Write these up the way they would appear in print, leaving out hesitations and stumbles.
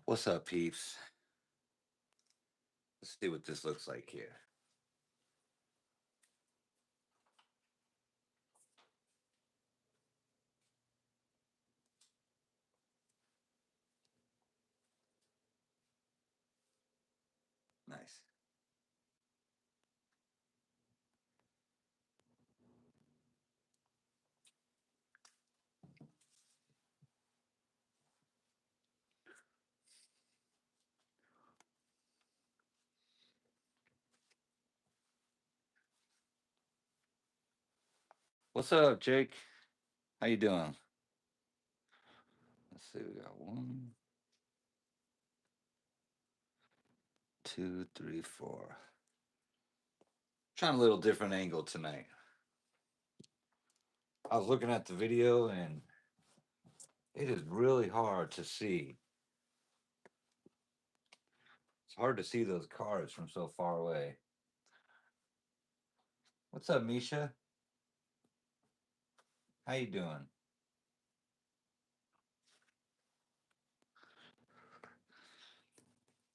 What's up, peeps? Let's see what this looks like here. Nice. What's up, Jake? How you doing? Let's see. We got one, two, three, four. Trying a little different angle tonight. I was looking at the video and it is really hard to see. It's hard to see those cards from so far away. What's up, Misha? How you doing?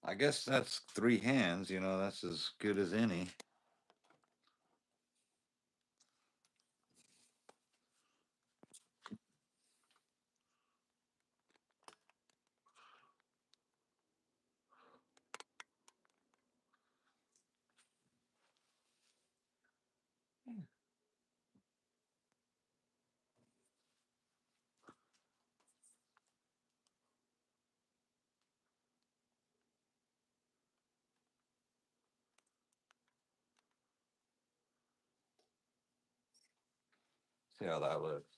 I guess that's three hands. That's as good as any. See how that looks.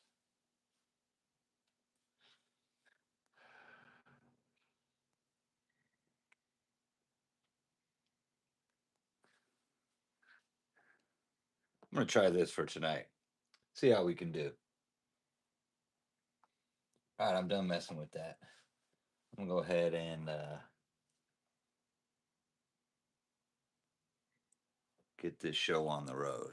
I'm gonna try this for tonight. See how we can do. All right, I'm done messing with that. I'm gonna go ahead and get this show on the road.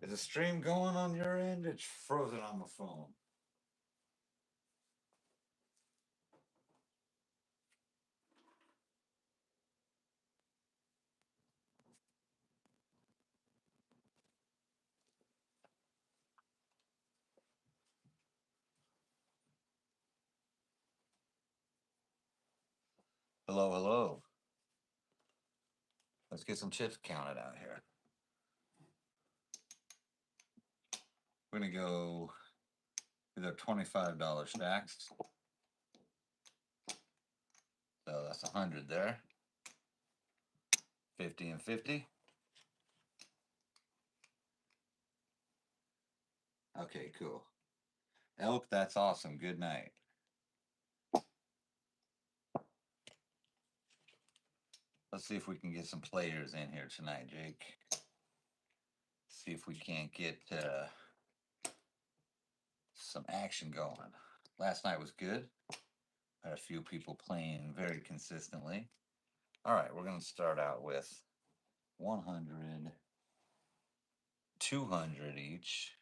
Is the stream going on your end? It's frozen on my phone. Hello, hello. Let's get some chips counted out here. We're gonna go. These are $25 stacks. So that's 100 there. 50 and 50. Okay, cool. Elk, that's awesome. Good night. Let's see if we can get some players in here tonight, Jake. See if we can't get some action going. Last night was good. Had a few people playing very consistently. All right, we're going to start out with 100, 200 each.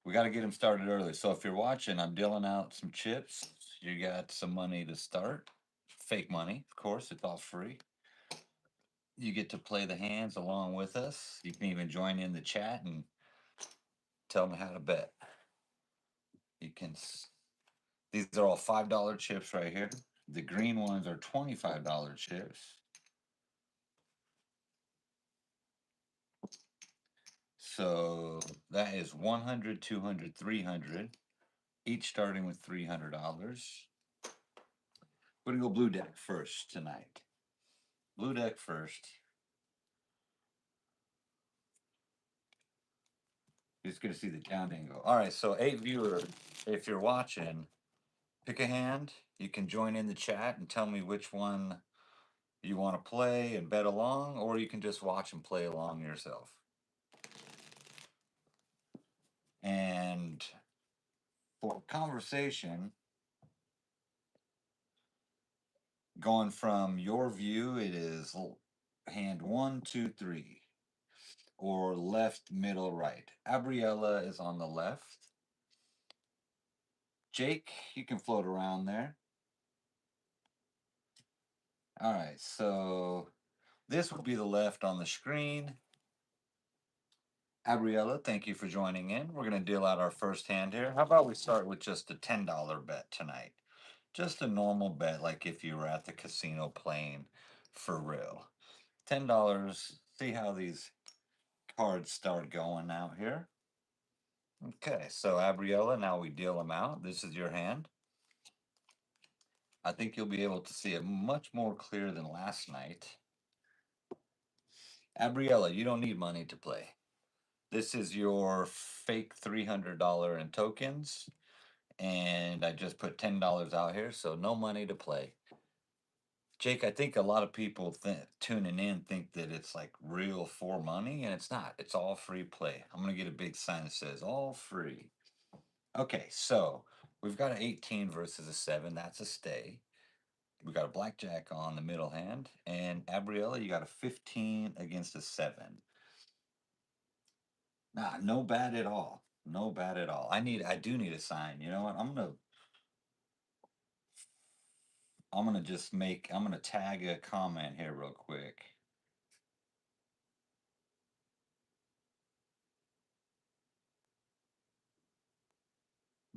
We got to get them started early. So if you're watching, I'm dealing out some chips. You got some money to start. Fake money, of course, it's all free. You get to play the hands along with us. You can even join in the chat and tell me how to bet. You can. These are all $5 chips right here. The green ones are $25 chips. So that is 100, 200, 300, each starting with $300. We're going to go blue deck first tonight. Blue deck first. You're just gonna see the count angle. All right, so 8 viewers. If you're watching, pick a hand. You can join in the chat and tell me which one you want to play and bet along, or you can just watch and play along yourself. And for conversation, going from your view, it is hand 1, 2, 3, or left, middle, right. Abriella is on the left. Jake, you can float around there. All right, so this will be the left on the screen. Abriella, thank you for joining in. We're going to deal out our first hand here. How about we start with just a $10 bet tonight? Just a normal bet, like if you were at the casino playing for real. $10. See how these cards start going out here. Okay, so Abriella, now we deal them out. This is your hand. I think you'll be able to see it much more clear than last night. Abriella, you don't need money to play. This is your fake $300 in tokens, and I just put $10 out here, so no money to play. Jake, I think a lot of people tuning in think that it's like real for money, and it's not. It's all free play. I'm going to get a big sign that says all free. Okay, so we've got an 18 versus a 7. That's a stay. We got a blackjack on the middle hand, and Abriella, you got a 15 against a 7. Nah, no bad at all. No bad at all. I do need a sign. You know what? I'm gonna tag a comment here real quick.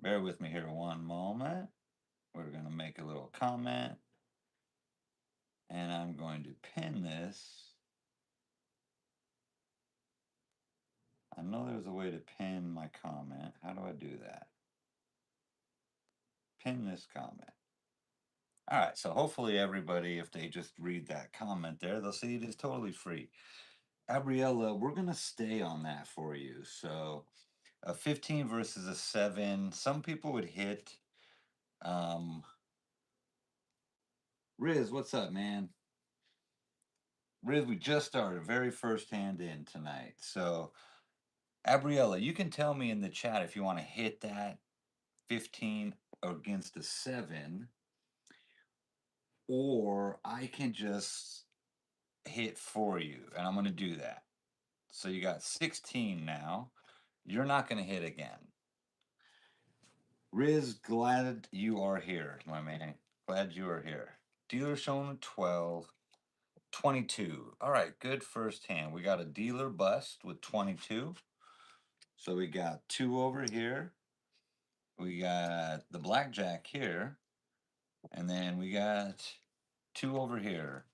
Bear with me here one moment. We're gonna make a little comment, and I'm going to pin this. I know there's a way to pin my comment. How do I do that? Pin this comment. All right, so hopefully everybody, if they just read that comment there, they'll see it is totally free. Gabriella, we're going to stay on that for you. So a 15 versus a 7. Some people would hit. Riz, what's up, man? Riz, we just started, very first hand in tonight. So, Gabriella, you can tell me in the chat if you want to hit that 15 against a 7, or I can just hit for you, and I'm going to do that. So you got 16 now. You're not going to hit again. Riz, glad you are here, my man. Glad you are here. Dealer showing 12, 22. All right, good first hand. We got a dealer bust with 22. So we got 2 over here. We got the blackjack here. And then we got 2 over here.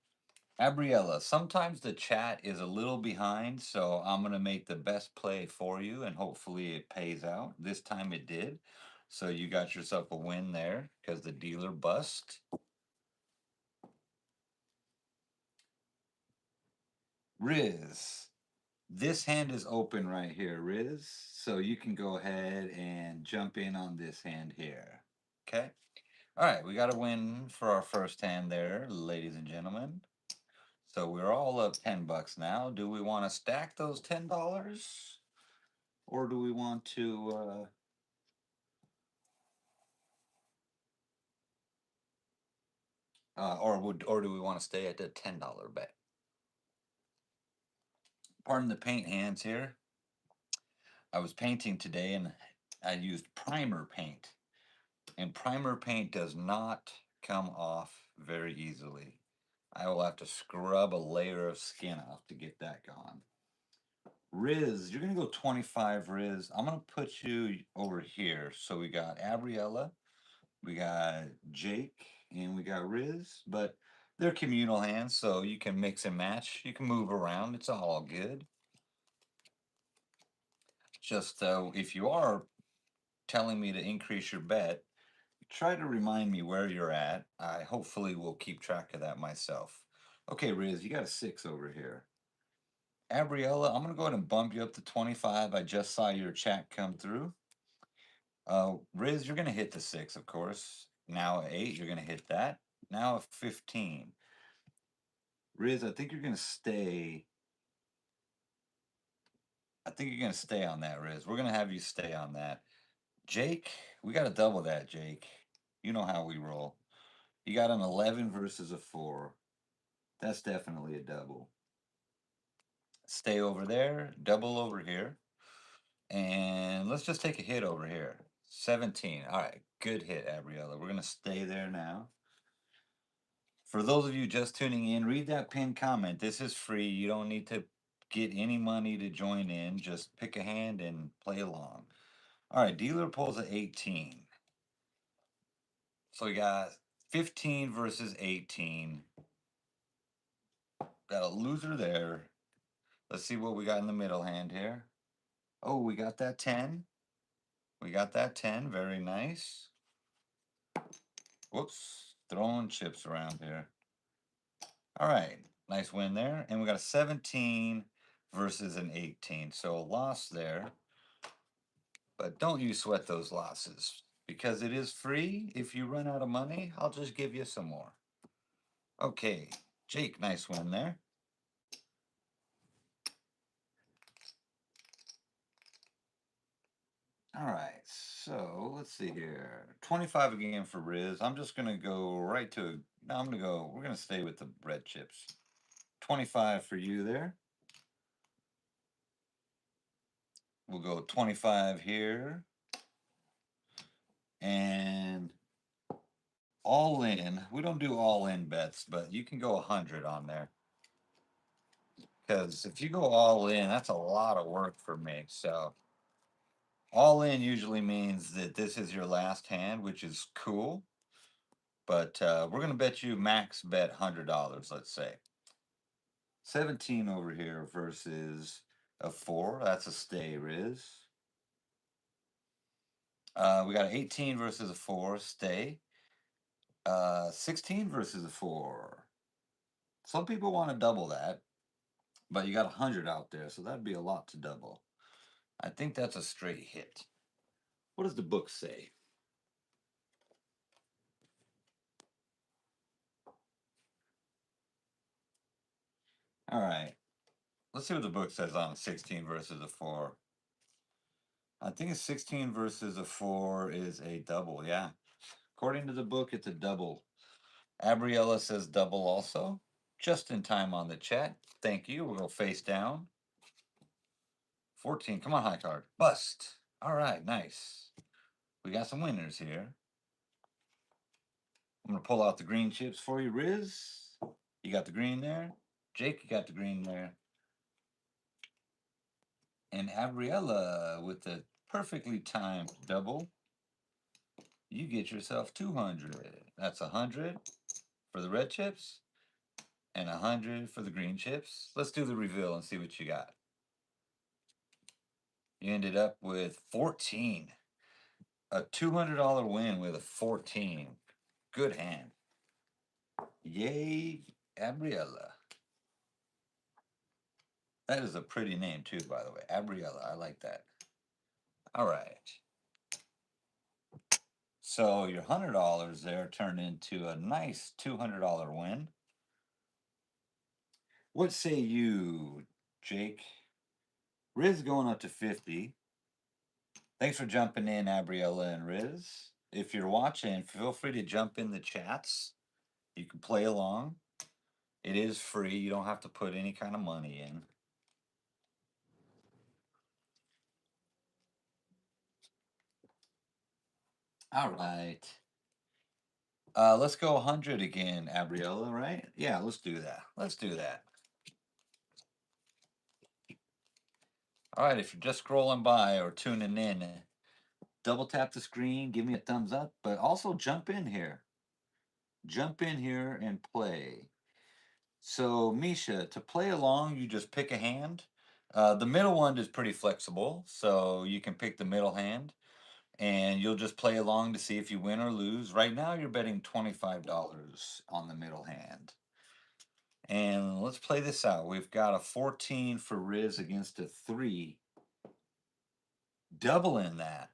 Gabriella, sometimes the chat is a little behind, so I'm going to make the best play for you, and hopefully it pays out. This time it did. So you got yourself a win there because the dealer bust. Riz, this hand is open right here, Riz. So you can go ahead and jump in on this hand here. Okay. All right, we got a win for our first hand there, ladies and gentlemen. So we're all up $10 now. Do we want to stack those $10? Or do we want to or do we want to stay at the $10 bet? Pardon the paint hands here. I was painting today and I used primer paint. And primer paint does not come off very easily. I will have to scrub a layer of skin off to get that gone. Riz, you're going to go 25, Riz. I'm going to put you over here. So we got Abriella, we got Jake, and we got Riz. But they're communal hands, so you can mix and match. You can move around. It's all good. Just if you are telling me to increase your bet, try to remind me where you're at. I hopefully will keep track of that myself. Okay, Riz, you got a 6 over here. Gabriella, I'm going to go ahead and bump you up to 25. I just saw your chat come through. Riz, you're going to hit the 6, of course. Now a 8, you're going to hit that. Now a 15. Riz, I think you're going to stay. I think you're going to stay on that, Riz. We're going to have you stay on that. Jake, we got to double that, Jake. You know how we roll. You got an 11 versus a 4. That's definitely a double. Stay over there, double over here. And let's just take a hit over here. 17. All right, good hit, Gabriella. We're going to stay there now. For those of you just tuning in, read that pinned comment. This is free. You don't need to get any money to join in. Just pick a hand and play along. All right, dealer pulls at 18. So we got 15 versus 18. Got a loser there. Let's see what we got in the middle hand here. Oh, we got that 10. We got that 10. Very nice. Whoops. Throwing chips around here. All right. Nice win there. And we got a 17 versus an 18. So a loss there. But don't you sweat those losses because it is free. If you run out of money, I'll just give you some more. Okay. Jake, nice win there. All right, so let's see here. 25 again for Riz. I'm just gonna go right to. No, I'm gonna go. We're gonna stay with the red chips. 25 for you there. We'll go 25 here, and all in. We don't do all in bets, but you can go 100 on there. Because if you go all in, that's a lot of work for me. So all in usually means that this is your last hand, which is cool. But we're gonna bet you max bet $100. Let's say. 17 over here versus a 4. That's a stay, Riz. We got an 18 versus a 4. Stay. 16 versus a 4. Some people want to double that, but you got 100 out there, so that'd be a lot to double. I think that's a straight hit. What does the book say? All right. Let's see what the book says on 16 versus a 4. I think a 16 versus a 4 is a double. Yeah. According to the book, it's a double. Abriella says double also. Just in time on the chat. Thank you. We'll go face down. 14. Come on, high card. Bust. All right, nice. We got some winners here. I'm going to pull out the green chips for you, Riz. You got the green there. Jake, you got the green there. And Abriella with the perfectly timed double. You get yourself 200. That's 100 for the red chips and 100 for the green chips. Let's do the reveal and see what you got. You ended up with 14. A $200 win with a 14. Good hand. Yay, Abriella. That is a pretty name too, by the way. Abriella. I like that. All right. So your $100 there turned into a nice $200 win. What say you, Jake? Riz going up to 50. Thanks for jumping in, Abriella and Riz. If you're watching, feel free to jump in the chats. You can play along. It is free. You don't have to put any kind of money in. All right. Let's go 100 again, Abriella, right? Yeah, let's do that. Let's do that. All right, if you're just scrolling by or tuning in, double tap the screen, give me a thumbs up, but also jump in here. Jump in here and play. So, Misha, to play along, you just pick a hand. The middle one is pretty flexible, so you can pick the middle hand and you'll just play along to see if you win or lose. Right now, you're betting $25 on the middle hand. And let's play this out. We've got a 14 for Riz against a 3. Doubling that.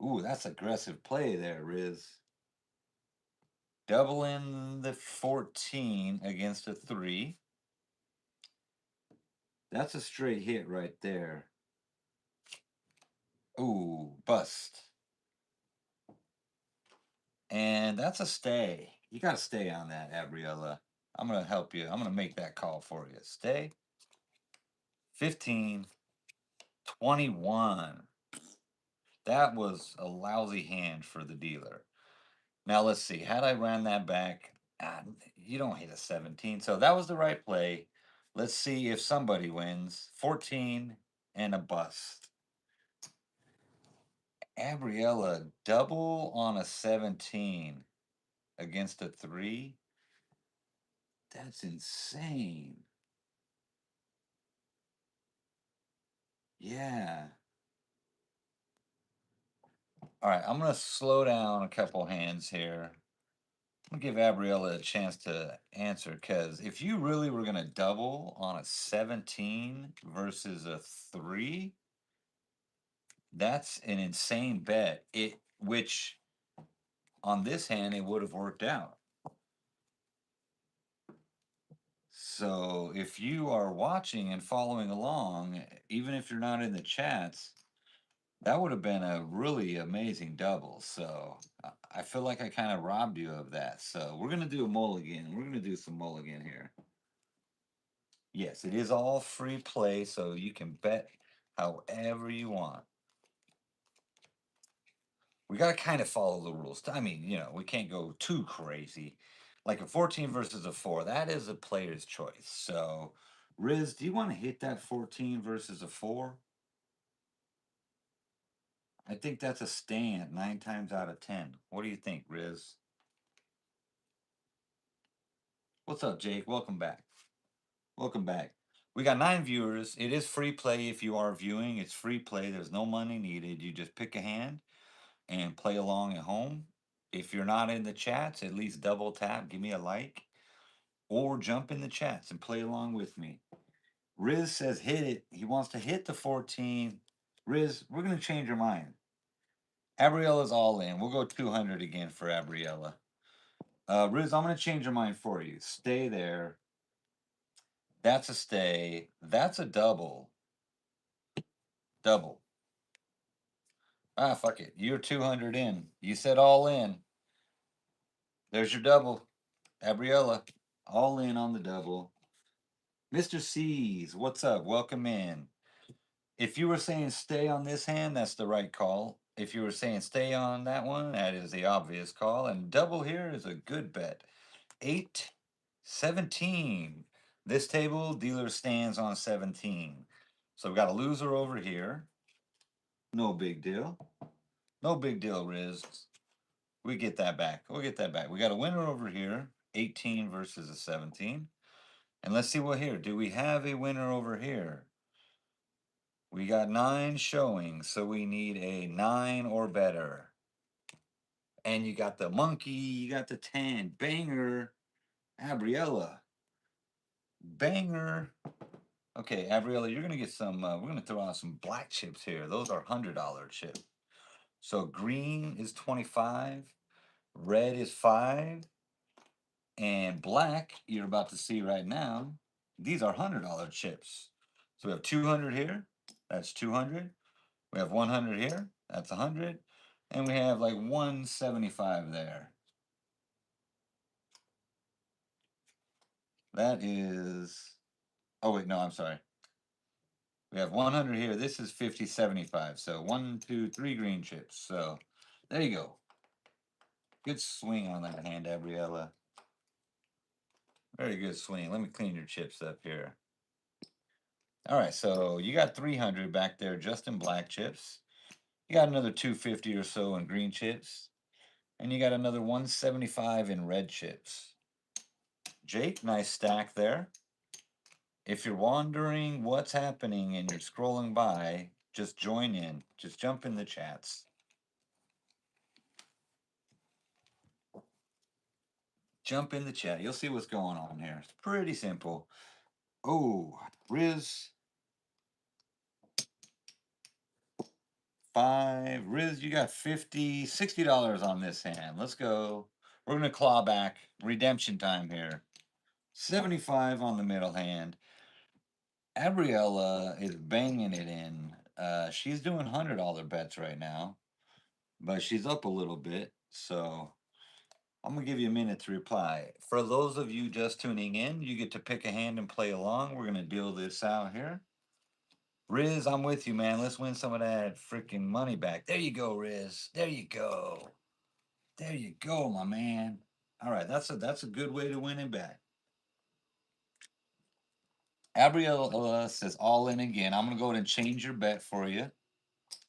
Ooh, that's aggressive play there, Riz. Doubling the 14 against a 3. That's a straight hit right there. Ooh, bust. And that's a stay. You got to stay on that, Gabriella. I'm going to help you. I'm going to make that call for you. Stay. 15, 21. That was a lousy hand for the dealer. Now, let's see. Had I ran that back, you don't hit a 17. So that was the right play. Let's see if somebody wins. 14 and a bust. Gabriella, double on a 17 against a 3. That's insane. Yeah. All right, I'm going to slow down a couple hands here. I'm going to give Gabriella a chance to answer, because if you really were going to double on a 17 versus a 3, that's an insane bet. Which on this hand, it would have worked out. So if you are watching and following along, even if you're not in the chats, that would have been a really amazing double. So I feel like I kind of robbed you of that. So we're going to do a mulligan. We're going to do some mulligan here. Yes, it is all free play, so you can bet however you want. We got to kind of follow the rules. I mean, we can't go too crazy. Like a 14 versus a 4, that is a player's choice. So, Riz, do you want to hit that 14 versus a 4? I think that's a stand 9 times out of 10. What do you think, Riz? What's up, Jake? Welcome back. Welcome back. We got 9 viewers. It is free play if you are viewing. It's free play. There's no money needed. You just pick a hand and play along at home. If you're not in the chats, at least double tap, give me a like, or jump in the chats and play along with me. Riz says hit it. He wants to hit the 14. Riz, we're going to change your mind. Abriella's all in. We'll go 200 again for Abriella. Riz, I'm going to change your mind for you. Stay there. That's a stay. That's a double. Double. Ah, fuck it. You're 200 in. You said all in. There's your double. Abriella, all in on the double. Mr. C's, what's up? Welcome in. If you were saying stay on this hand, that's the right call. If you were saying stay on that one, that is the obvious call. And double here is a good bet. 8, 17. This table, dealer stands on 17. So we've got a loser over here. No big deal. No big deal, Riz. We get that back. We'll get that back. We got a winner over here. 18 versus a 17. And let's see what here. Do we have a winner over here? We got 9 showing, so we need a 9 or better. And you got the monkey, you got the 10. Banger. Abriella. Banger. Okay, Abriella, you're going to get some, we're going to throw out some black chips here. Those are $100 chips. So green is 25, red is 5, and black, you're about to see right now, these are $100 chips. So we have 200 here. That's 200. We have 100 here. That's 100. And we have like 175 there. That is, oh wait, no, I'm sorry. We have 100 here. This is 50, 75. So 1, 2, 3 green chips. So there you go. Good swing on that hand, Gabriella. Very good swing. Let me clean your chips up here. All right, so you got 300 back there just in black chips. You got another 250 or so in green chips. And you got another 175 in red chips. Jake, nice stack there. If you're wondering what's happening and you're scrolling by, just join in. Just jump in the chats. Jump in the chat. You'll see what's going on here. It's pretty simple. Oh, Riz, 5. Riz, you got $50, $60 on this hand. Let's go. We're going to claw back. Redemption time here. 75 on the middle hand. Abriella is banging it in. She's doing $100 bets right now, but she's up a little bit. So I'm going to give you a minute to reply. For those of you just tuning in, you get to pick a hand and play along. We're going to deal this out here. Riz, I'm with you, man. Let's win some of that freaking money back. There you go, Riz. There you go. There you go, my man. All right, that's a good way to win it back. Gabrielle says all in again. I'm gonna go ahead and change your bet for you.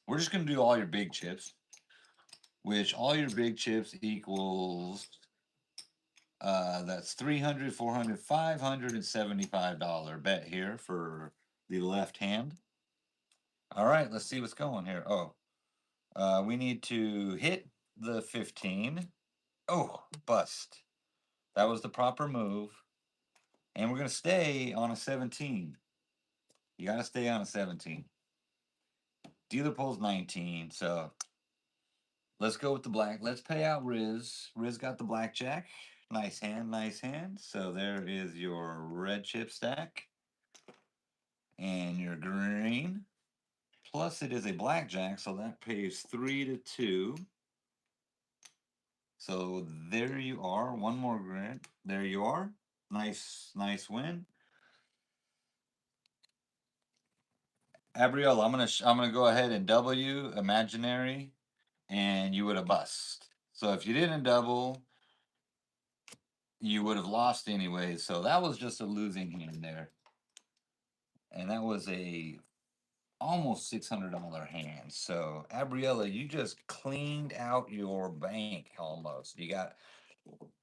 We're just gonna do all your big chips, which all your big chips equals that's 300, 400, $575 bet here for the left hand. All right, let's see what's going here. Oh, we need to hit the 15. Oh, bust. That was the proper move. And we're going to stay on a 17. You got to stay on a 17. Dealer pulls 19. So let's go with the black. Let's pay out Riz. Riz got the blackjack. Nice hand, nice hand. So there is your red chip stack. And your green. Plus it is a blackjack, so that pays 3-2. So there you are. One more grand. There you are. Nice, nice win. Abriel, I'm gonna go ahead and double you imaginary, and you would have bust. So if you didn't double, you would have lost anyway. So that was just a losing hand there, and that was a almost $600 hand. So Abriella, you just cleaned out your bank almost. You got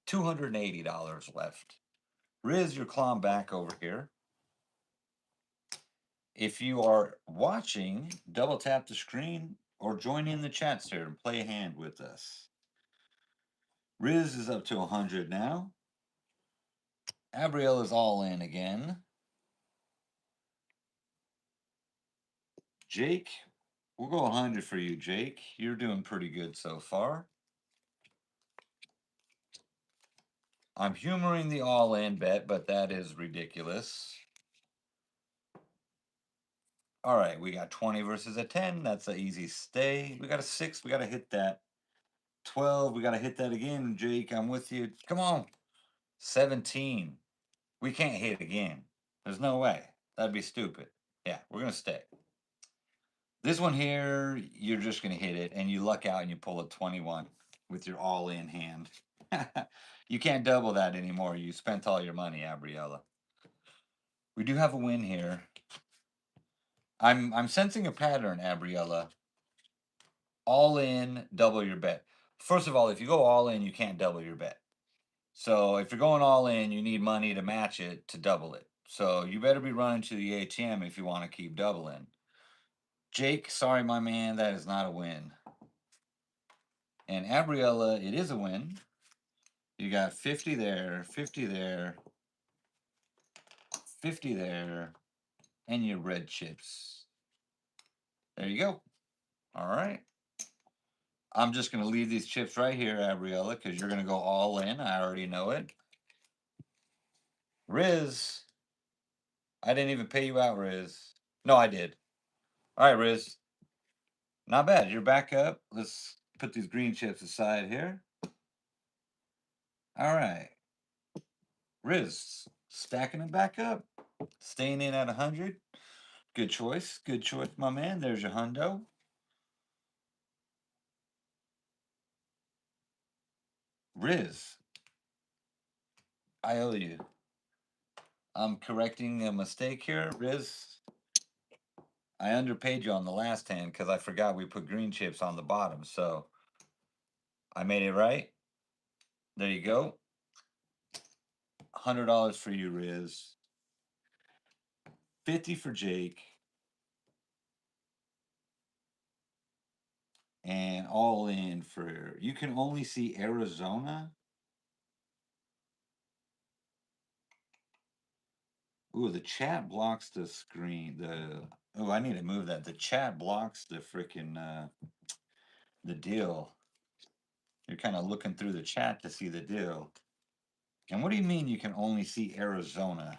$280 left. Riz, you're clawing back over here. If you are watching, double tap the screen or join in the chats here and play a hand with us. Riz is up to 100 now. Abriel is all in again. Jake, we'll go 100 for you, Jake. You're doing pretty good so far. I'm humoring the all-in bet, but that is ridiculous. All right, we got 20 versus a 10. That's an easy stay. We got a 6. We got to hit that. 12. We got to hit that again, Jake. I'm with you. Come on. 17. We can't hit again. There's no way. That'd be stupid. Yeah, we're going to stay. This one here, you're just going to hit it, and you luck out and you pull a 21 with your all-in hand. You can't double that anymore. You spent all your money, Abriella. We do have a win here. I'm sensing a pattern, Abriella. All in, double your bet. First of all, if you go all in, you can't double your bet. So if you're going all in, you need money to match it to double it. So you better be running to the ATM if you want to keep doubling. Jake, sorry, my man, that is not a win. And Abriella, it is a win. You got 50 there, 50 there, 50 there, and your red chips. There you go. All right. I'm just going to leave these chips right here, Abriella, because you're going to go all in. I already know it. Riz, I didn't even pay you out, Riz. No, I did. All right, Riz. Not bad. You're back up. Let's put these green chips aside here. All right. Riz, stacking it back up. Staying in at 100. Good choice. Good choice, my man. There's your hundo. Riz, I owe you. I'm correcting a mistake here. Riz, I underpaid you on the last hand because I forgot we put green chips on the bottom. So I made it right. There you go. $100 for you, Riz. 50 for Jake. And all in for, you can only see Arizona. Ooh, the chat blocks the screen. Oh, I need to move that. The chat blocks the freaking the deal. You're kind of looking through the chat to see the deal. And what do you mean you can only see Arizona?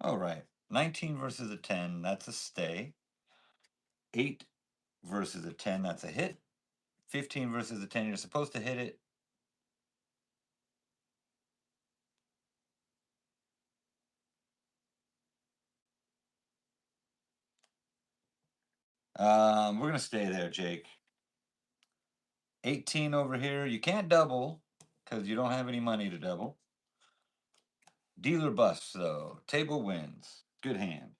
All right. 19 versus a 10, that's a stay. 8 versus a 10, that's a hit. 15 versus a 10, you're supposed to hit it. We're going to stay there, Jake. 18 over here. You can't double because you don't have any money to double. Dealer busts, though. Table wins. Good hand.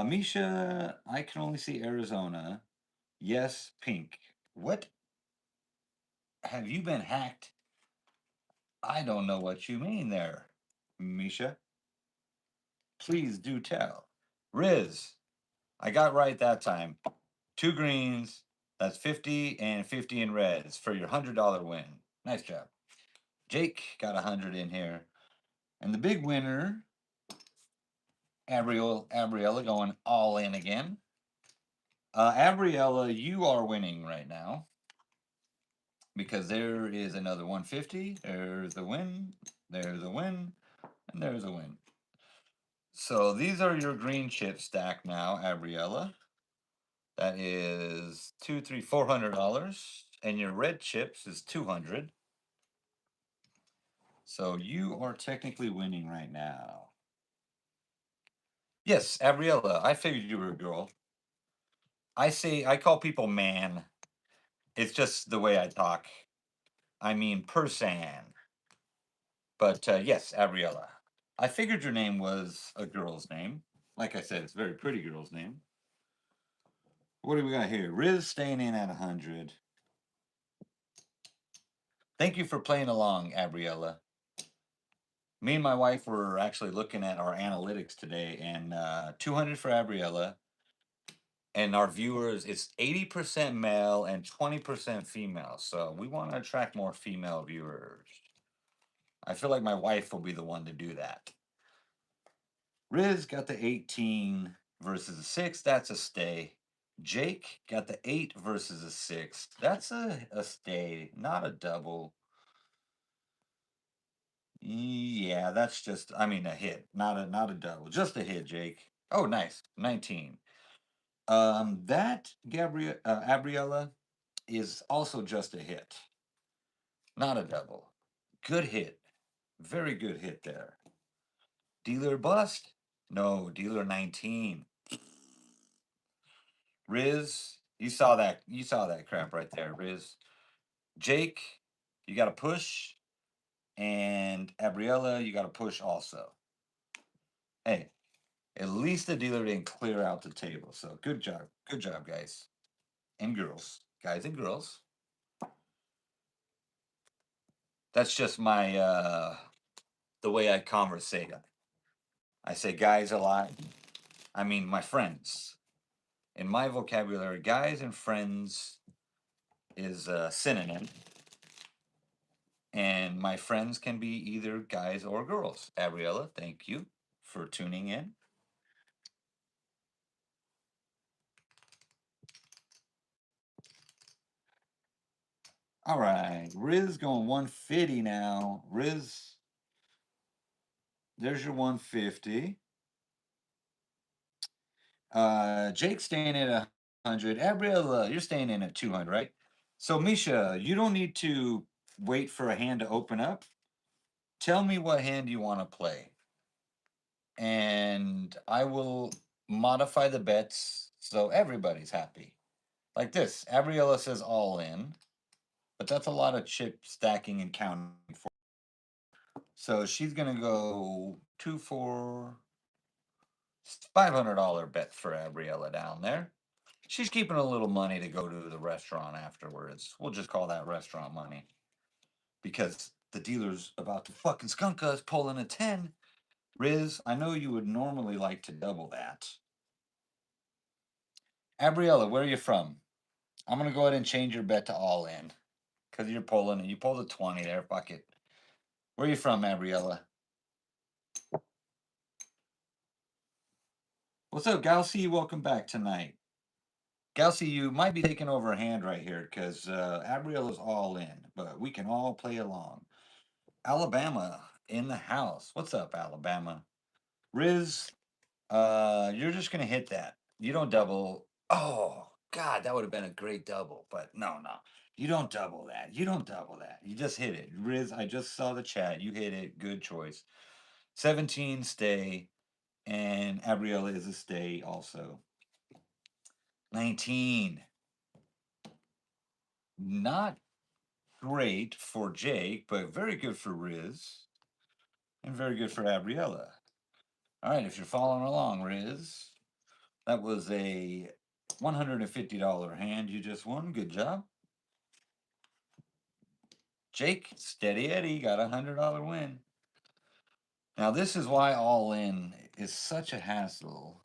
Misha, I can only see Arizona. Yes, pink. What? Have you been hacked? I don't know what you mean there, Misha. Please do tell. Riz, I got right that time. 2 greens. That's 50 and 50 in reds for your $100 win. Nice job. Jake got 100 in here. And the big winner, Abriella going all in again. Abriella, you are winning right now because there is another 150. There's a win. There's a win. And there's a win. So these are your green chip stack now, Abriella. That is $400. And your red chips is 200. So you are technically winning right now. Yes, Abriella, I figured you were a girl. I call people man. It's just the way I talk. I mean person. But yes, Abriella. I figured your name was a girl's name. Like I said, it's a very pretty girl's name. What do we got here? Riz staying in at 100. Thank you for playing along, Abriella. Me and my wife were actually looking at our analytics today, and 200 for Abriella. And our viewers, it's 80% male and 20% female. So we want to attract more female viewers. I feel like my wife will be the one to do that. Riz got the 18 versus a 6. That's a stay. Jake got the 8 versus a 6. That's a stay, not a double. Yeah, that's just, I mean, a hit, not a double, just a hit, Jake. Oh, nice, 19. That Gabriella is also just a hit, not a double. Good hit, very good hit there. Dealer bust? No, dealer 19. Riz, you saw that crap right there, Riz. Jake, you got to push, and Gabriella, you got to push also. Hey, at least the dealer didn't clear out the table. So good job, guys and girls, guys and girls. That's just my the way I conversate. I say guys a lot. I mean my friends. In my vocabulary, guys and friends is a synonym, and my friends can be either guys or girls. Gabriella, thank you for tuning in. All right, Riz going 150 now. Riz, there's your 150. Jake's staying at 100. Gabriella, you're staying in at 200, right? So, Misha, you don't need to wait for a hand to open up. Tell me what hand you want to play, and I will modify the bets so everybody's happy. Like this, Gabriella says all in, but that's a lot of chip stacking and counting for. So she's gonna go 500 bet for Gabriella down there. She's keeping a little money to go to the restaurant afterwards. We'll just call that restaurant money. Because the dealer's about to fucking skunk us, pulling a 10. Riz, I know you would normally like to double that. Gabriella, where are you from? I'm going to go ahead and change your bet to all in. Because you're pulling it. You pulled a 20 there. Fuck it. Where are you from, Gabriella? What's up, Gaucy? Welcome back tonight. Gaucy, you might be taking over a hand right here because Gabriella's all in, but we can all play along. Alabama in the house. What's up, Alabama? Riz, you're just gonna hit that. You don't double. Oh God, that would have been a great double, but no, no. You don't double that. You don't double that. You just hit it. Riz, I just saw the chat. You hit it. Good choice. 17 stay, and Gabriella is a stay also. 19. Not great for Jake, but very good for Riz, and very good for Gabriella. All right, if you're following along, Riz, that was a $150 hand you just won. Good job. Jake, steady Eddie, got a $100 win. Now, this is why all in is such a hassle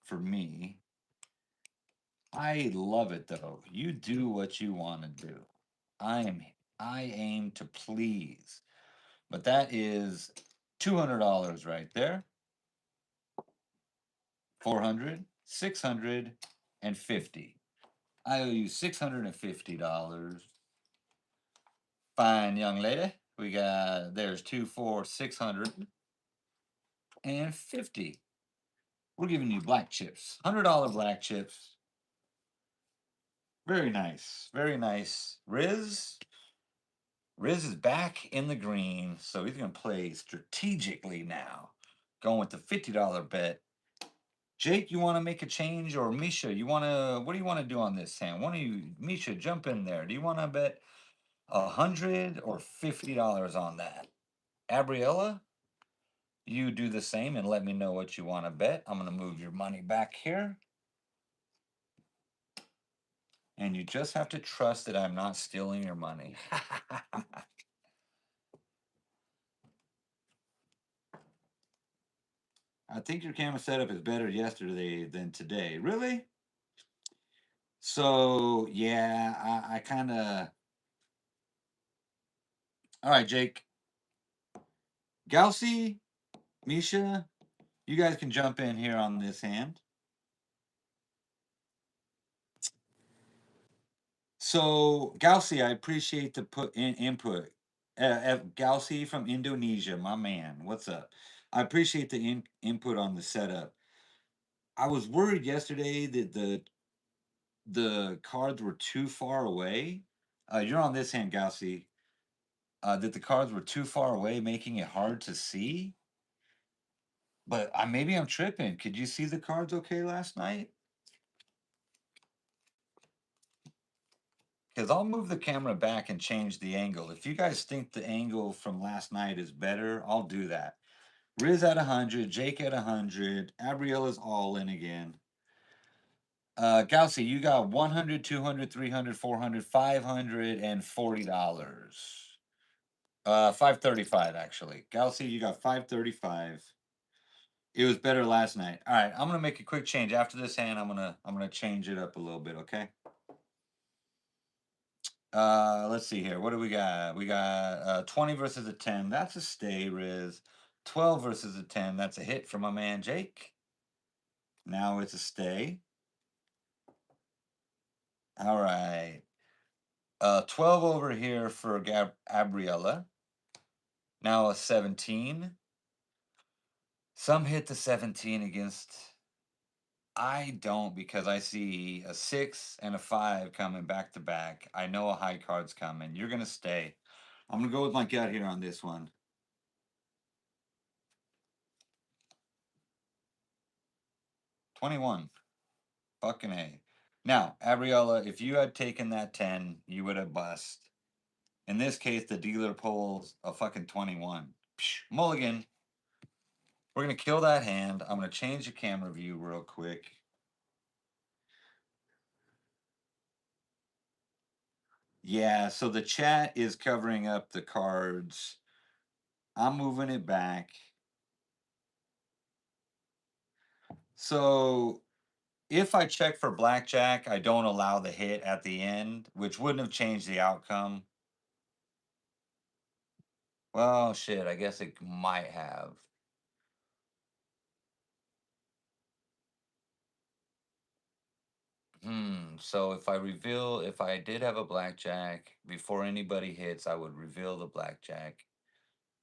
for me. I love it though. You do what you want to do. I aim to please. But that is $200 right there. 400, 650. I owe you $650. Fine, young lady. We got, there's 2, 4, 650. We're giving you black chips, $100 black chips. Very nice, very nice. Riz is back in the green, so he's going to play strategically now. Going with the $50 bet. Jake, you want to make a change, or Misha, you want to? What do you want to do on this hand? One of you, Misha, jump in there. Do you want to bet $100 or $50 on that? Gabriella, you do the same and let me know what you want to bet. I'm going to move your money back here, and you just have to trust that I'm not stealing your money. I think your camera setup is better yesterday than today. Really? So yeah, I kind of. All right, Jake. Gaucy, Misha, you guys can jump in here on this hand. So, Gaucy, I appreciate the input. Gaucy from Indonesia, my man. What's up? I appreciate the input on the setup. I was worried yesterday that the cards were too far away. You're on this hand, Gaucy. That the cards were too far away, making it hard to see. But maybe I'm tripping. Could you see the cards okay last night? Because I'll move the camera back and change the angle. If you guys think the angle from last night is better, I'll do that. Riz at 100, Jake at 100, Gabriella's all in again. Gaucy, you got 100, 200, 300, 400, $540. 535 actually. Gaucy, you got 535. It was better last night. All right, I'm gonna make a quick change after this hand. I'm gonna change it up a little bit. Okay. Let's see here. What do we got? We got 20 versus a 10. That's a stay, Riz. 12 versus a 10. That's a hit for my man Jake. Now it's a stay. All right. 12 over here for Gabriella. Now a 17. Some hit the 17 against. I don't, because I see a 6 and a 5 coming back to back. I know a high card's coming. You're going to stay. I'm going to go with my gut here on this one. 21. Fucking A. Now, Gabriella, if you had taken that 10, you would have bust. In this case, the dealer pulls a fucking 21. Psh, mulligan. We're going to kill that hand. I'm going to change the camera view real quick. Yeah, so the chat is covering up the cards. I'm moving it back. So if I check for blackjack, I don't allow the hit at the end, which wouldn't have changed the outcome. Well, shit, I guess it might have. So if I did have a blackjack, before anybody hits, I would reveal the blackjack,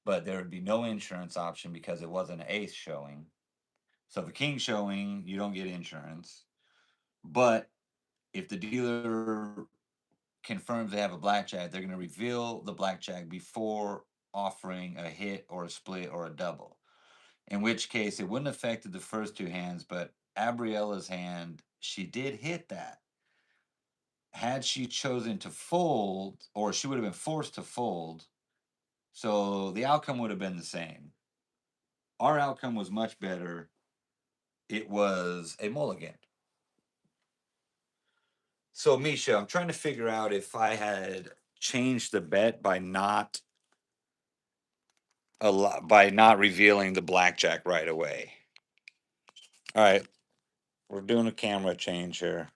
but there would be no insurance option because it wasn't an ace showing. So the king showing, you don't get insurance. But if the dealer confirms they have a blackjack, they're going to reveal the blackjack before offering a hit or a split or a double. In which case, it wouldn't have affected the first two hands, but Abriella's hand, she did hit that. Had she chosen to fold, or she would have been forced to fold, so the outcome would have been the same. Our outcome was much better. It was a mulligan. So, Misha, I'm trying to figure out if I had changed the bet by not revealing the blackjack right away. All right, we're doing a camera change here.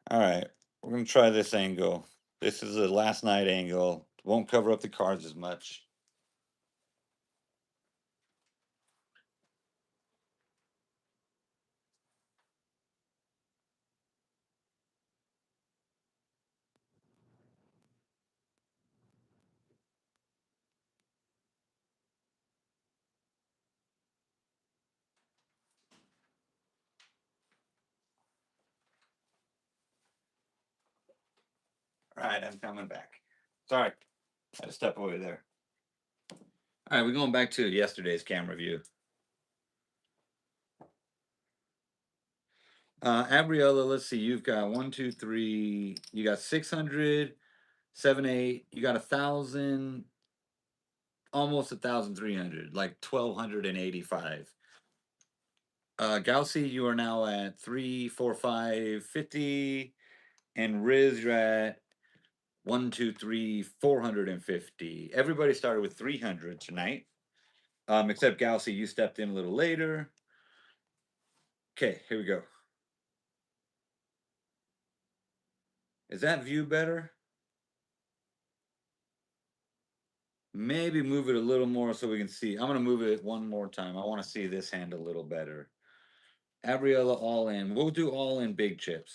All right, we're gonna try this angle. This is a last night angle. Won't cover up the cards as much. All right, I'm coming back. Sorry, I had to step away there. All right, we're going back to yesterday's camera view. Abriella, let's see. You've got 1, 2, 3. You got 600, 7, 8. You got 1,000, almost 1,300, like 1,285. Gaussy, you are now at 3, 4, 5, 50, and Riz, you're at 1, 2, 3, 450. Everybody started with 300 tonight, except Gaussy, you stepped in a little later. Okay, here we go. Is that view better? Maybe move it a little more so we can see. I'm going to move it one more time. I want to see this hand a little better. Abriella all in. We'll do all in big chips.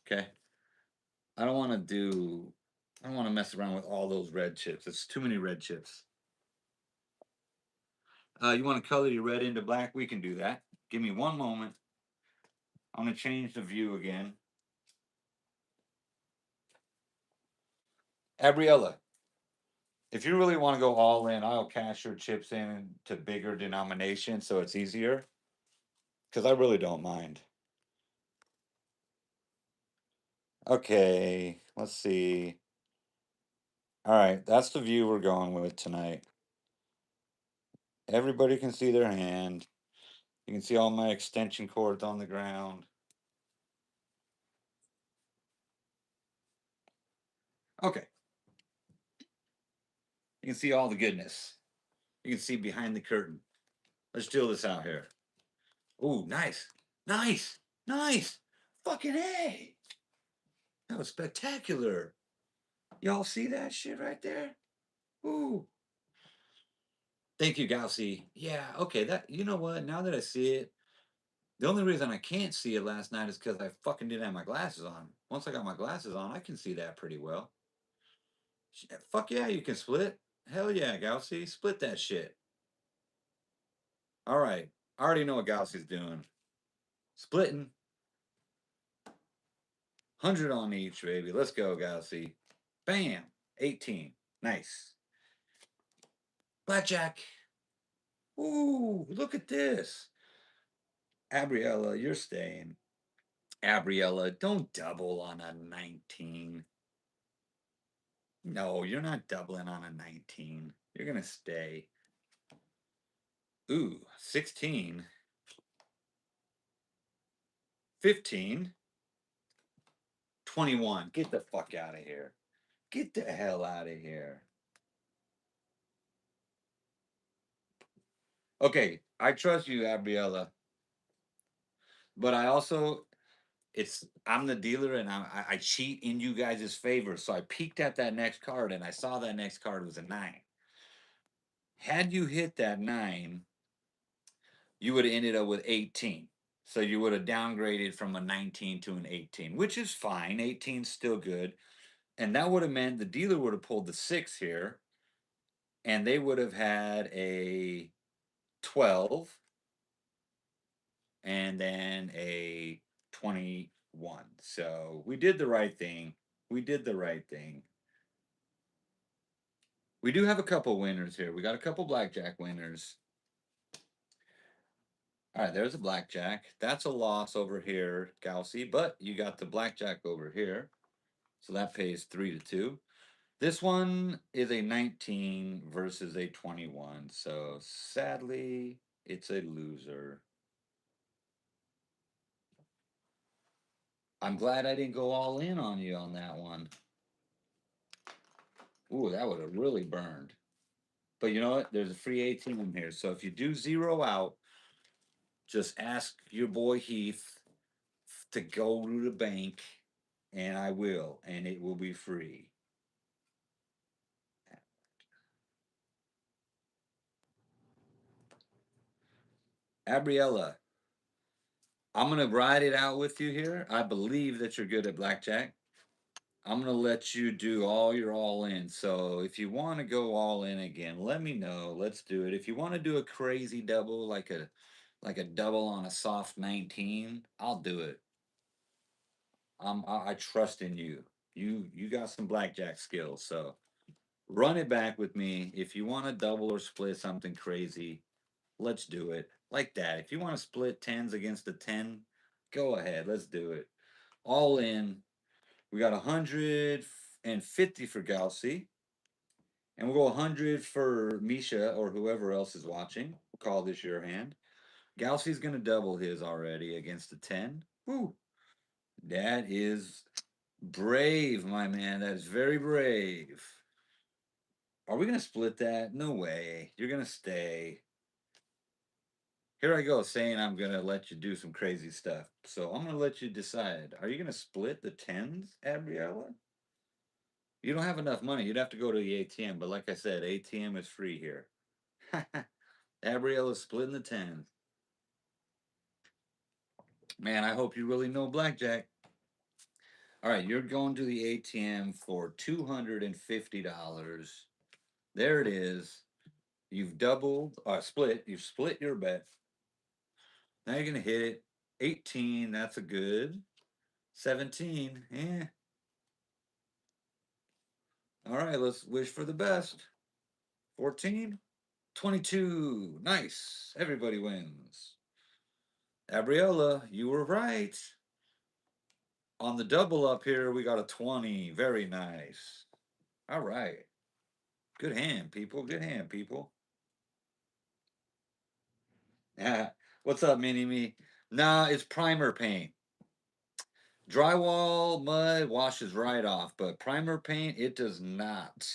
Okay. I don't want to do, I don't want to mess around with all those red chips. It's too many red chips. You want to color your red into black? We can do that. Give me one moment. I'm going to change the view again. Abriella, if you really want to go all in, I'll cash your chips in to bigger denominations so it's easier. Because I really don't mind. Okay, let's see. All right, that's the view we're going with tonight. Everybody can see their hand. You can see all my extension cords on the ground. Okay. You can see all the goodness. You can see behind the curtain. Let's deal this out here. Ooh, nice. Nice. Nice. Fucking A. That was spectacular. Y'all see that shit right there? Ooh. Thank you, Gaussy. Yeah, okay, that you know what? Now that I see it, the only reason I can't see it last night is because I fucking didn't have my glasses on. Once I got my glasses on, I can see that pretty well. Fuck yeah, you can split. Hell yeah, Gaussy. Split that shit. All right. I already know what Gaussie's doing. Splitting. 100 on each, baby. Let's go, Gaussy. Bam. 18. Nice. Blackjack. Ooh, look at this. Abriella, you're staying. Abriella, don't double on a 19. No, you're not doubling on a 19. You're going to stay. Ooh, 16. 15. 21. Get the fuck out of here. Get the hell out of here. Okay, I trust you, Gabriella, but I also I'm the dealer and I cheat in you guys' favor. So I peeked at that next card and I saw that next card was a 9. Had you hit that 9, you would have ended up with 18. So you would have downgraded from a 19 to an 18, which is fine. 18's still good. And that would have meant the dealer would have pulled the 6 here and they would have had a 12 and then a 21. So we did the right thing. We did the right thing. We do have a couple winners here. We got a couple blackjack winners. All right, there's a blackjack. That's a loss over here, Gaussy, but you got the blackjack over here. So that pays 3-2. This one is a 19 versus a 21. So sadly, it's a loser. I'm glad I didn't go all in on you on that one. Ooh, that would have really burned. But you know what? There's a free 18 in here. So if you do zero out, just ask your boy Heath to go to the bank, and I will, and it will be free. Abriella, I'm going to ride it out with you here. I believe that you're good at blackjack. I'm going to let you do all your all in. So if you want to go all in again, let me know. Let's do it. If you want to do a crazy double like a double on a soft 19, I'll do it. I trust in you. You got some blackjack skills, so run it back with me. If you want to double or split something crazy, let's do it like that. If you want to split tens against a 10, go ahead. Let's do it. All in. We got 150 for Gaussy, and we'll go 100 for Misha or whoever else is watching. We'll call this your hand. Gaussy's gonna double his already against a 10. Woo! That is brave, my man. That is very brave. Are we gonna split that? No way. You're gonna stay. Here I go saying I'm gonna let you do some crazy stuff. So I'm gonna let you decide. Are you gonna split the tens, Gabriella? You don't have enough money. You'd have to go to the ATM. But like I said, ATM is free here. Gabriella's splitting the tens. Man, I hope you really know blackjack. All right, you're going to the ATM for $250. There it is. You've doubled or split. You've split your bet. Now you're gonna hit it. 18, that's a good. 17, eh. All right, let's wish for the best. 14, 22. Nice. Everybody wins. Gabriella, you were right. On the double up here, we got a 20. Very nice. All right. Good hand, people. Good hand, people. What's up, Mini Me? Nah, it's primer paint. Drywall mud washes right off, but primer paint, it does not.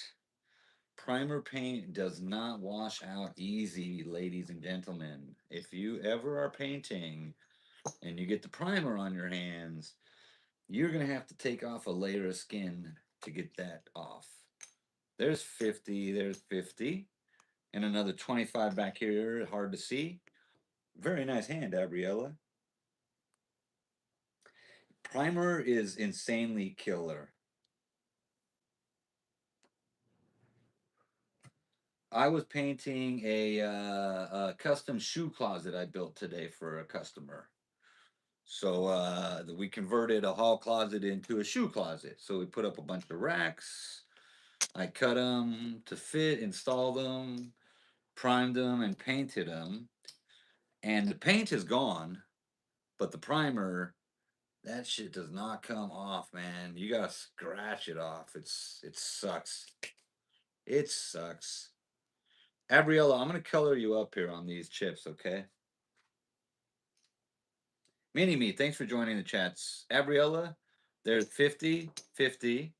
Primer paint does not wash out easy, ladies and gentlemen. If you ever are painting and you get the primer on your hands, you're going to have to take off a layer of skin to get that off. There's 50, there's 50, and another 25 back here, hard to see. Very nice hand, Gabriella. Primer is insanely killer. I was painting a custom shoe closet I built today for a customer. So we converted a hall closet into a shoe closet. So we put up a bunch of racks. I cut them to fit, installed them, primed them, and painted them. And the paint is gone, but the primer, that shit does not come off, man. You gotta scratch it off. It sucks. It sucks. Gabriella, I'm gonna color you up here on these chips, okay? Mini Me, thanks for joining the chats. Gabriella, there's 50, 50.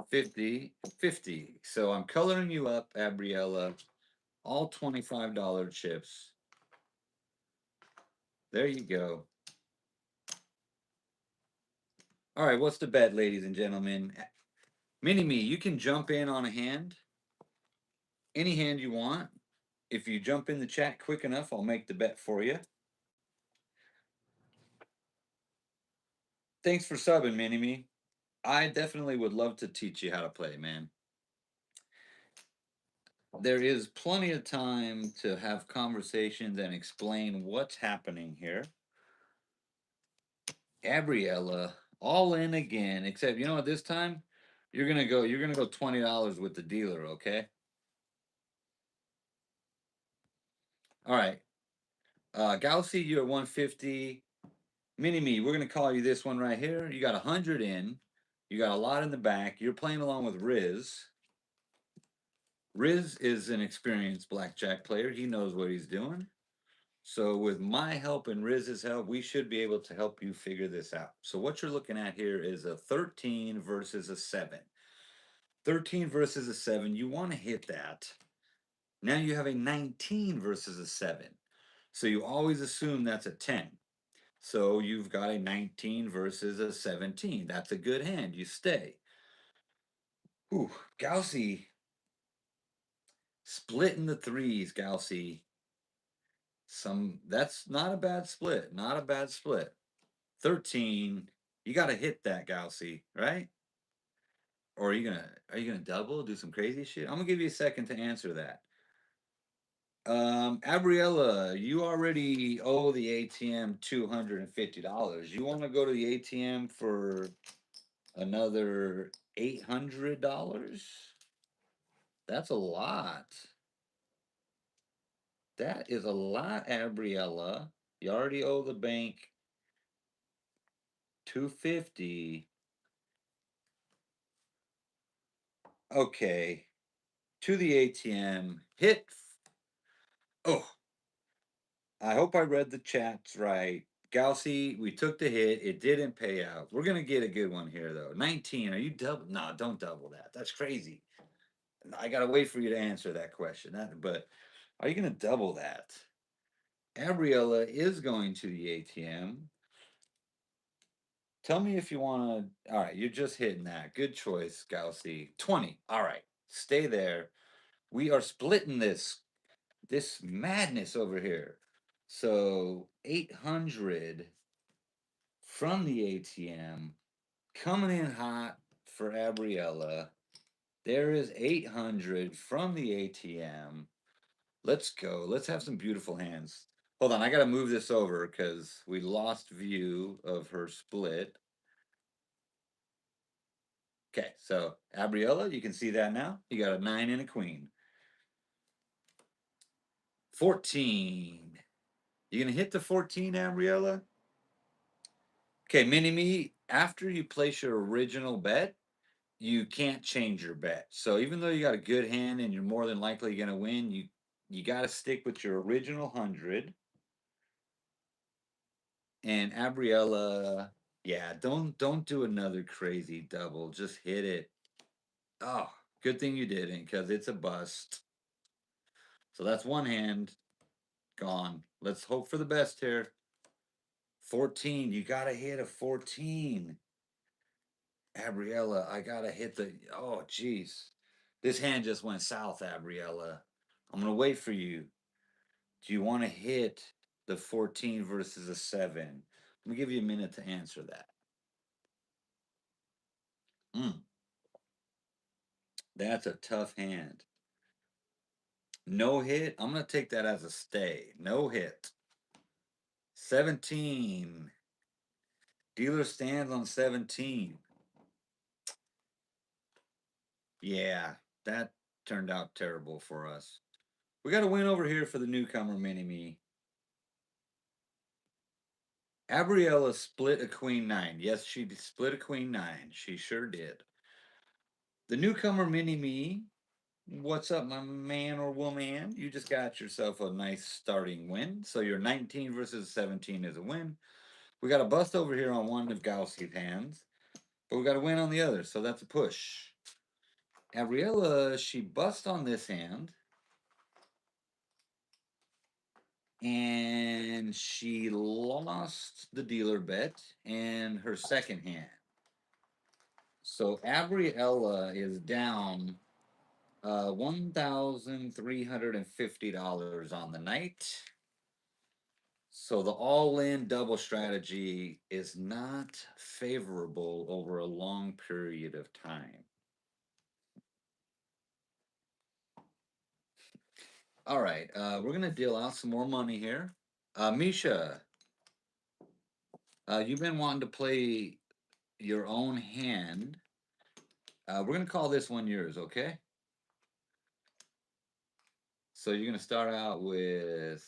50, 50. So I'm coloring you up, Abriella. All $25 chips. There you go. All right, what's the bet, ladies and gentlemen? Mini-Me, you can jump in on a hand. Any hand you want. If you jump in the chat quick enough, I'll make the bet for you. Thanks for subbing, Mini-Me. I definitely would love to teach you how to play, man. There is plenty of time to have conversations and explain what's happening here. Gabriella, all in again, except you know what, this time you're gonna go $20 with the dealer, okay? All right. Galaxy, you're at 150. Mini Me, we're gonna call you this one right here. You got 100 in, you got a lot in the back. You're playing along with Riz. Riz is an experienced blackjack player. He knows what he's doing. So with my help and Riz's help, we should be able to help you figure this out. So what you're looking at here is a 13 versus a 7. 13 versus a 7, you want to hit that. Now you have a 19 versus a 7. So you always assume that's a 10. So you've got a 19 versus a 17. That's a good hand. You stay. Ooh, Gaussy. Splitting the threes, Gaussy. That's not a bad split. Not a bad split. 13. You got to hit that, Gaussy, right? Or are you gonna double, do some crazy shit? I'm gonna give you a second to answer that. Gabriella, you already owe the ATM $250. You want to go to the ATM for another $800? That's a lot. That is a lot, Gabriella. You already owe the bank $250. Okay, to the ATM. Hit. Oh, I hope I read the chats right. Gaussy, we took the hit. It didn't pay out. We're gonna get a good one here though. 19. Are you double? No, don't double that. That's crazy. I gotta wait for you to answer that question. But are you gonna double that? Gabriella is going to the ATM. Tell me if you want to. All right, you're just hitting that. Good choice, Gaussy. 20. All right, stay there. We are splitting this madness over here. So 800 from the ATM coming in hot for Gabriella. There is 800 from the ATM. Let's go. Let's have some beautiful hands. Hold on, I got to move this over because we lost view of her split. Okay, so Gabriella, you can see that now. You got a 9 and a queen. 14. You gonna hit the 14, Gabriella? Okay, Mini Me, after you place your original bet, you can't change your bet. So even though you got a good hand and you're more than likely gonna win, you got to stick with your original 100. And Gabriella, yeah, don't do another crazy double. Just hit it. Oh, good thing you didn't, because it's a bust. So that's one hand gone. Let's hope for the best here. 14. You gotta hit a 14. Gabriella, I gotta hit the. Oh, jeez. This hand just went south, Gabriella. I'm gonna wait for you. Do you want to hit the 14 versus a 7? Let me give you a minute to answer that. That's a tough hand. No hit. I'm going to take that as a stay. No hit. 17. Dealer stands on 17. Yeah, that turned out terrible for us. We got a win over here for the newcomer, Mini Me. Gabriella split a queen 9. Yes, she split a queen 9. She sure did. The newcomer, Mini Me. What's up, my man or woman? You just got yourself a nice starting win. So your 19 versus 17 is a win. We got a bust over here on one of Gaussie's hands, but we got a win on the other, so that's a push. Gabriella, she busts on this hand and she lost the dealer bet and her second hand. So Gabriella is down $1,350 on the night. So the all-in double strategy is not favorable over a long period of time. All right, we're gonna deal out some more money here. Misha, you've been wanting to play your own hand. We're gonna call this one yours, okay? So you're gonna start out with.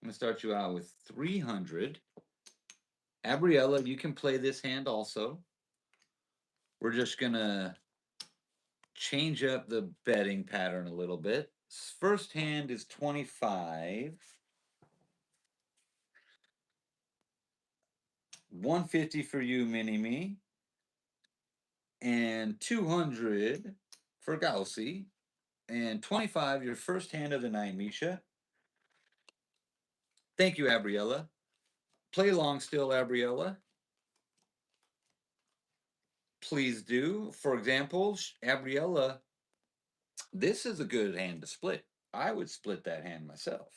I'm gonna start you out with 300. Gabriella, you can play this hand also. We're just gonna change up the betting pattern a little bit. First hand is 25. 150 for you, Mini Me. And 200 for Gaussy. And 25, your first hand of the night, Misha. Thank you, Gabriella. Play long still, Gabriella. Please do. For example, Gabriella, this is a good hand to split. I would split that hand myself.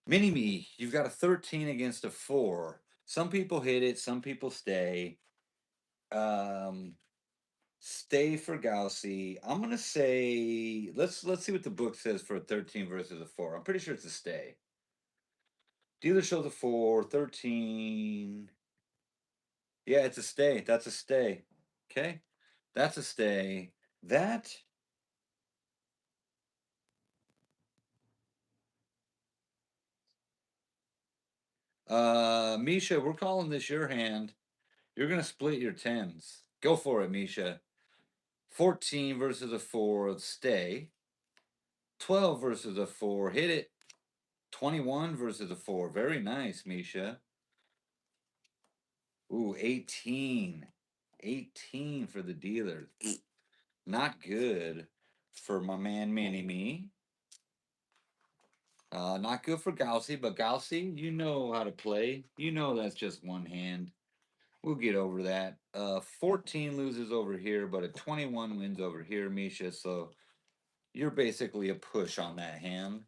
Mini Me, you've got a 13 against a 4. Some people hit it, some people stay. Um, stay for Gaussy. I'm gonna say let's see what the book says for a 13 versus a 4. I'm pretty sure it's a stay. Dealer shows a 4, 13. Yeah, it's a stay. That's a stay. Okay, that's a stay. That Misha, we're calling this your hand. You're gonna split your tens. Go for it, Misha. 14 versus a 4, stay. 12 versus a 4, hit it. 21 versus a 4, very nice, Misha. Ooh, 18. 18 for the dealer. Not good for my man Mini Me. Not good for Gaussy, but Gaussy, you know how to play. You know that's just one hand. We'll get over that. 14 loses over here, but a 21 wins over here, Misha. So you're basically a push on that hand.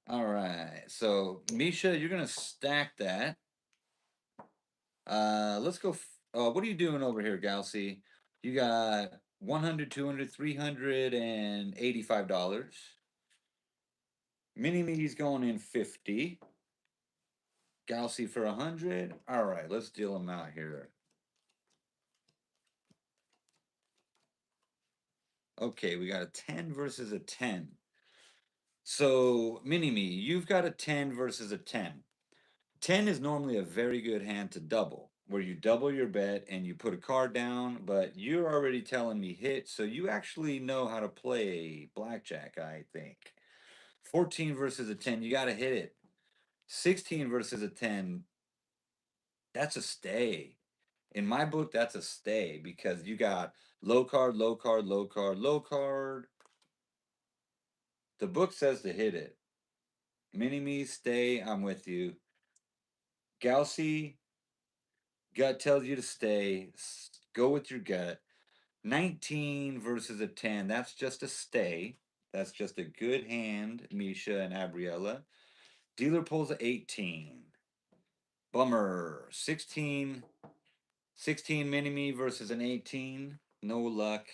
All right. So Misha, you're gonna stack that. Let's go. What are you doing over here, Gaussy? You got 100, 200, $385. Mini Me's going in 50. Gaussy for 100. All right, let's deal them out here. Okay, we got a 10 versus a 10. So, Mini Me, you've got a 10 versus a 10. 10 is normally a very good hand to double, where you double your bet and you put a card down, but you're already telling me hit, so you actually know how to play blackjack, I think. 14 versus a 10, you got to hit it. 16 versus a 10, that's a stay. In my book, that's a stay because you got low card, low card, low card, low card. The book says to hit it. Mini Me, stay, I'm with you. Gaussy, gut tells you to stay. Go with your gut. 19 versus a 10. That's just a stay. That's just a good hand, Misha and Gabriella. Dealer pulls a 18. Bummer. 16. 16 mini me versus an 18. No luck.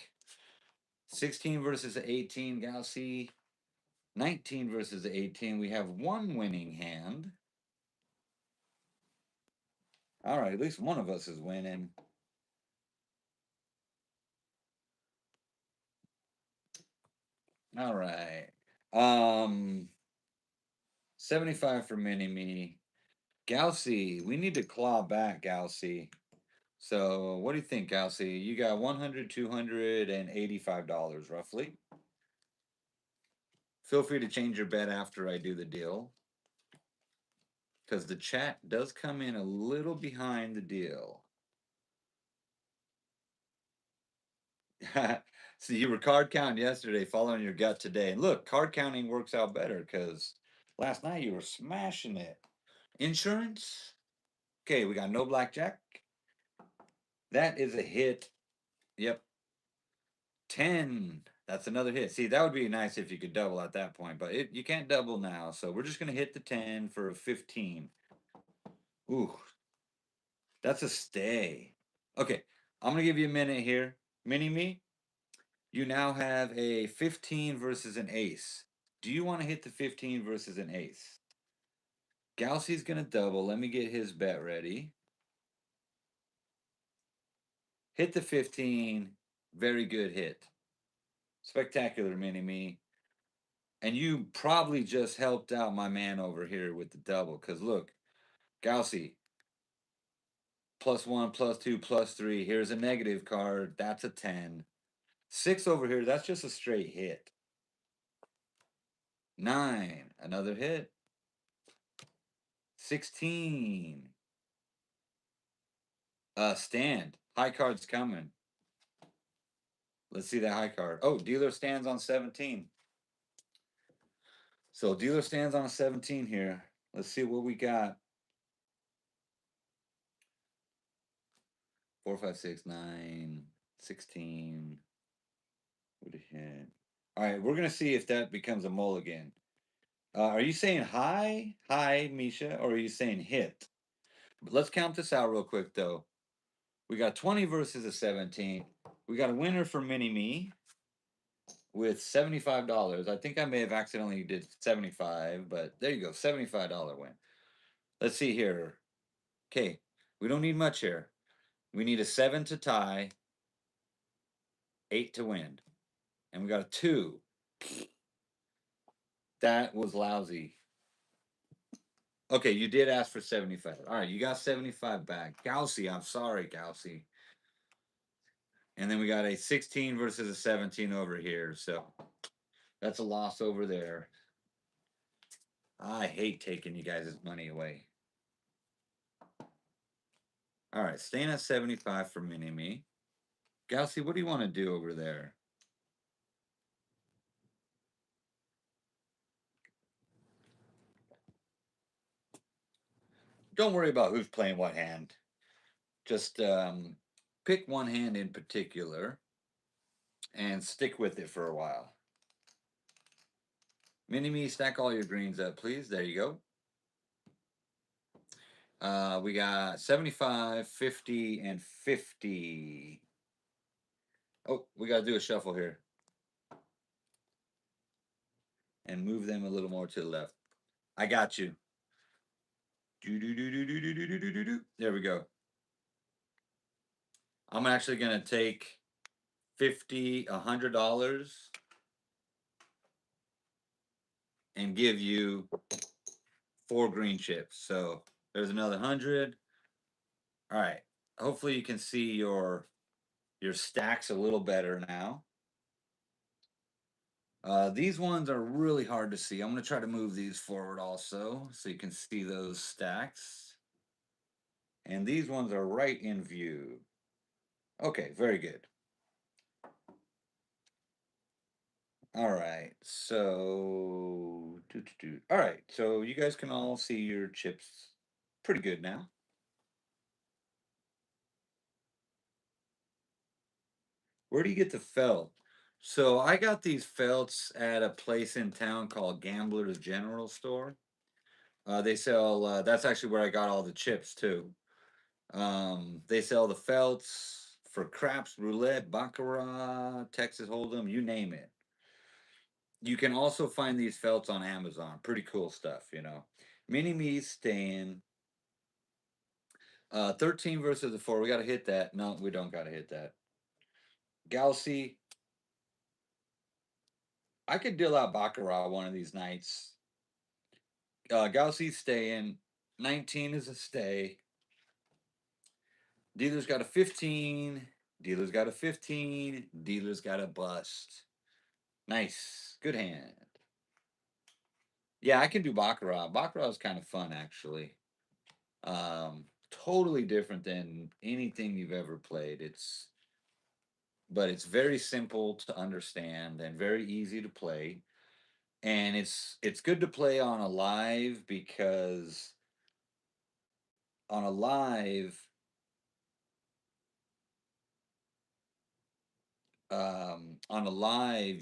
16 versus an 18, Gaussy. 19 versus 18. We have one winning hand. All right, at least one of us is winning. All right. 75 for mini me. Gaussy, we need to claw back, Gaussy. So, what do you think, Gaussy? You got 100, $285 roughly. Feel free to change your bet after I do the deal. Because the chat does come in a little behind the deal. So you were card counting yesterday, following your gut today. And look, card counting works out better because last night you were smashing it. Insurance? Okay, we got no blackjack. That is a hit. Yep. 10. That's another hit. See, that would be nice if you could double at that point, but you can't double now. So we're just going to hit the 10 for a 15. Ooh, that's a stay. Okay, I'm going to give you a minute here. Mini me, you now have a 15 versus an ace. Do you want to hit the 15 versus an ace? Galsey's going to double. Let me get his bet ready. Hit the 15. Very good hit. Spectacular, mini me. And you probably just helped out my man over here with the double. Because look, Gaussy, +1, +2, +3. Here's a negative card. That's a 10. 6 over here. That's just a straight hit. 9. Another hit. 16. Stand. High card's coming. Let's see that high card. Oh, dealer stands on 17. So dealer stands on a 17 here. Let's see what we got. 4, 5, 6, 9, 16. Would have hit. All right, we're gonna see if that becomes a mulligan. Are you saying hi, Misha, or are you saying hit? But let's count this out real quick, though. We got 20 versus a 17. We got a winner for Mini Me with $75. I think I may have accidentally did 75, but there you go, $75 win. Let's see here. Okay, we don't need much here. We need a 7 to tie, 8 to win, and we got a 2. That was lousy. Okay, you did ask for 75. All right, you got 75 back. Gaussy, I'm sorry, Gaussy. And then we got a 16 versus a 17 over here. So that's a loss over there. I hate taking you guys' money away. All right, staying at 75 for Mini Me. Gaussy, what do you want to do over there? Don't worry about who's playing what hand. Just pick one hand in particular and stick with it for a while. Mini Me, stack all your greens up, please. There you go. We got 75, 50, and 50. Oh, we got to do a shuffle here. And move them a little more to the left. I got you. There we go. I'm actually going to take $100 and give you 4 green chips. So there's another 100. All right. Hopefully you can see your stacks a little better now. These ones are really hard to see. I'm going to try to move these forward also so you can see those stacks. And these ones are right in view. Okay, very good. All right, so all right, so you guys can all see your chips pretty good now. Where do you get the felt? So I got these felts at a place in town called Gambler's General Store. They sell. That's actually where I got all the chips too. They sell the felts for craps, roulette, baccarat, Texas Hold'em, you name it. You can also find these felts on Amazon. Pretty cool stuff, you know. Mini Me's staying. 13 versus a 4. We got to hit that. No, we don't got to hit that. Gaussy. I could deal out Baccarat one of these nights. Gaussy's staying. 19 is a stay. Dealer's got a 15. Dealer's got a 15. Dealer's got a bust. Nice. Good hand. Yeah, I can do Baccarat. Baccarat is kind of fun, actually. Totally different than anything you've ever played. but it's very simple to understand and very easy to play. And it's good to play on a live because on a live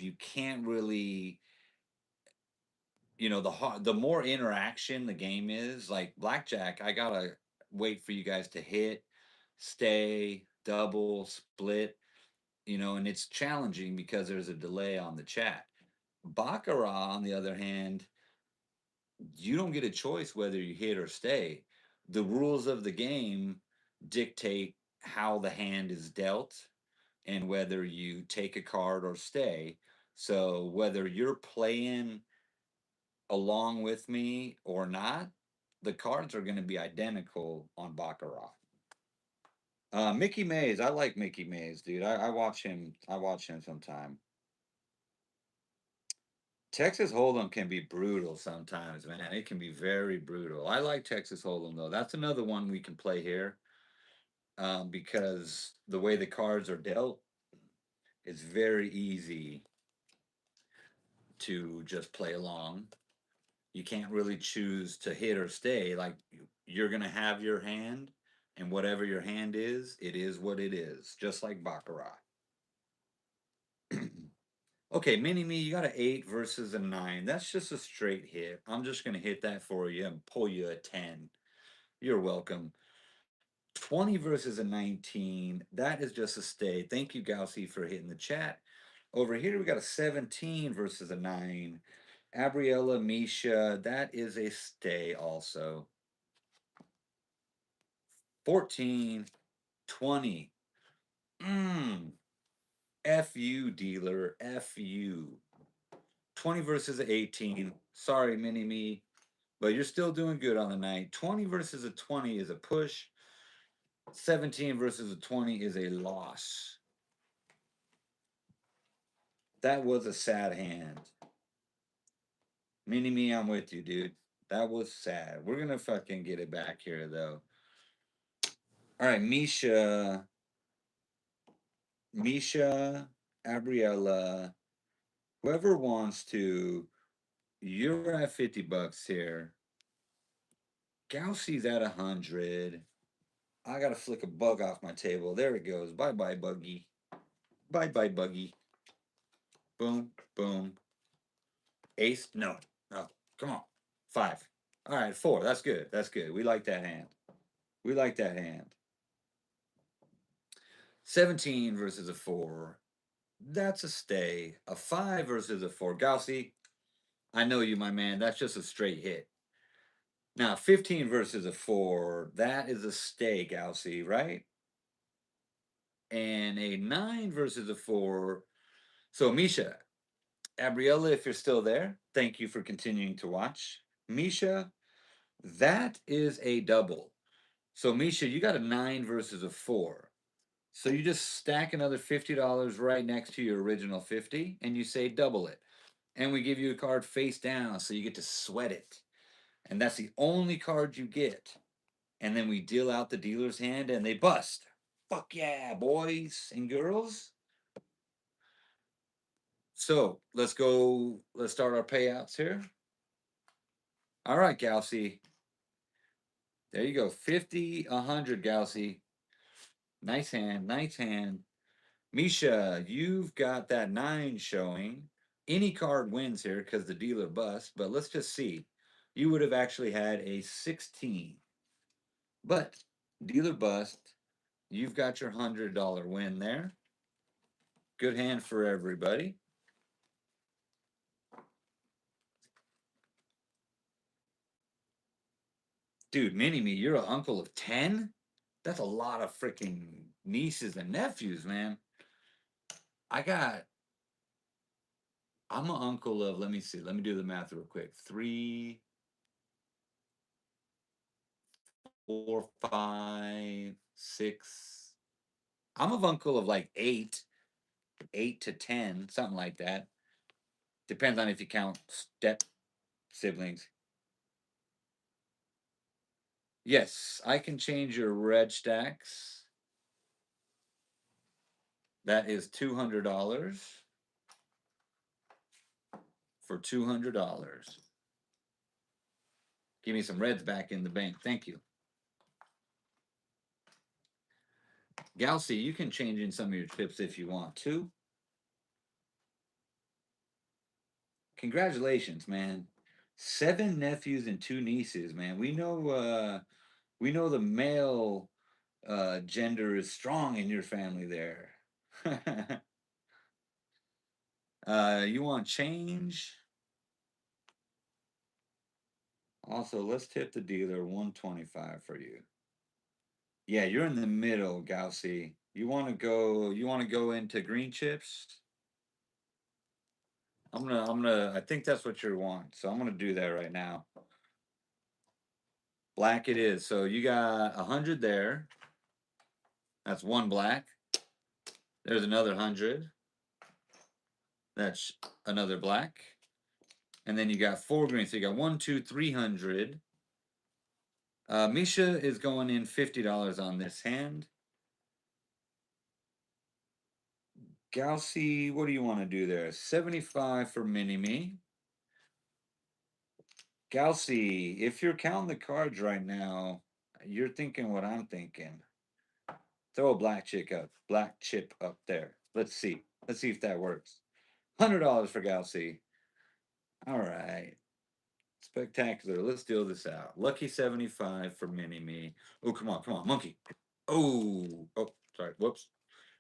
you can't really, the more interaction the game is, like blackjack, I gotta wait for you guys to hit, stay, double, split, and it's challenging because there's a delay on the chat. Baccarat, on the other hand, you don't get a choice whether you hit or stay. The rules of the game dictate how the hand is dealt and whether you take a card or stay. So whether you're playing along with me or not, the cards are going to be identical on Baccarat. Mickey Mays, I like Mickey Mays, dude. I watch him. I watch him sometime. Texas Hold'em can be brutal sometimes, man. It can be very brutal. I like Texas Hold'em though. That's another one we can play here, because the way the cards are dealt, it's very easy to just play along. You can't really choose to hit or stay. Like you're gonna have your hand, and whatever your hand is, it is what it is. Just like Baccarat. Okay, mini me, you got an 8 versus a 9. That's just a straight hit. I'm just gonna hit that for you and pull you a 10. You're welcome. 20 versus a 19. That is just a stay. Thank you, Gaussy, for hitting the chat. Over here, we got a 17 versus a 9. Abriella, Misha, that is a stay also. 14, 20. F you, dealer. F you. 20 versus a 18. Sorry, mini me, but you're still doing good on the night. 20 versus a 20 is a push. 17 versus a 20 is a loss. That was a sad hand. Mini me, I'm with you, dude. That was sad. We're gonna fucking get it back here though. All right, Misha, Abriella, whoever wants to, you're at $50 here. Gaussie's at 100. I gotta flick a bug off my table. There it goes. Bye bye, Buggy. Bye bye, Buggy. Boom, boom. Ace? No. No. Come on. 5. All right, 4. That's good. That's good. We like that hand. We like that hand. 17 versus a 4. That's a stay. A 5 versus a 4. Gaussie, I know you, my man. That's just a straight hit. Now, 15 versus a 4. That is a stay, Gaussie, right? And a 9 versus a 4. So, Misha, Abriella, if you're still there, thank you for continuing to watch. Misha, that is a double. So, Misha, you got a 9 versus a 4. So you just stack another $50 right next to your original 50 and you say double it. And we give you a card face down so you get to sweat it. And that's the only card you get. And then we deal out the dealer's hand and they bust. Fuck yeah, boys and girls. So let's go. Let's start our payouts here. All right, Gaussy. There you go. 50, 100, Gaussy. Nice hand. Nice hand. Misha, you've got that 9 showing. Any card wins here because the dealer busts, but let's just see. You would have actually had a 16. But dealer bust. You've got your $100 win there. Good hand for everybody. Dude, mini me, you're an uncle of 10? That's a lot of freaking nieces and nephews, man. I'm an uncle of, let me see, let me do the math real quick. 3, 4, 5, 6. I'm an uncle of like 8 to 10, something like that. Depends on if you count step siblings. Yes, I can change your red stacks. That is $200 for $200. Give me some reds back in the bank. Thank you. Galsy, you can change in some of your chips if you want to. Congratulations, man. 7 nephews and 2 nieces, man. We know the male gender is strong in your family there. You want change? Also, let's tip the dealer 125 for you. Yeah, you're in the middle, Gaussy. You want to go into green chips? I think that's what you want. So I'm gonna do that right now. Black it is. So you got 100 there. That's one black. There's another 100. That's another black. And then you got 4 green. So you got 1, 2, 300. Misha is going in $50 on this hand. Gaussy, what do you want to do there? 75 for Mini Me. Gaussy, if you're counting the cards right now, you're thinking what I'm thinking. Throw a black chip up there. Let's see. Let's see if that works. $100 for Gaussy. All right. Spectacular. Let's deal this out. Lucky 75 for Mini Me. Oh, come on, monkey. Oh, sorry. Whoops.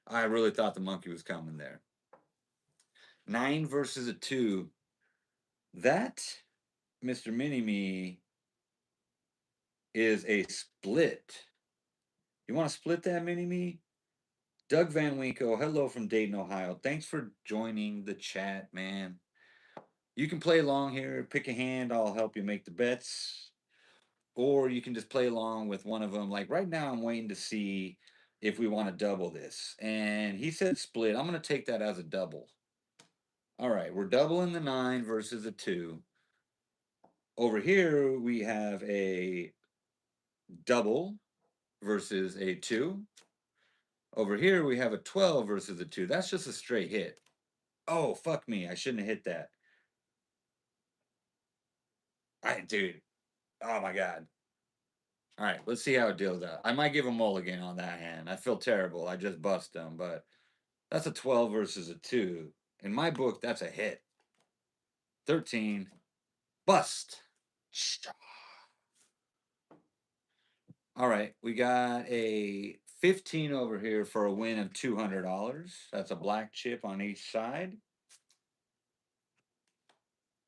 I really thought the monkey was coming there. 9 versus a 2. That, Mr. Mini Me, is a split. You want to split that, Mini Me? Doug Van Winkle, hello from Dayton, Ohio. Thanks for joining the chat, man. You can play along here, pick a hand, I'll help you make the bets. Or you can just play along with one of them. Like right now, I'm waiting to see if we want to double this. And he said split. I'm going to take that as a double. All right, we're doubling the 9 versus a 2. Over here, we have a double versus a 2. Over here, we have a 12 versus a 2. That's just a straight hit. Oh, fuck me. I shouldn't have hit that. Dude. Oh, my God. All right, let's see how it deals out. I might give a mulligan on that hand. I feel terrible. I just bust him, but that's a 12 versus a 2. In my book, that's a hit. 13. Bust. All right, we got a 15 over here for a win of $200. That's a black chip on each side.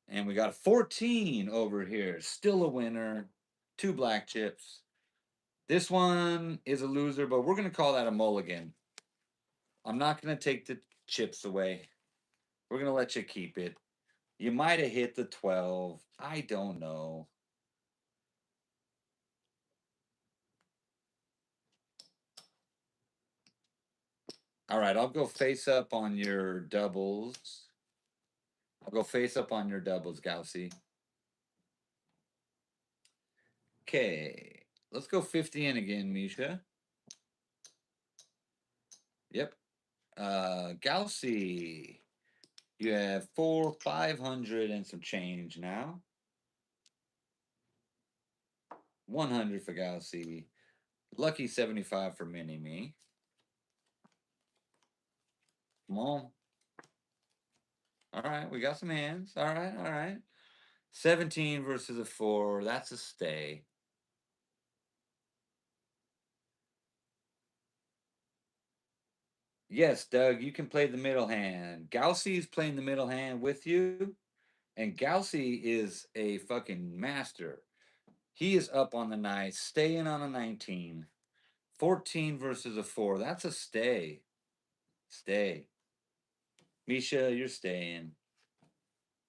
And we got a 14 over here. Still a winner. 2 black chips. This one is a loser, but we're going to call that a mulligan. I'm not going to take the chips away. We're going to let you keep it. You might have hit the 12. I don't know. All right, I'll go face up on your doubles. I'll go face up on your doubles, Gaussy. Okay, let's go 50 in again, Misha. Yep. Gaussy, you have 500 and some change now. 100 for Gaussy. Lucky 75 for Mini Me. Come on. All right, we got some hands. All right. 17 versus a 4. That's a stay. Yes, Doug, you can play the middle hand. Gaussie's playing the middle hand with you, and Gaussie is a fucking master. He is up on the night, staying on a 19. 14 versus a 4. That's a stay. Stay. Misha, you're staying.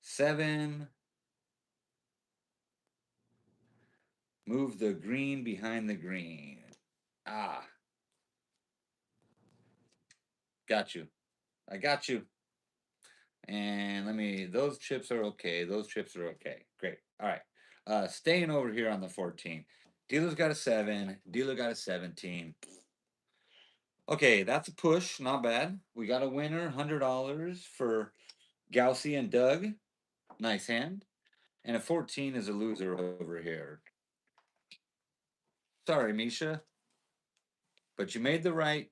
7. Move the green behind the green. Ah. Got you. I got you. And those chips are okay. Those chips are okay. Great. All right. Staying over here on the 14. Dealer's got a 7. Dealer got a 17. Okay, that's a push. Not bad. We got a winner, $100 for Gaussy and Doug. Nice hand. And a 14 is a loser over here. Sorry, Misha, but you made the right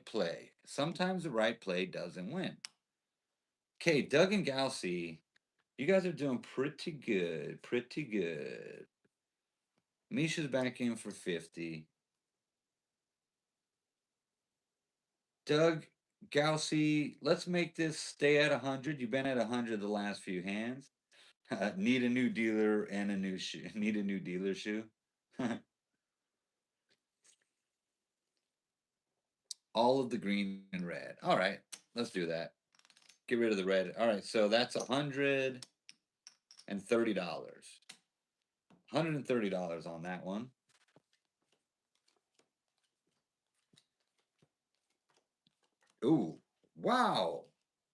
play. Sometimes the right play doesn't win. Okay, Doug and Gaussy, you guys are doing pretty good. Pretty good. Misha's back in for 50. Doug, Gaussy, let's make this stay at 100. You've been at 100 the last few hands. Need a new dealer and a new shoe. Need a new dealer shoe. All of the green and red. All right, let's do that. Get rid of the red. All right, so that's $130. $130 on that one. Ooh, wow.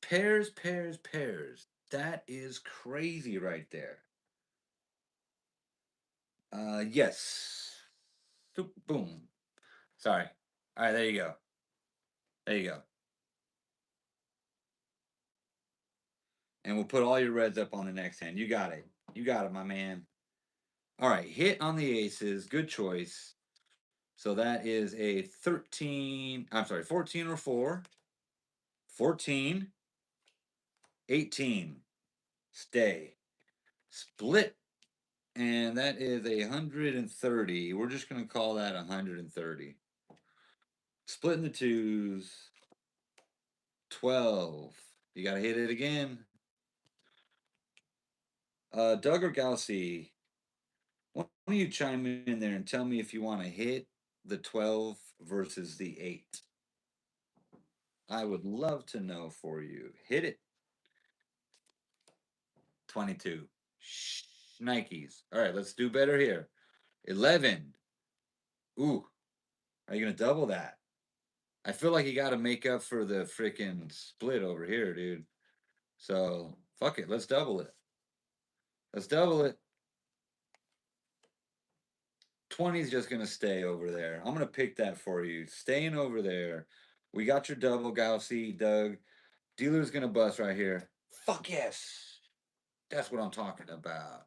Pairs, pairs, pairs. That is crazy right there. Yes. Boom. Sorry. All right, there you go. There you go. And we'll put all your reds up on the next hand. You got it. You got it, my man. All right, hit on the aces. Good choice. So that is a 13. I'm sorry, 14 or 4. 14. 18. Stay. Split. And that is 130. We're just going to call that 130. Splitting the twos. 12. You got to hit it again. Doug or Gaussy, why don't you chime in there and tell me if you want to hit the 12 versus the 8? I would love to know for you. Hit it. 22. Nikes. All right, let's do better here. 11. Ooh, are you going to double that? I feel like you got to make up for the freaking split over here, dude. So, fuck it. Let's double it. Let's double it. 20 is just going to stay over there. I'm going to pick that for you. Staying over there. We got your double, Gaussy, Doug. Dealer's going to bust right here. Fuck yes. That's what I'm talking about.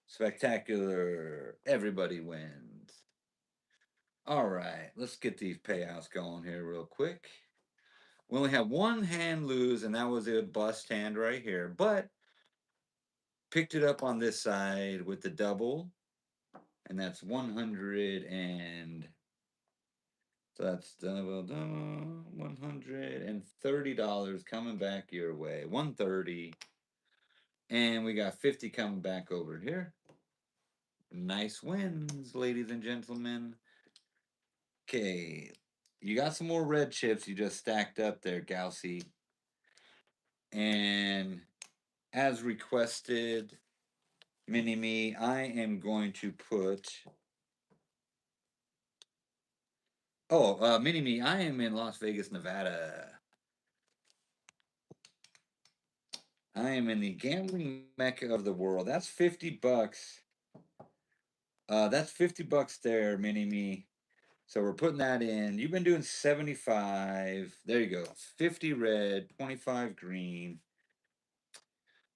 Spectacular. Everybody wins. All right. Let's get these payouts going here real quick. We only have one hand lose, and that was a bust hand right here. But picked it up on this side with the double. And that's 100 and so that's $130 coming back your way. 130. And we got 50 coming back over here. Nice wins, ladies and gentlemen. Okay. You got some more red chips you just stacked up there, Gaussy. And as requested, Mini-Me, I am going to put... Oh, Mini-Me, I am in Las Vegas, Nevada. I am in the gambling mecca of the world. That's $50. That's $50 there, Mini-Me. So we're putting that in. You've been doing 75. There you go. 50 red, 25 green.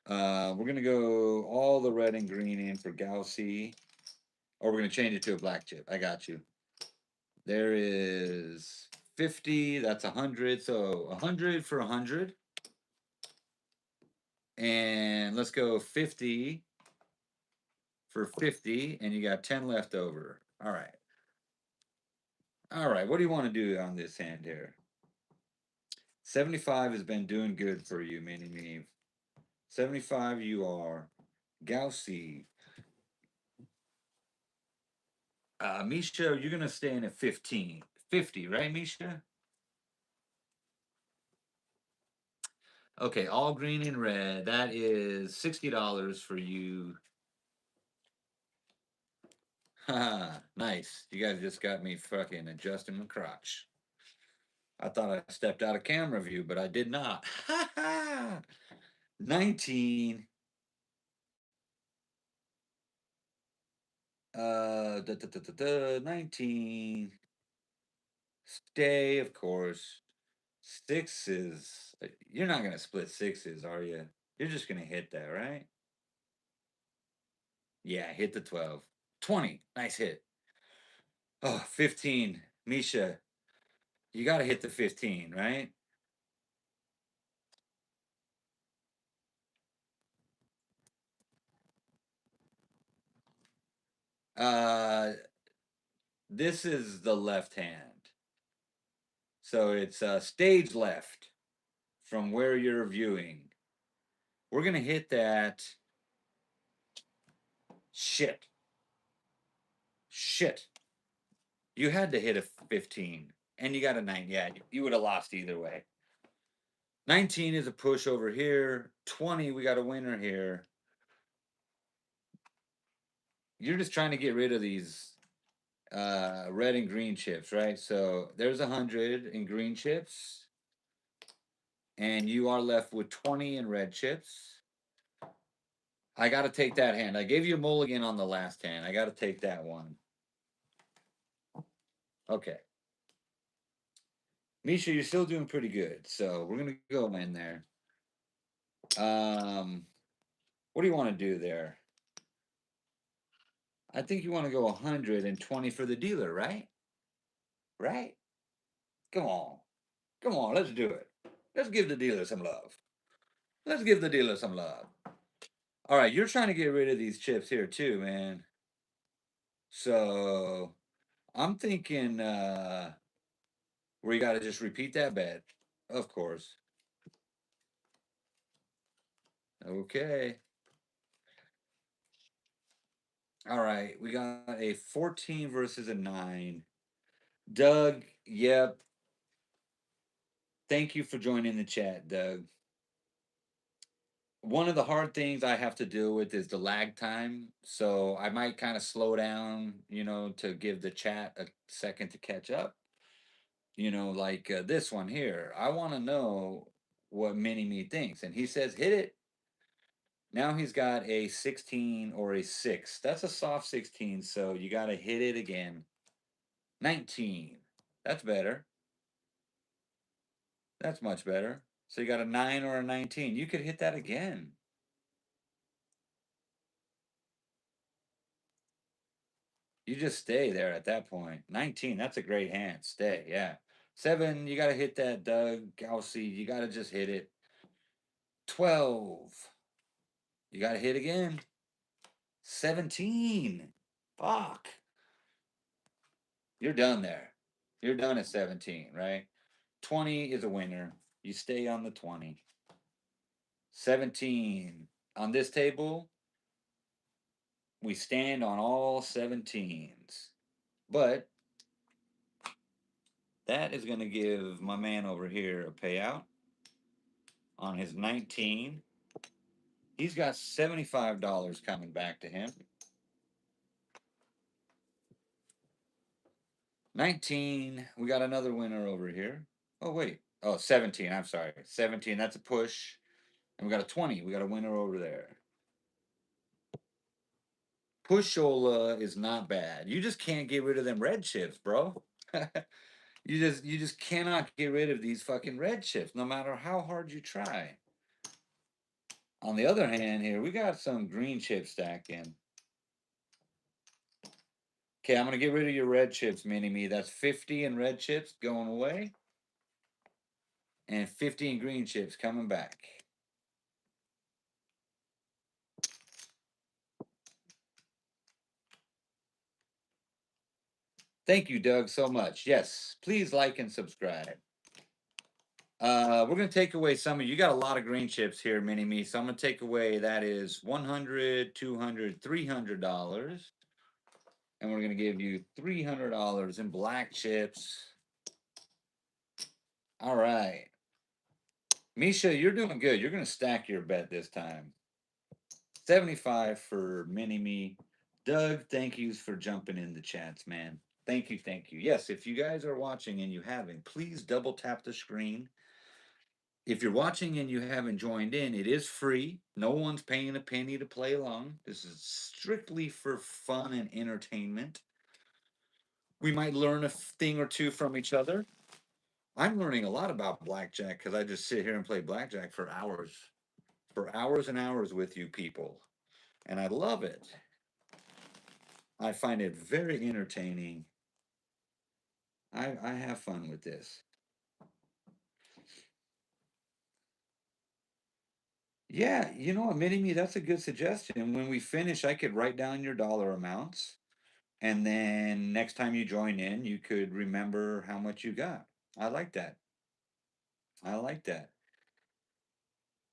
We're gonna go all the red and green in for Gaussy. Or we're gonna change it to a black chip. I got you. There is 50. That's 100. So 100 for 100. And let's go 50 for 50. And you got 10 left over. All right. All right. What do you want to do on this hand here? 75 has been doing good for you, Mini-Me. 75 you are. Gaussy. Misha, you're going to stay in at 15. 50, right, Misha? Okay, all green and red. That is $60 for you. Haha, nice. You guys just got me fucking adjusting my crotch. I thought I stepped out of camera view, but I did not. 19. 19. Stay, of course. Sixes. You're not going to split sixes, are you? You're just going to hit that, right? Yeah, hit the 12. 20. Nice hit. Oh, 15. Misha, you got to hit the 15, right? Uh, this is the left hand. So it's stage left from where you're viewing. We're going to hit that. Shit. Shit. You had to hit a 15 and you got a 9. Yeah, you would have lost either way. 19 is a push over here. 20, we got a winner here. You're just trying to get rid of these red and green chips, right? So there's 100 in green chips, and you are left with 20 in red chips. I got to take that hand. I gave you a mulligan on the last hand. I got to take that one. Okay. Misha, you're still doing pretty good. So we're going to go in there. What do you want to do there? I think you want to go 120 for the dealer, right? Right? Come on. Come on, let's do it. Let's give the dealer some love. Let's give the dealer some love. All right, you're trying to get rid of these chips here too, man. So I'm thinking we got to just repeat that bet. Of course. Okay. All right, we got a 14 versus a 9. Doug, yep. Thank you for joining the chat, Doug. One of the hard things I have to deal with is the lag time. So I might kind of slow down, to give the chat a second to catch up. Like this one here. I want to know what Mini Me thinks. And he says, hit it. Now he's got a 16 or a 6. That's a soft 16. So you got to hit it again. 19. That's better. That's much better. So you got a 9 or a 19. You could hit that again. You just stay there at that point. 19, that's a great hand. Stay, yeah. 7, you got to hit that, Doug Gaussy. You got to just hit it. 12, you got to hit again. 17, fuck. You're done there. You're done at 17, right? 20 is a winner. You stay on the 20. 17. On this table, we stand on all 17s. But that is going to give my man over here a payout on his 19. He's got $75 coming back to him. 19. We got another winner over here. Oh, wait. Oh, 17. I'm sorry. 17. That's a push. And we got a 20. We got a winner over there. Pushola is not bad. You just can't get rid of them red chips, bro. You just cannot get rid of these fucking red chips, no matter how hard you try. On the other hand, here we got some green chips stacking. Okay, I'm gonna get rid of your red chips, Mini Me. That's 50 in red chips going away, and 50 in green chips coming back. Thank you, Doug, so much. Yes, please like and subscribe. We're gonna take away some of you got a lot of green chips here, Mini Me. So I'm gonna take away that is 100, 200, $300, and we're gonna give you $300 in black chips. All right, Misha, you're doing good. You're gonna stack your bet this time. 75 for Mini Me. Doug, thank yous for jumping in the chats, man. Thank you, thank you. Yes, if you guys are watching and you haven't, please double tap the screen. If you're watching and you haven't joined in, it is free. No one's paying a penny to play along. This is strictly for fun and entertainment. We might learn a thing or two from each other. I'm learning a lot about blackjack because I just sit here and play blackjack for hours and hours with you people. And I love it. I find it very entertaining. I have fun with this. Yeah, you know what, Mini Me, that's a good suggestion. When we finish, I could write down your dollar amounts. And then next time you join in, you could remember how much you got. I like that. I like that.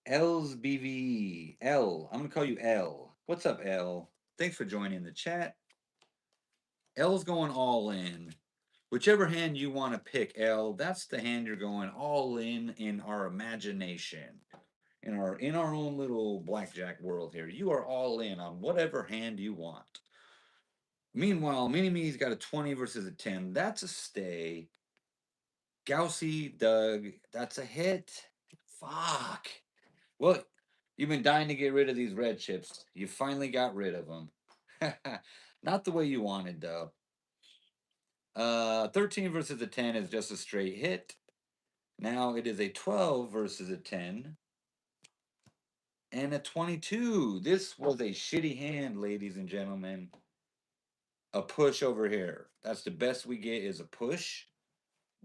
L's BV. L. I'm going to call you L. What's up, L? Thanks for joining the chat. L's going all in. Whichever hand you want to pick, L, that's the hand you're going all in our imagination. In our own little blackjack world here. You are all in on whatever hand you want. Meanwhile, Mini Me's got a 20 versus a 10. That's a stay. Gaussy, Doug, that's a hit. Fuck. Well, you've been dying to get rid of these red chips. You finally got rid of them. Not the way you wanted, though. 13 versus a 10 is just a straight hit. Now it is a 12 versus a 10 and a 22. This was a shitty hand, ladies and gentlemen. A push over here. That's the best we get is a push.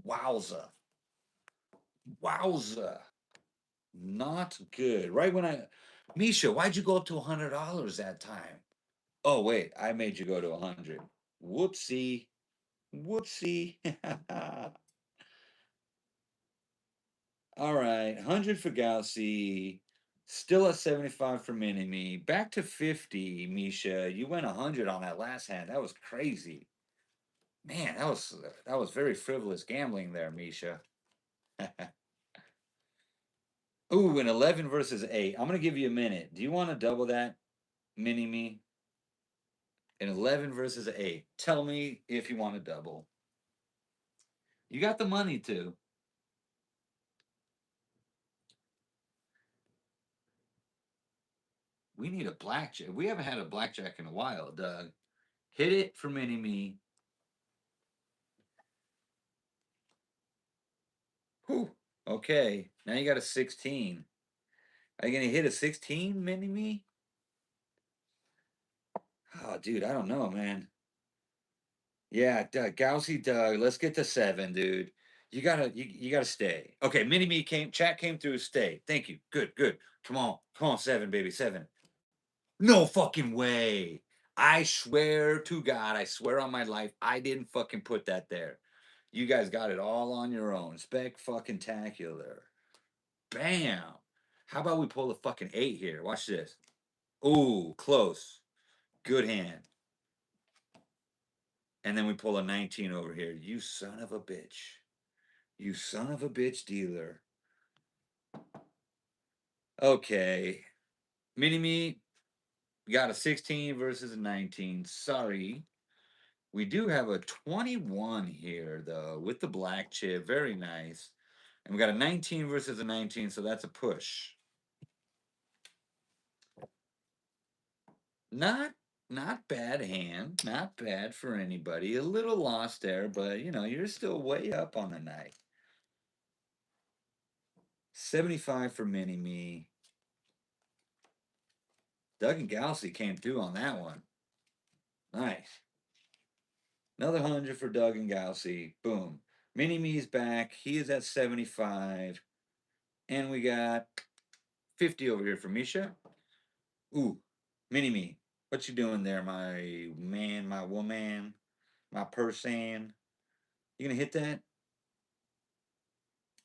Wowza. Wowza. Not good. Right when Misha, why'd you go up to $100 that time? Oh, wait, I made you go to 100. Whoopsie. Whoopsie. All right, 100 for Gaussy. Still at 75 for Mini-Me. Back to 50, Misha. You went 100 on that last hand. That was crazy. Man, that was very frivolous gambling there, Misha. Ooh, an 11 versus 8. I'm going to give you a minute. Do you want to double that, Mini-Me? An 11 versus an 8. Tell me if you want to double. You got the money to. We need a blackjack. We haven't had a blackjack in a while, Doug. Hit it for Mini-Me. Whew. Okay, now you got a 16. Are you going to hit a 16, Mini-Me? Oh, dude, I don't know, man. Yeah, Doug, Gaussy Doug, let's get to 7, dude. You gotta stay. Okay, Mini-Me chat came through, stay. Thank you. Good, good. Come on, 7, baby, 7. No fucking way. I swear to God, I swear on my life, I didn't fucking put that there. You guys got it all on your own. Spec fucking tacular. Bam. How about we pull the fucking 8 here? Watch this. Ooh, close. Good hand. And then we pull a 19 over here. You son of a bitch. You son of a bitch dealer. Okay. Mini Me got a 16 versus a 19. Sorry. We do have a 21 here, though, with the black chip. Very nice. And we got a 19 versus a 19, so that's a push. Not bad hand. Not bad for anybody. A little lost there, but, you're still way up on the night. 75 for Mini-Me. Doug and Galaxy came through on that one. Nice. Another 100 for Doug and Galaxy. Boom. Mini-Me's back. He is at 75. And we got 50 over here for Misha. Ooh, Mini-Me. What you doing there, my man, my woman, my person? You gonna hit that?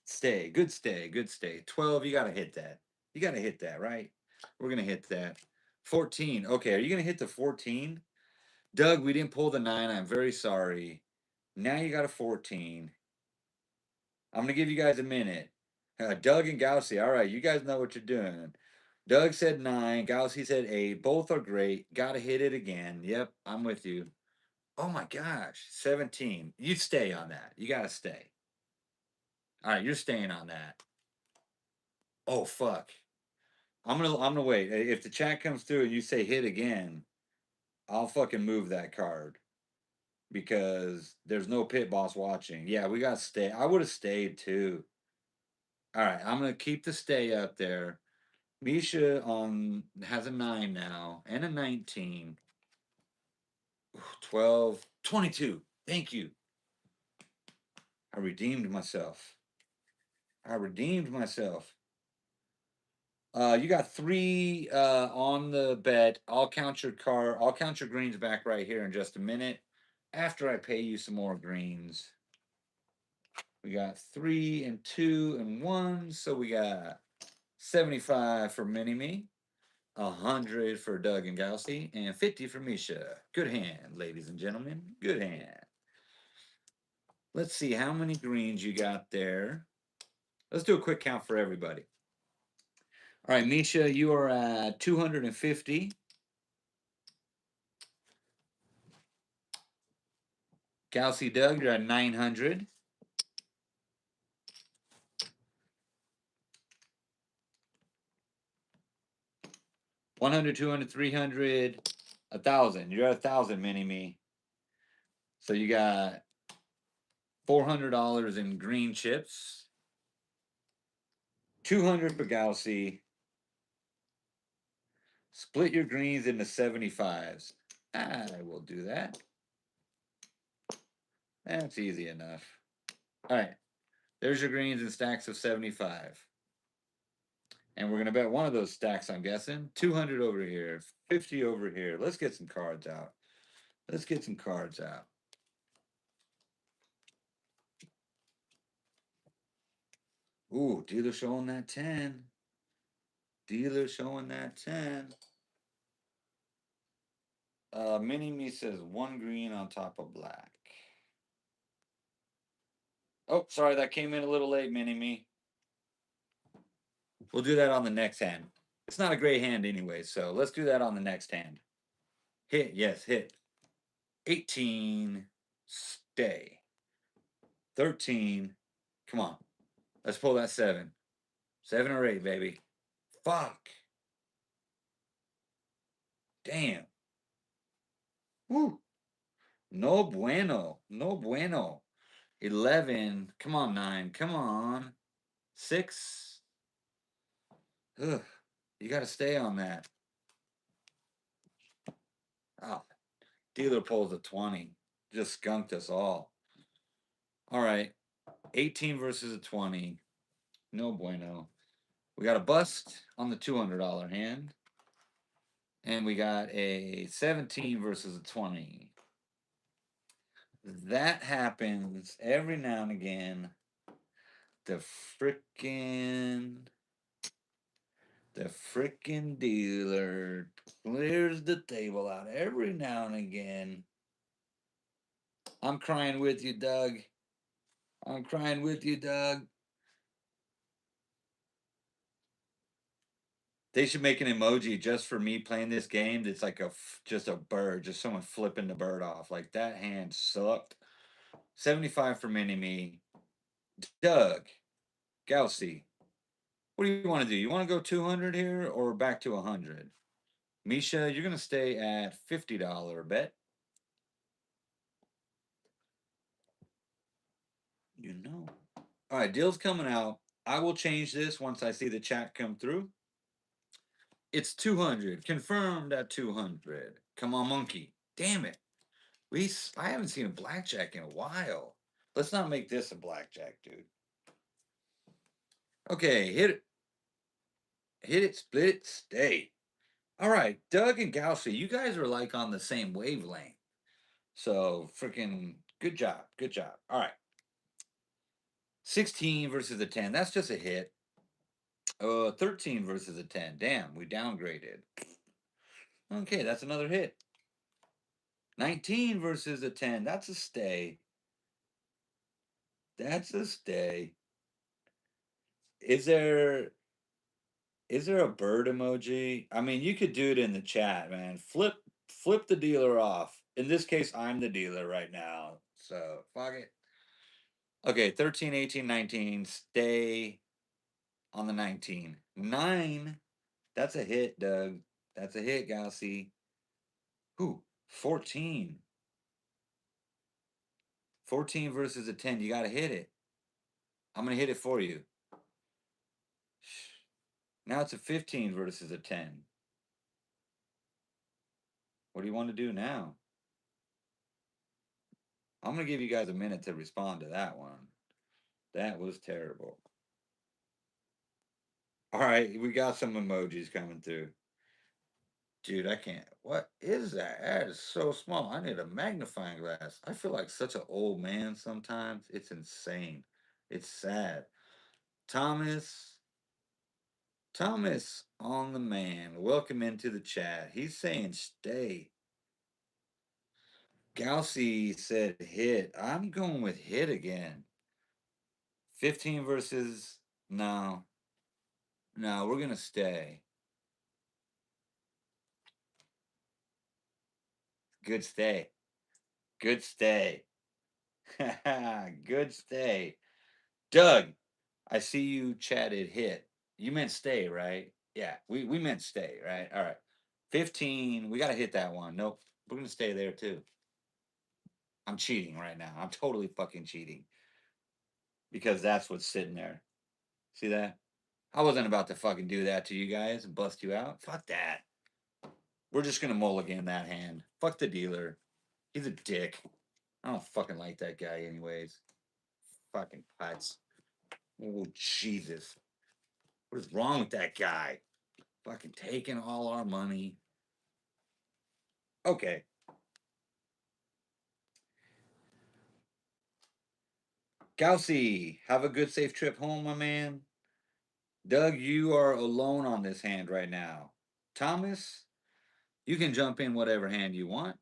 Stay. Good stay. Good stay. 12, you gotta hit that. You gotta hit that, right? We're gonna hit that. 14. Okay, are you gonna hit the 14? Doug, we didn't pull the 9. I'm very sorry. Now you got a 14. I'm gonna give you guys a minute. Doug and Gaussy, all right, you guys know what you're doing. Doug said 9, Gaussy said 8. Both are great. Gotta hit it again. Yep, I'm with you. Oh my gosh, 17. You stay on that. You gotta stay. All right, you're staying on that. Oh fuck. I'm gonna wait. If the chat comes through and you say hit again, I'll fucking move that card. because there's no pit boss watching. Yeah, we got to stay. I would have stayed too. All right, I'm gonna keep the stay up there. Misha on has a 9 now and a 19. 12, 22. Thank you. I redeemed myself. I redeemed myself. You got 3 on the bet. I'll count your car. I'll count your greens back right here in just a minute. After I pay you some more greens. We got 3 and 2 and 1. So we got 75 for Mini Me, 100 for Doug and Gaussy, and 50 for Misha. Good hand, ladies and gentlemen. Good hand. Let's see how many greens you got there. Let's do a quick count for everybody. All right, Misha, you are at 250. Gaussy Doug, you're at 900. 100, 200, 300, 1,000. You're at 1,000, Mini Me. So you got $400 in green chips. 200 for Gaussy. Split your greens into 75s. I will do that. That's easy enough. All right. There's your greens in stacks of 75. And we're going to bet one of those stacks, I'm guessing. 200 over here, 50 over here. Let's get some cards out. Let's get some cards out. Ooh, dealer showing that 10. Dealer showing that 10. Mini Me says 1 green on top of black. Oh, sorry, that came in a little late, Mini Me. We'll do that on the next hand. It's not a great hand anyway, so let's do that on the next hand. Hit, yes, hit. 18, stay. 13, come on. Let's pull that 7. 7 or 8, baby. Fuck. Damn. Woo. No bueno. No bueno. 11. Come on, 9. Come on. 6. Ugh. You got to stay on that. Oh, dealer pulls a 20. Just skunked us all. All right. 18 versus a 20. No bueno. We got a bust on the $200 hand. And we got a 17 versus a 20. That happens every now and again. The frickin' dealer clears the table out every now and again. I'm crying with you, Doug. I'm crying with you, Doug. They should make an emoji just for me playing this game. It's like just a bird, just someone flipping the bird off. Like that hand sucked. 75 for Mini Me. Doug, Gaussy, what do you want to do? You want to go 200 here or back to 100? Misha, you're going to stay at $50 bet. You know. All right, deal's coming out. I will change this once I see the chat come through. It's 200. Confirmed at 200. Come on, monkey. Damn it. I haven't seen a blackjack in a while. Let's not make this a blackjack, dude. Okay, hit it. Hit it, split it, stay. All right, Doug and Gaussy, you guys are like on the same wavelength. So freaking good job. Good job. All right. 16 versus a 10. That's just a hit. 13 versus a 10. Damn, we downgraded. Okay, that's another hit. 19 versus a 10. That's a stay. That's a stay. Is there a bird emoji? I mean, you could do it in the chat, man. Flip the dealer off. In this case, I'm the dealer right now. So, fuck it. Okay, 13, 18, 19. Stay on the 19. 9. That's a hit, Doug. That's a hit, Gaussy. Ooh, 14. 14 versus a 10. You got to hit it. I'm going to hit it for you. Now it's a 15 versus a 10. What do you want to do now? I'm going to give you guys a minute to respond to that one. That was terrible. All right, we got some emojis coming through. Dude, I can't. What is that? That is so small. I need a magnifying glass. I feel like such an old man sometimes. It's insane. It's sad. Thomas. Thomas on the man. Welcome into the chat. He's saying stay. Gaussy said hit. I'm going with hit again. 15 versus. No. No, we're going to stay. Good stay. Good stay. Good stay. Doug, I see you chatted hit. You meant stay, right? Yeah, we meant stay, right? All right. 15. We got to hit that one. Nope. We're going to stay there too. I'm cheating right now. I'm totally fucking cheating because that's what's sitting there. See that? I wasn't about to fucking do that to you guys and bust you out. Fuck that. We're just going to mulligan that hand. Fuck the dealer. He's a dick. I don't fucking like that guy, anyways. Fucking putts. Oh, Jesus. What is wrong with that guy? Fucking taking all our money. Okay. Gaussy, have a good, safe trip home, my man. Doug, you are alone on this hand right now. Thomas, you can jump in whatever hand you want.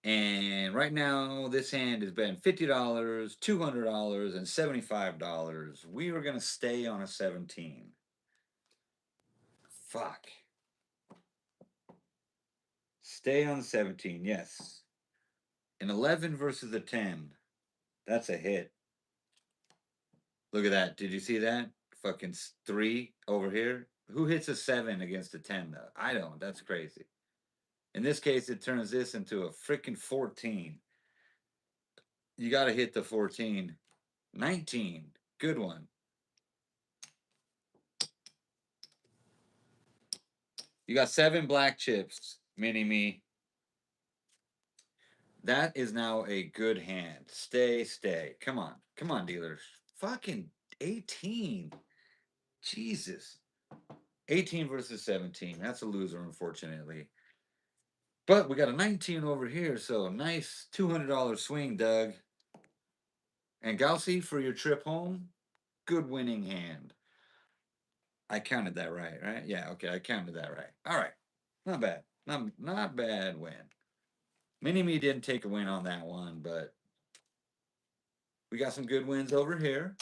And right now, this hand has been $50, $200, and $75. We are going to stay on a 17. Fuck. Stay on 17, yes. An 11 versus a 10. That's a hit. Look at that. Did you see that? Fucking 3 over here. Who hits a 7 against a 10, though? I don't. That's crazy. In this case, it turns this into a freaking 14. You got to hit the 14. 19. Good one. You got 7 black chips, mini me. That is now a good hand. Stay, stay. Come on. Come on, dealers. Fucking 18. Jesus. 18 versus 17. That's a loser, unfortunately. But we got a 19 over here, so nice $200 swing, Doug. And Gaussy, for your trip home, good winning hand. I counted that right, right? Yeah, okay, I counted that right. All right. Not bad. Not bad win. Mini-Me didn't take a win on that one, but we got some good wins over here.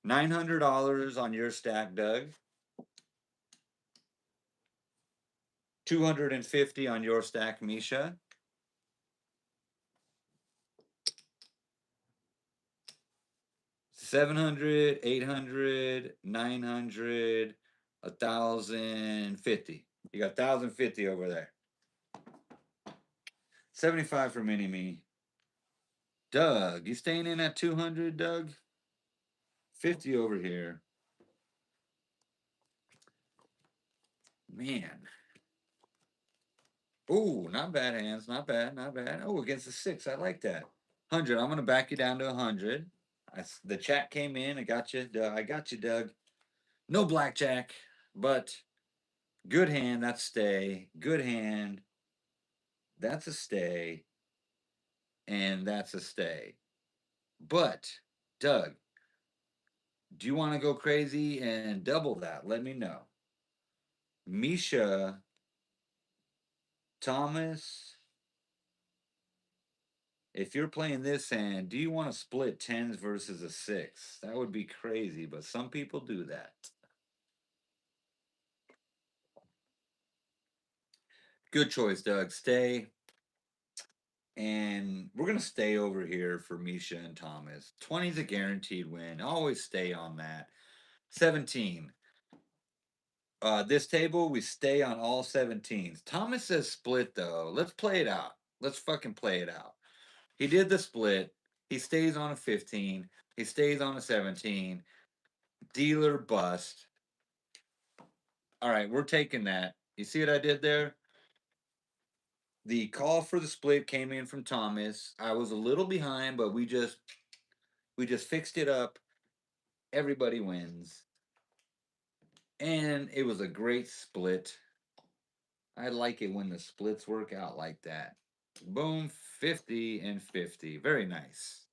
$900 on your stack, Doug. 250 on your stack, Misha. 700, 800, 900, 1,050. You got 1,050 over there. 75 for Mini Me. Doug, you staying in at 200, Doug? 50 over here. Man. Oh, not bad hands. Not bad. Not bad. Oh, against the 6. I like that. 100. I'm going to back you down to 100. The chat came in. I got you. I got you, Doug. No blackjack, but good hand. That's stay. Good hand. That's a stay. And that's a stay. But, Doug, do you want to go crazy and double that? Let me know. Misha, Thomas, if you're playing this hand, do you want to split 10s versus a 6? That would be crazy, but some people do that. Good choice, Doug. Stay. And we're going to stay over here for Misha and Thomas. 20 is a guaranteed win. Always stay on that. 17. This table, we stay on all 17s. Thomas says split, though. Let's play it out. Let's fucking play it out. He did the split. He stays on a 15. He stays on a 17. Dealer bust. All right, we're taking that. You see what I did there? The call for the split came in from Thomas. I was a little behind, but we just fixed it up. Everybody wins. And it was a great split. I like it when the splits work out like that. Boom, 50 and 50. Very nice.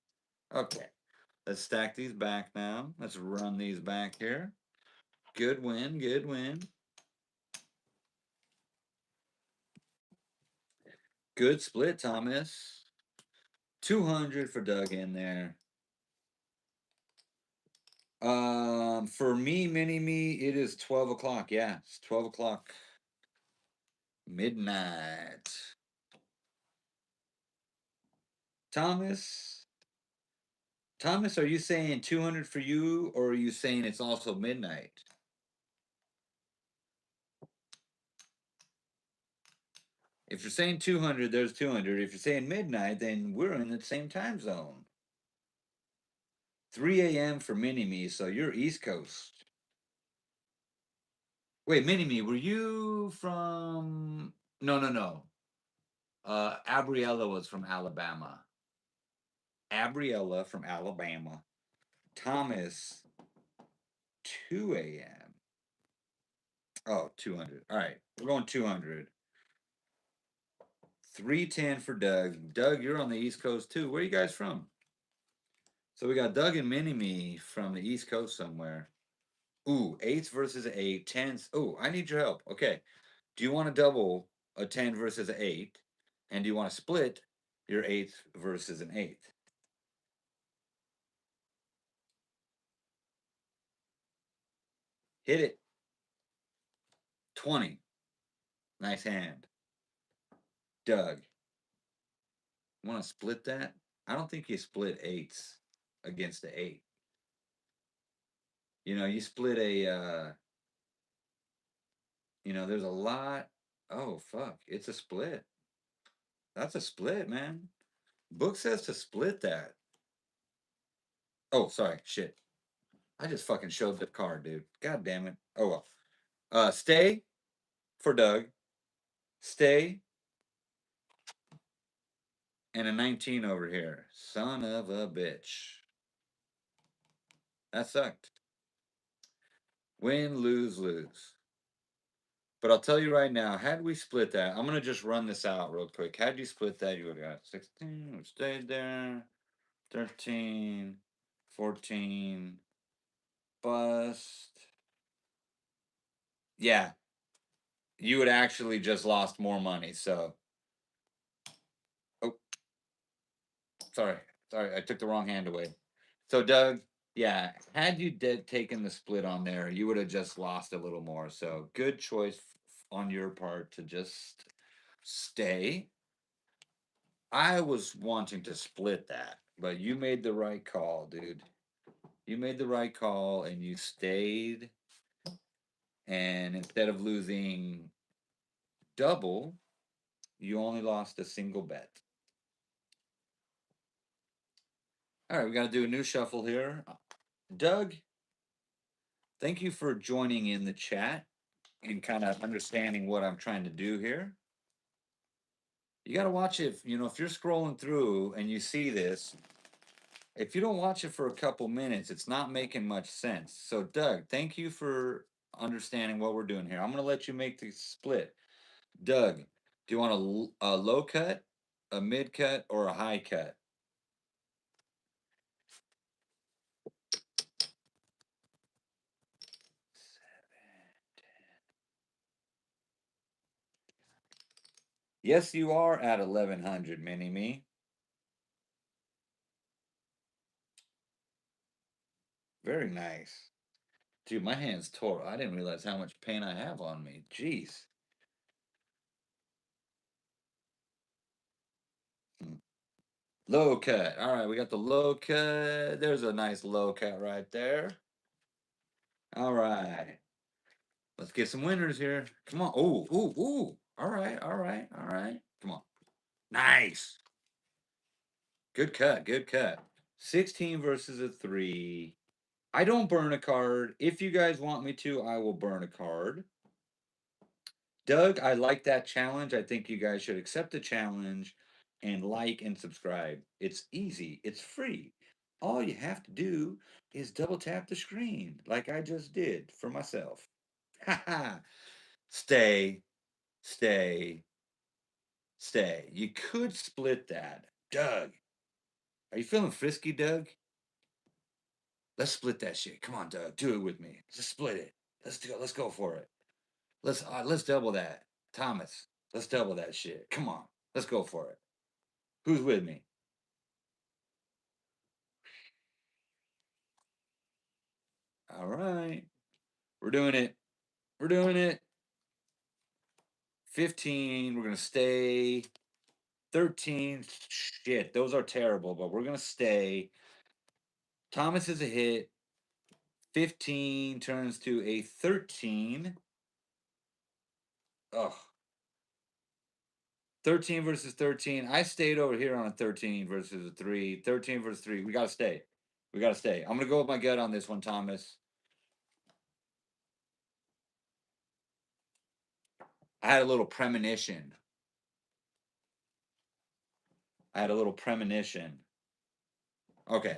Okay. Let's stack these back now. Let's run these back here. Good win, good win. Good split, Thomas. 200 for Doug in there. For me, mini me, it is 12 o'clock. Yeah, it's 12 o'clock. Midnight. Thomas, Thomas, are you saying 200 for you, or are you saying it's also midnight? If you're saying 200, there's 200. If you're saying midnight, then we're in the same time zone. 3 a.m. for mini me, so you're East Coast. Wait, mini me, were you from? No, no, no. Abriella was from Alabama. Abriella from Alabama. Thomas, 2 a.m. Oh, 200. All right, we're going 200. 310 for Doug. Doug, you're on the East Coast too. Where are you guys from? So we got Doug and Mini Me from the East Coast somewhere. Ooh, eights versus eight, tens. Ooh, I need your help. Okay. Do you want to double a 10 versus an eight? And do you want to split your eighth versus an eighth? Hit it. 20. Nice hand. Doug, want to split that? I don't think you split eights against the eight. You split there's a lot. Oh, fuck. It's a split. That's a split, man. Book says to split that. Oh, sorry. Shit. I just fucking showed the card, dude. God damn it. Oh, well. Stay for Doug. Stay and a 19 over here. Son of a bitch. That sucked. Win, lose, lose. But I'll tell you right now, had we split that, I'm going to just run this out real quick. Had you split that, you would have got 16, which stayed there. 13, 14, bust. Yeah, you would actually just lost more money. So, oh, sorry. Sorry, I took the wrong hand away. So, Doug, yeah, had you taken the split on there, you would have just lost a little more. So, good choice on your part to just stay. I was wanting to split that, but you made the right call, dude. You made the right call and you stayed. And instead of losing double, you only lost a single bet. All right, we got to do a new shuffle here. Doug, thank you for joining in the chat and kind of understanding what I'm trying to do here. You got to watch it. If you're scrolling through and you see this, if you don't watch it for a couple minutes, it's not making much sense. So, Doug, thank you for understanding what we're doing here. I'm going to let you make the split. Doug, do you want a low cut, a mid cut, or a high cut? Yes, you are at 1100, Mini Me. Very nice. Dude, my hand's tore. I didn't realize how much pain I have on me. Jeez. Low cut. All right, we got the low cut. There's a nice low cut right there. All right. Let's get some winners here. Come on. Oh, ooh, ooh. All right, all right, all right. Come on. Nice. Good cut. Good cut. 16 versus a 3. I don't burn a card. If you guys want me to, I will burn a card. Doug, I like that challenge. I think you guys should accept the challenge and like and subscribe. It's easy, it's free. All you have to do is double tap the screen like I just did for myself. Haha. Stay, stay, stay. You could split that. Doug, are you feeling frisky, Doug? Let's split that shit. Come on, Doug. Do it with me. Just split it. Let's go for it. Let's double that. Thomas, let's double that shit. Come on. Let's go for it. Who's with me? All right. We're doing it. We're doing it. 15. We're going to stay. 13. Shit, those are terrible, but we're going to stay. Thomas is a hit. 15 turns to a 13. Ugh. 13 versus 13. I stayed over here on a 13 versus a 3. 13 versus 3. We got to stay. We got to stay. I'm going to go with my gut on this one, Thomas. I had a little premonition. Okay.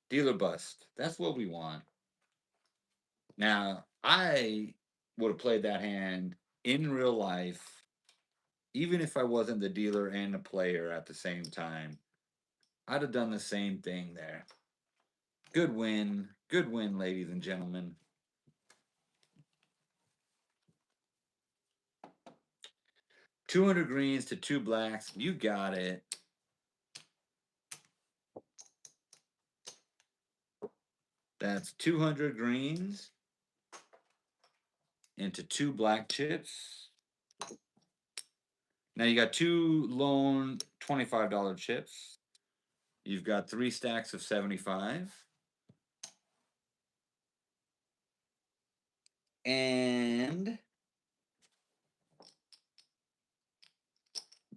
Dealer bust. That's what we want. Now, I would have played that hand in real life, even if I wasn't the dealer and the player at the same time. I'd have done the same thing there. Good win. Good win, ladies and gentlemen. 200 greens to 2 blacks. You got it. That's 200 greens into 2 black chips. Now you got 2 lone $25 chips. You've got 3 stacks of 75. And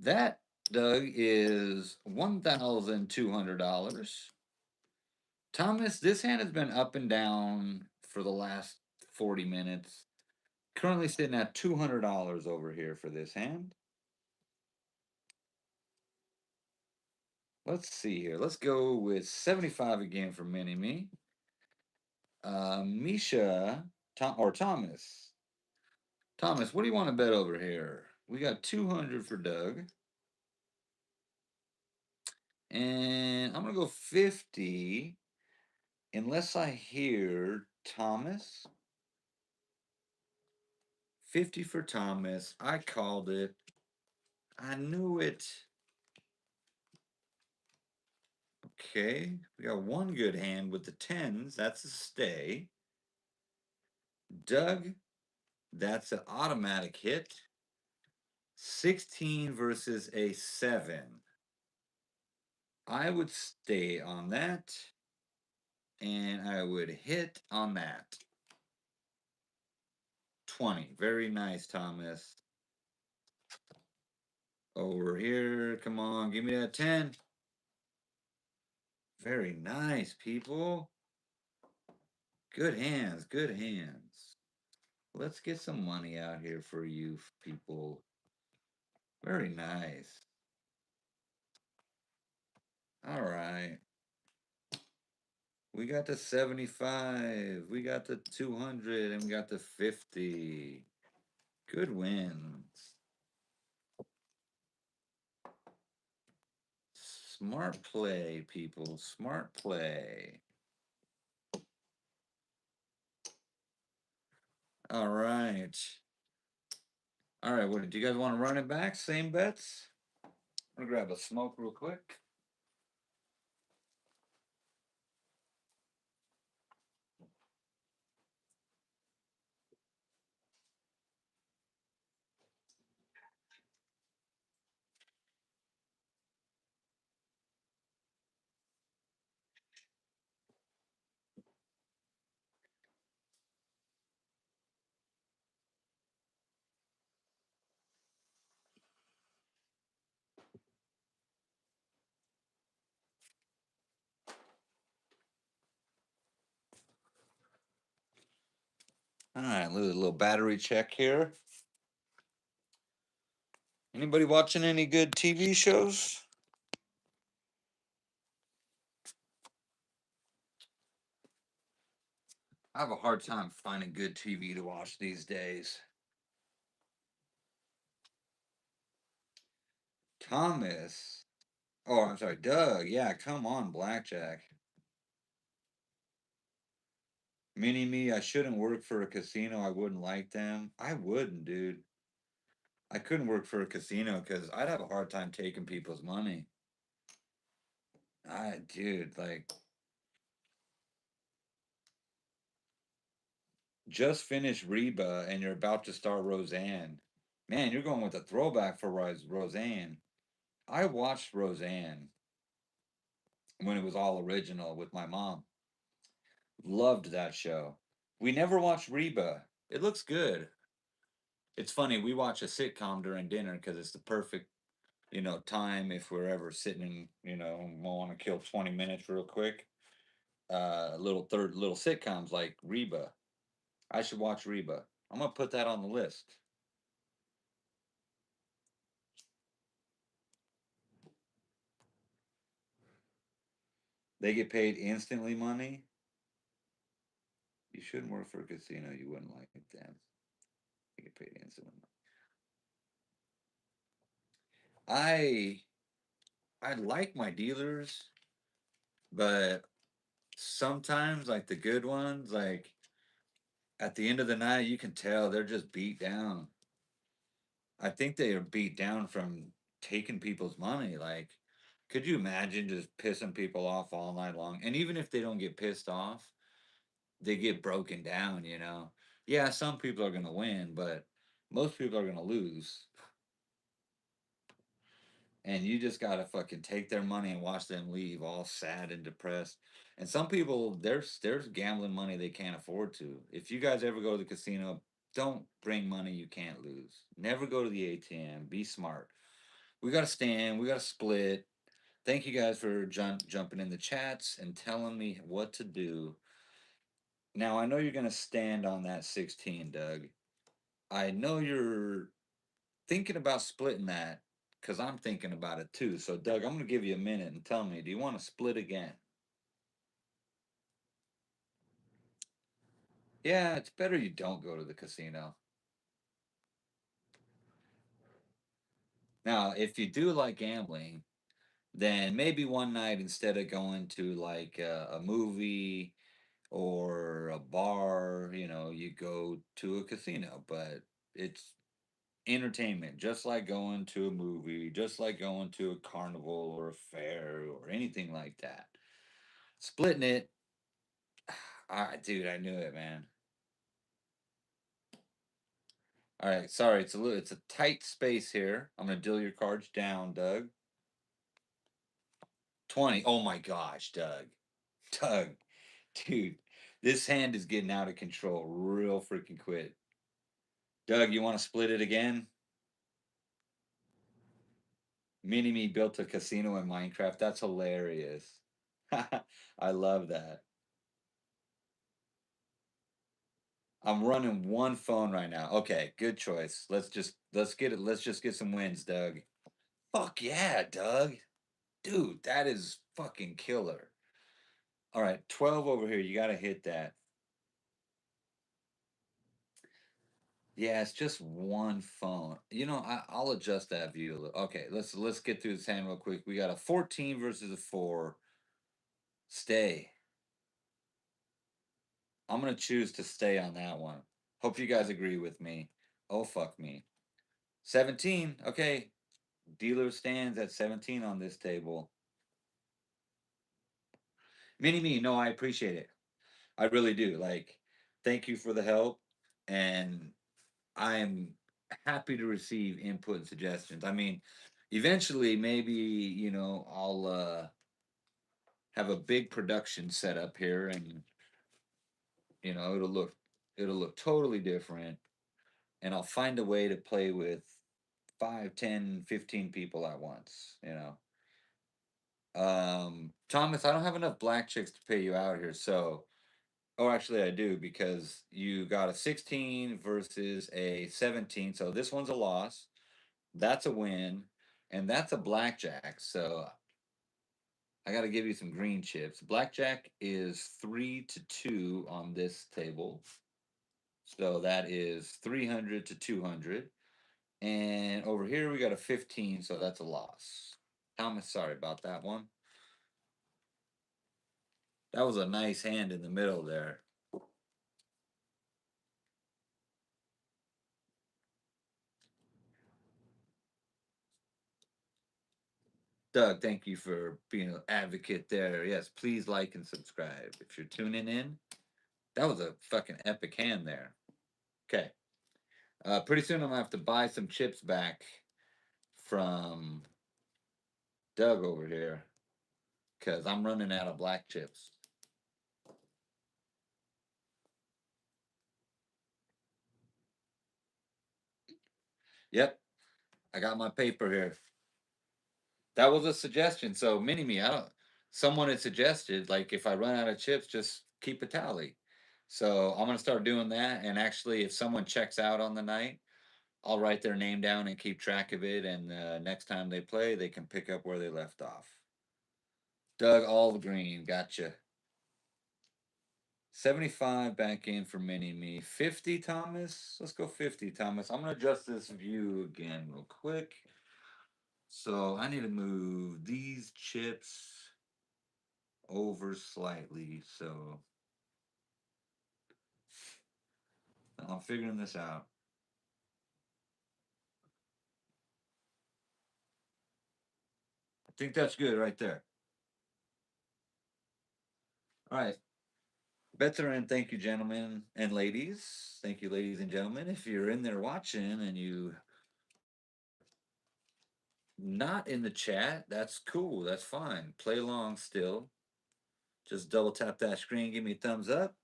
that, Doug, is $1,200. Thomas, this hand has been up and down for the last 40 minutes. Currently sitting at $200 over here for this hand. Let's see here. Let's go with 75 again for Mini-Me. Misha, Thomas. Thomas, what do you want to bet over here? We got 200 for Doug. And I'm going to go 50. Unless I hear Thomas. 50 for Thomas. I called it. I knew it. Okay. We got one good hand with the 10s. That's a stay. Doug, that's an automatic hit. 16 versus a 7. I would stay on that. And I would hit on that. 20. Very nice, Thomas. Over here. Come on. Give me that 10. Very nice, people. Good hands. Good hands. Let's get some money out here for you people. Very nice. All right. We got the 75. We got the 200. And we got the 50. Good wins. Smart play, people. Smart play. All right. All right. What do you guys want to run it back? Same bets? I'm going to grab a smoke real quick. right, little battery check here. Anybody watching any good TV shows? I have a hard time finding good TV to watch these days. Thomas. Oh, I'm sorry, Doug. Yeah, come on, Blackjack. Mini me, I shouldn't work for a casino. I wouldn't like them. I wouldn't, dude. I couldn't work for a casino because I'd have a hard time taking people's money. Dude, like, just finished Reba and you're about to start Roseanne. Man, you're going with a throwback for Roseanne. I watched Roseanne when it was all original with my mom. Loved that show. We never watched Reba. It looks good. It's funny, we watch a sitcom during dinner because it's the perfect, time if we're ever sitting, want to kill 20 minutes real quick. Little sitcoms like Reba. I should watch Reba. I'm gonna put that on the list. They get paid instantly money. You shouldn't work for a casino. You wouldn't like them. They get paid instantly. I I like my dealers, but sometimes like the good ones, like at the end of the night, you can tell they're just beat down. I think they are beat down from taking people's money. Like, could you imagine just pissing people off all night long? And even if they don't get pissed off, they get broken down, you know? Yeah, some people are going to win, but most people are going to lose. And you just got to fucking take their money and watch them leave all sad and depressed. And some people, there's gambling money they can't afford to. If you guys ever go to the casino, don't bring money you can't lose. Never go to the ATM. Be smart. We got to stand. We got to split. Thank you guys for jumping in the chats and telling me what to do. Now, I know you're going to stand on that 16, Doug. I know you're thinking about splitting that because I'm thinking about it too. So, Doug, I'm going to give you a minute and tell me, do you want to split again? Yeah, it's better you don't go to the casino. Now, if you do like gambling, then maybe one night instead of going to like a movie or a bar, you go to a casino, but it's entertainment, just like going to a movie, just like going to a carnival or a fair or anything like that. Splitting it, dude, I knew it, man. All right, sorry, it's a tight space here. I'm gonna deal your cards down, Doug. 20. Oh my gosh, Doug. Doug, dude, this hand is getting out of control real freaking quick. Doug, you want to split it again? Mini Me built a casino in Minecraft. That's hilarious. I love that. I'm running one phone right now. Okay, good choice. Let's get it. Let's just get some wins, Doug. Fuck yeah, Doug. Dude, that is fucking killer. All right, 12 over here. You got to hit that. Yeah, it's just one phone. I'll adjust that view a little. Okay, let's get through this hand real quick. We got a 14 versus a 4. Stay. I'm gonna choose to stay on that one. Hope you guys agree with me. Oh fuck me. 17. Okay. Dealer stands at 17 on this table. Mini me, no, I appreciate it. I really do. Like, thank you for the help. And I'm happy to receive input and suggestions. I mean, eventually maybe, I'll have a big production set up here and it'll look totally different and I'll find a way to play with 5, 10, 15 people at once. Thomas, I don't have enough black chicks to pay you out here, so Oh, actually, I do because you got a 16 versus a 17. So this one's a loss. That's a win. And that's a blackjack. So I got to give you some green chips. Blackjack is 3 to 2 on this table. So that is 300 to 200. And over here we got a 15. So that's a loss. Thomas, sorry about that one. That was a nice hand in the middle there. Doug, thank you for being an advocate there. Yes, please like and subscribe if you're tuning in. That was a fucking epic hand there. Okay. Pretty soon I'm gonna have to buy some chips back from Doug over here because I'm running out of black chips. Yep, I got my paper here. That was a suggestion. So mini me, I don't. Someone had suggested like if I run out of chips, just keep a tally. So I'm gonna start doing that. And actually, if someone checks out on the night, I'll write their name down and keep track of it. And next time they play, they can pick up where they left off. Doug all green, gotcha. 75 back in for mini me. 50, Thomas. Let's go 50, Thomas. I'm gonna adjust this view again real quick. So I need to move these chips over slightly. So I'm figuring this out. I think that's good right there. All right. Bets are in. Thank you, gentlemen and ladies. Thank you, ladies and gentlemen. If you're in there watching and you not in the chat, that's cool. That's fine. Play along still. Just double tap that screen. Give me a thumbs up.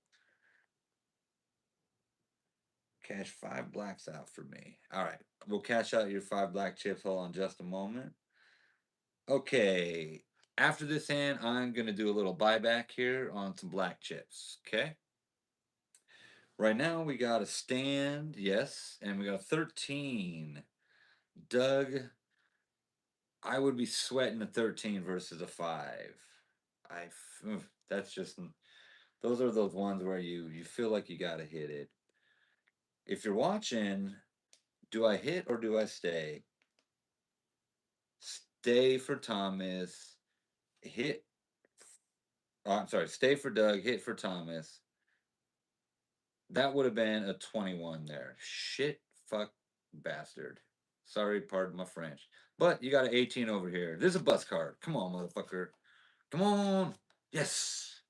Cash 5 blacks out for me. All right. We'll cash out your 5 black chips. Hold on just a moment. Okay. After this hand, I'm going to do a little buyback here on some black chips. Okay. Right now, we got a stand. Yes. And we got a 13. Doug, I would be sweating a 13 versus a 5. That's just, those are those ones where you feel like you got to hit it. If you're watching, do I hit or do I stay? Stay for Thomas. Hit. Oh, I'm sorry. Stay for Doug. Hit for Thomas. That would have been a 21 there. Shit, fuck, bastard. Sorry, pardon my French. But you got an 18 over here. This is a bus card. Come on, motherfucker. Come on. Yes.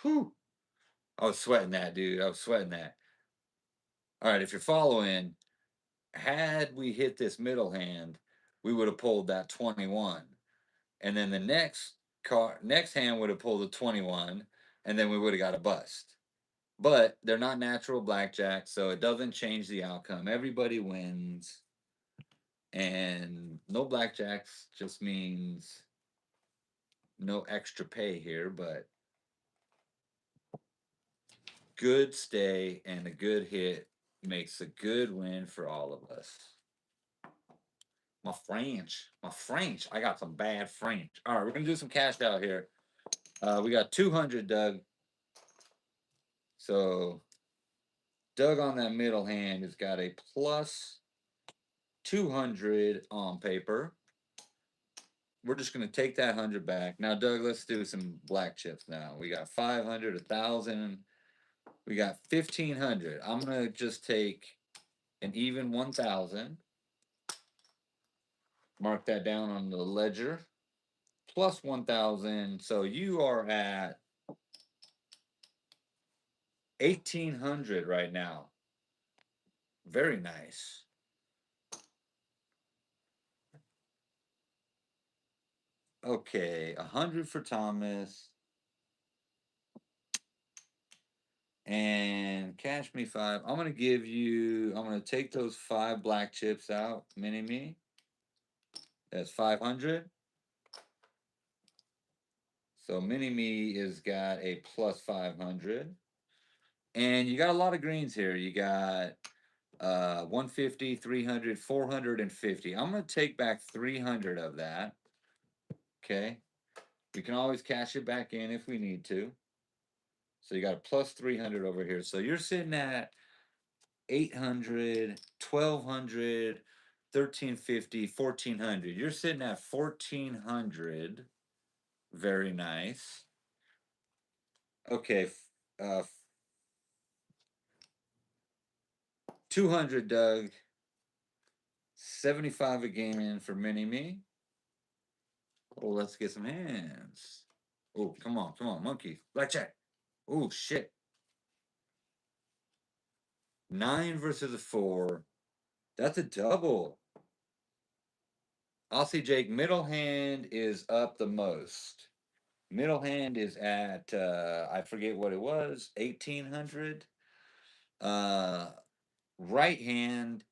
Whew. I was sweating that, dude. I was sweating that. All right, if you're following, had we hit this middle hand, we would have pulled that 21. And then the next hand would have pulled a 21, and then we would have got a bust. But they're not natural blackjacks, so it doesn't change the outcome. Everybody wins. And no blackjacks just means no extra pay here, but good stay and a good hit makes a good win for all of us. My French. I got some bad French. All right, we're gonna do some cash out here. We got 200, Doug. So Doug on that middle hand has got a plus 200 on paper. We're just gonna take that 100 back. Now, Doug, let's do some black chips now. We got 500, 1,000. We got 1,500. I'm gonna just take an even 1,000. Mark that down on the ledger. Plus 1,000. So you are at 1,800 right now. Very nice. Okay, 100 for Thomas. And cash me 5. I'm gonna take those 5 black chips out, mini me. That's 500. So Mini Me has got a plus 500. And you got a lot of greens here. You got 150, 300, 450. I'm going to take back 300 of that. Okay. We can always cash it back in if we need to. So you got a plus 300 over here. So you're sitting at 800, 1200, 1350, 1400. You're sitting at 1400. Very nice. Okay. 200, Doug. 75 a game in for Mini Me. Oh, let's get some hands. Oh, come on, monkey. Blackjack. Oh, shit. 9 versus a 4. That's a double. Aussie Jake, middle hand is up the most. Middle hand is at I forget what it was, 1800. Uh right hand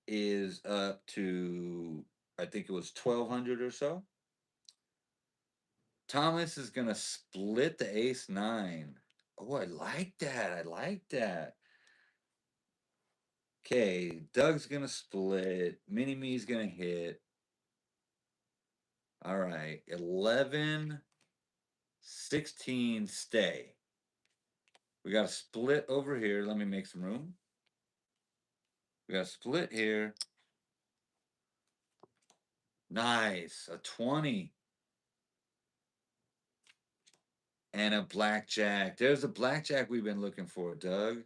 is up to I think it was 1200 or so. Thomas is gonna split the ace 9. Oh, I like that. I like that. Okay, Doug's gonna split. Mini Me's gonna hit. All right, 11, 16, stay. We got a split over here. Let me make some room. We got a split here. Nice, a 20. And a blackjack. There's a blackjack we've been looking for, Doug.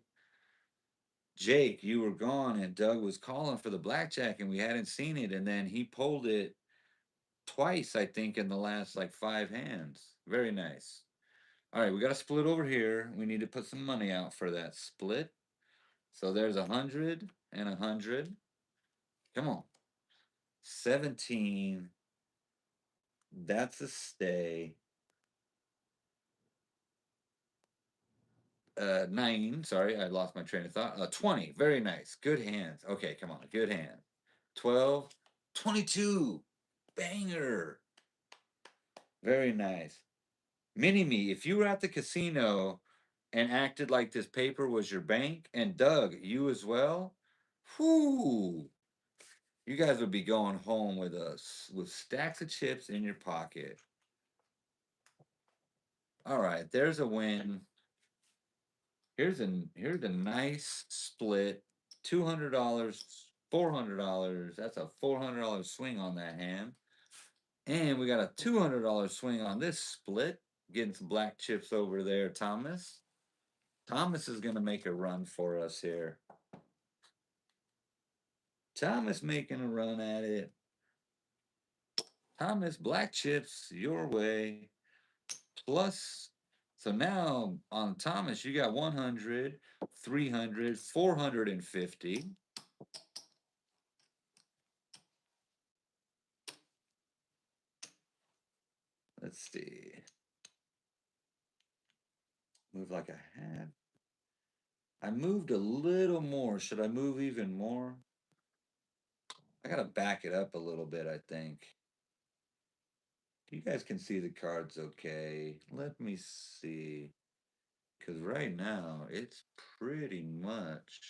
Jake, you were gone, and Doug was calling for the blackjack, and we hadn't seen it. And then he pulled it twice, I think, in the last like 5 hands. Very nice. All right, we got a split over here. We need to put some money out for that split. So there's 100 and 100. Come on. 17. That's a stay. 9. Sorry, I lost my train of thought. 20. Very nice. Good hands. Okay, come on. Good hand. 12. 22. Banger. Very nice. Mini Me, if you were at the casino and acted like this paper was your bank, and Doug, you as well, whoo, you guys would be going home with us with stacks of chips in your pocket. All right, there's a win. Here's a nice split. $200, $400. That's a $400 swing on that hand. And we got a $200 swing on this split. Getting some black chips over there, Thomas. Thomas is going to make a run for us here. Thomas making a run at it. Thomas, black chips your way. Plus, so now on Thomas, you got 100, 300, 450. Let's see. Move like I had. I moved a little more. Should I move even more? I got to back it up a little bit, I think. You guys can see the cards okay. Let me see. Because right now, it's pretty much.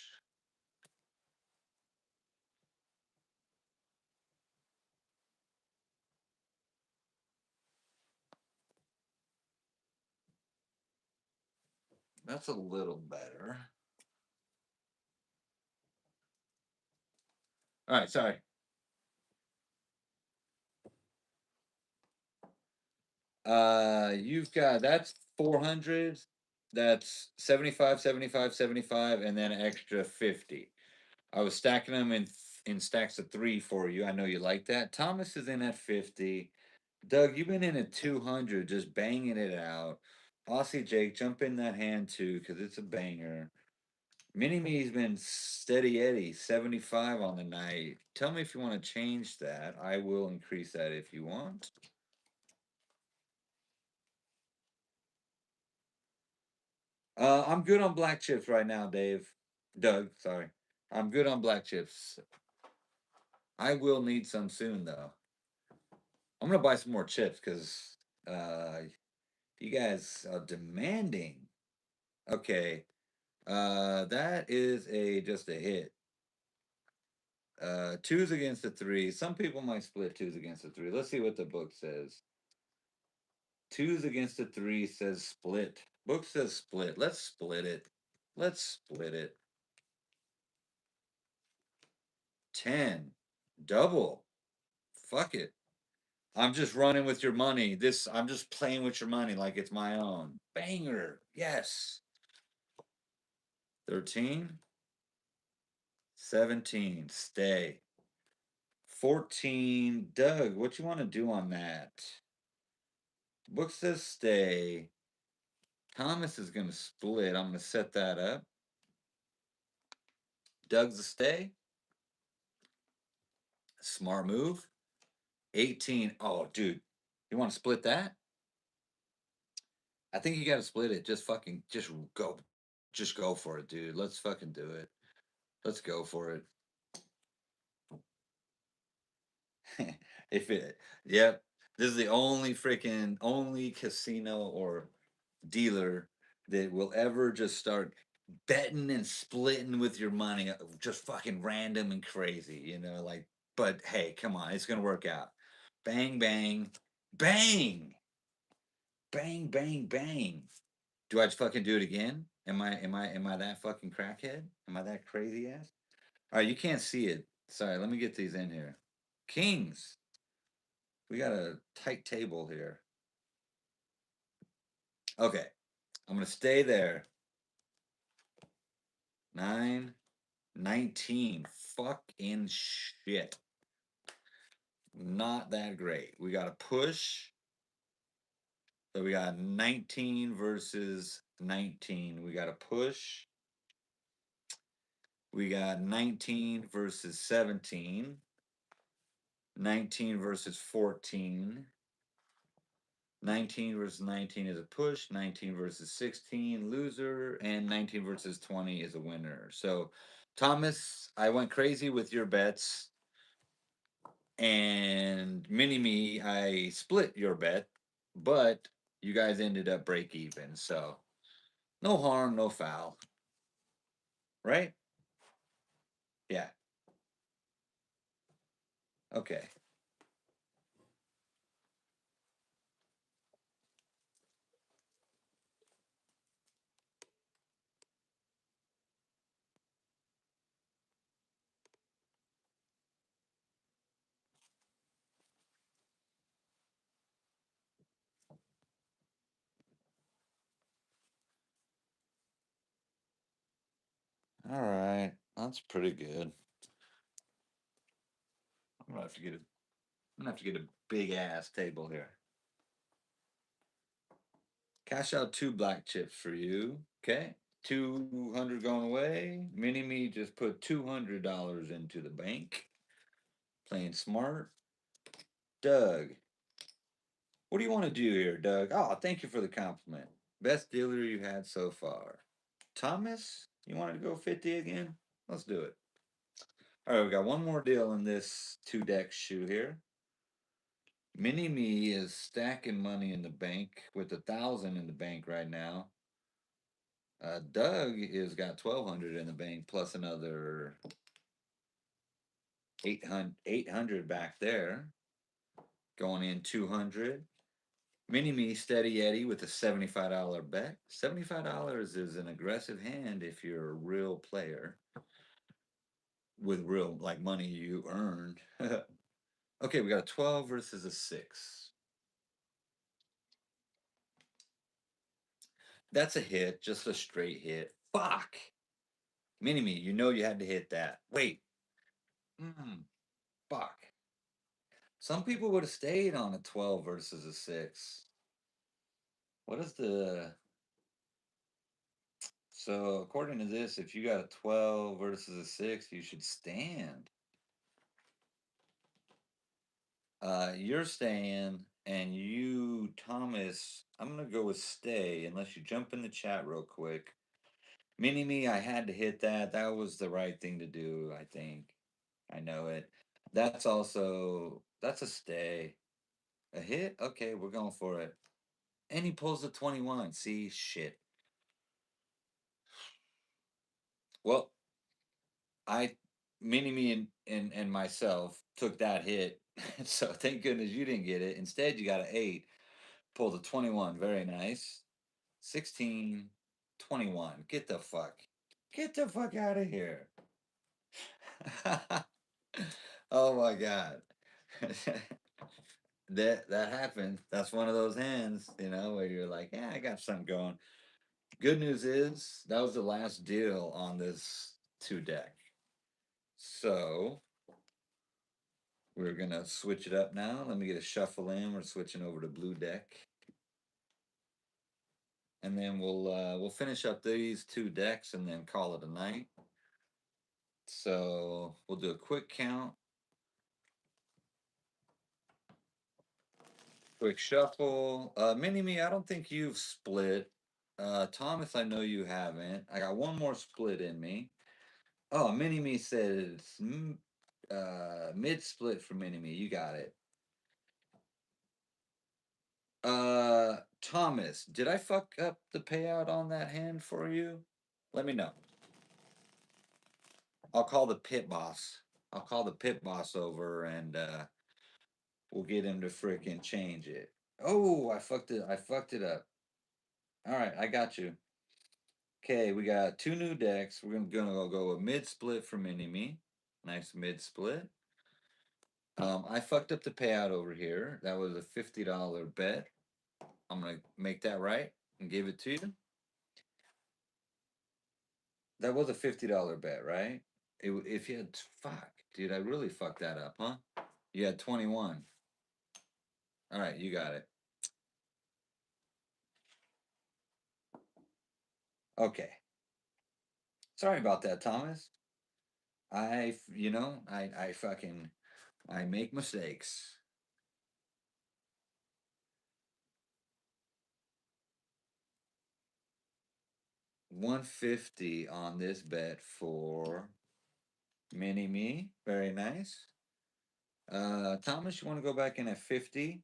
That's a little better. All right, sorry. You've got that's 400. That's 75, 75, 75, and then an extra 50. I was stacking them in stacks of 3 for you. I know you like that. Thomas is in at 50. Doug, you've been in at 200, just banging it out. Aussie Jake, jump in that hand too, because it's a banger. Mini Me's been steady Eddie, 75 on the night. Tell me if you want to change that. I will increase that if you want. I'm good on black chips right now, Dave. Doug, sorry. I'm good on black chips. I will need some soon, though. I'm gonna buy some more chips because You guys are demanding. Okay. That is a just a hit. Twos against a three. Some people might split twos against a three. Let's see what the book says. Twos against a three says split. Book says split. Let's split it. Let's split it. 10. Double. Fuck it. I'm just running with your money. I'm just playing with your money like it's my own. Banger. Yes. 13. 17. Stay. 14. Doug, what you want to do on that? Book says stay. Thomas is going to split. I'm going to set that up. Doug's a stay. Smart move. 18. Oh, dude. You want to split that? I think you got to split it. Just go. Just go for it, dude. Let's fucking do it. Let's go for it. If it, yep. This is the only casino or dealer that will ever just start betting and splitting with your money, just fucking random and crazy, like, but hey, come on, it's gonna work out. Bang, bang, bang, bang, bang, bang. Do I just fucking do it again? Am I that fucking crackhead? Am I that crazy ass? All right, you can't see it. Sorry, let me get these in here. Kings. We got a tight table here. Okay, I'm gonna stay there. 9, 19. Fucking shit. Not that great. We got to push. So we got 19 versus 19. We got to push. We got 19 versus 17. 19 versus 14. 19 versus 19 is a push. 19 versus 16, loser. And 19 versus 20 is a winner. So, Thomas, I went crazy with your bets. And Mini Me, I split your bet, but you guys ended up break even. So no harm, no foul. Right? Yeah. Okay. All right. That's pretty good. I'm gonna have to get a big ass table here. Cash out 2 black chips for you. Okay. 200 going away. Mini Me just put $200 into the bank. Playing smart. Doug, what do you want to do here, Doug? Oh, thank you for the compliment. Best dealer you had so far. Thomas, you wanted to go 50 again? Let's do it. All right, we got one more deal in this 2 deck shoe here. Mini Me is stacking money in the bank with 1,000 in the bank right now. Doug is got 1,200 in the bank plus another 800 back there. Going in 200. Mini Me Steady Eddie with a $75 bet. $75 is an aggressive hand if you're a real player with real like money you earned. Okay, we got a 12 versus a 6. That's a hit, just a straight hit. Fuck. Mini Me, you know you had to hit that. Wait. Fuck. Some people would have stayed on a 12 versus a 6. What is the. So, according to this, if you got a 12 versus a 6, you should stand. You're staying, and you, Thomas, I'm gonna go with stay unless you jump in the chat real quick. Mini Me, I had to hit that. That was the right thing to do, I think. I know it. That's a stay. A hit? Okay, we're going for it. And he pulls a 21. See, shit. Well, I, Mini Me and myself took that hit. So thank goodness you didn't get it. Instead, you got an 8. Pulled a 21. Very nice. 16, 21. Get the fuck. Get the fuck out of here. Oh my god. That happened. That's one of those hands, where you're like, yeah, I got something going. Good news is that was the last deal on this 2 deck. So we're gonna switch it up now. Let me get a shuffle in. We're switching over to blue deck. And then we'll finish up these 2 decks and then call it a night. So we'll do a quick count. Quick shuffle. Mini Me, I don't think you've split. Thomas, I know you haven't. I got one more split in me. Oh, Mini Me says mid split for Mini Me. You got it. Thomas, did I fuck up the payout on that hand for you? Let me know. I'll call the pit boss. I'll call the pit boss over and we'll get him to freaking change it. Oh, I fucked it. I fucked it up. All right, I got you. Okay, we got 2 new decks. We're gonna go a mid split for Mini Me. Nice mid split. I fucked up the payout over here. That was a $50 bet. I'm gonna make that right and give it to you. That was a $50 bet, right? If you had fuck, dude, I really fucked that up, huh? You had 21. All right, you got it. Okay. Sorry about that, Thomas. I fucking, I make mistakes. 150 on this bet for Mini Me. Very nice. Thomas, you want to go back in at 50?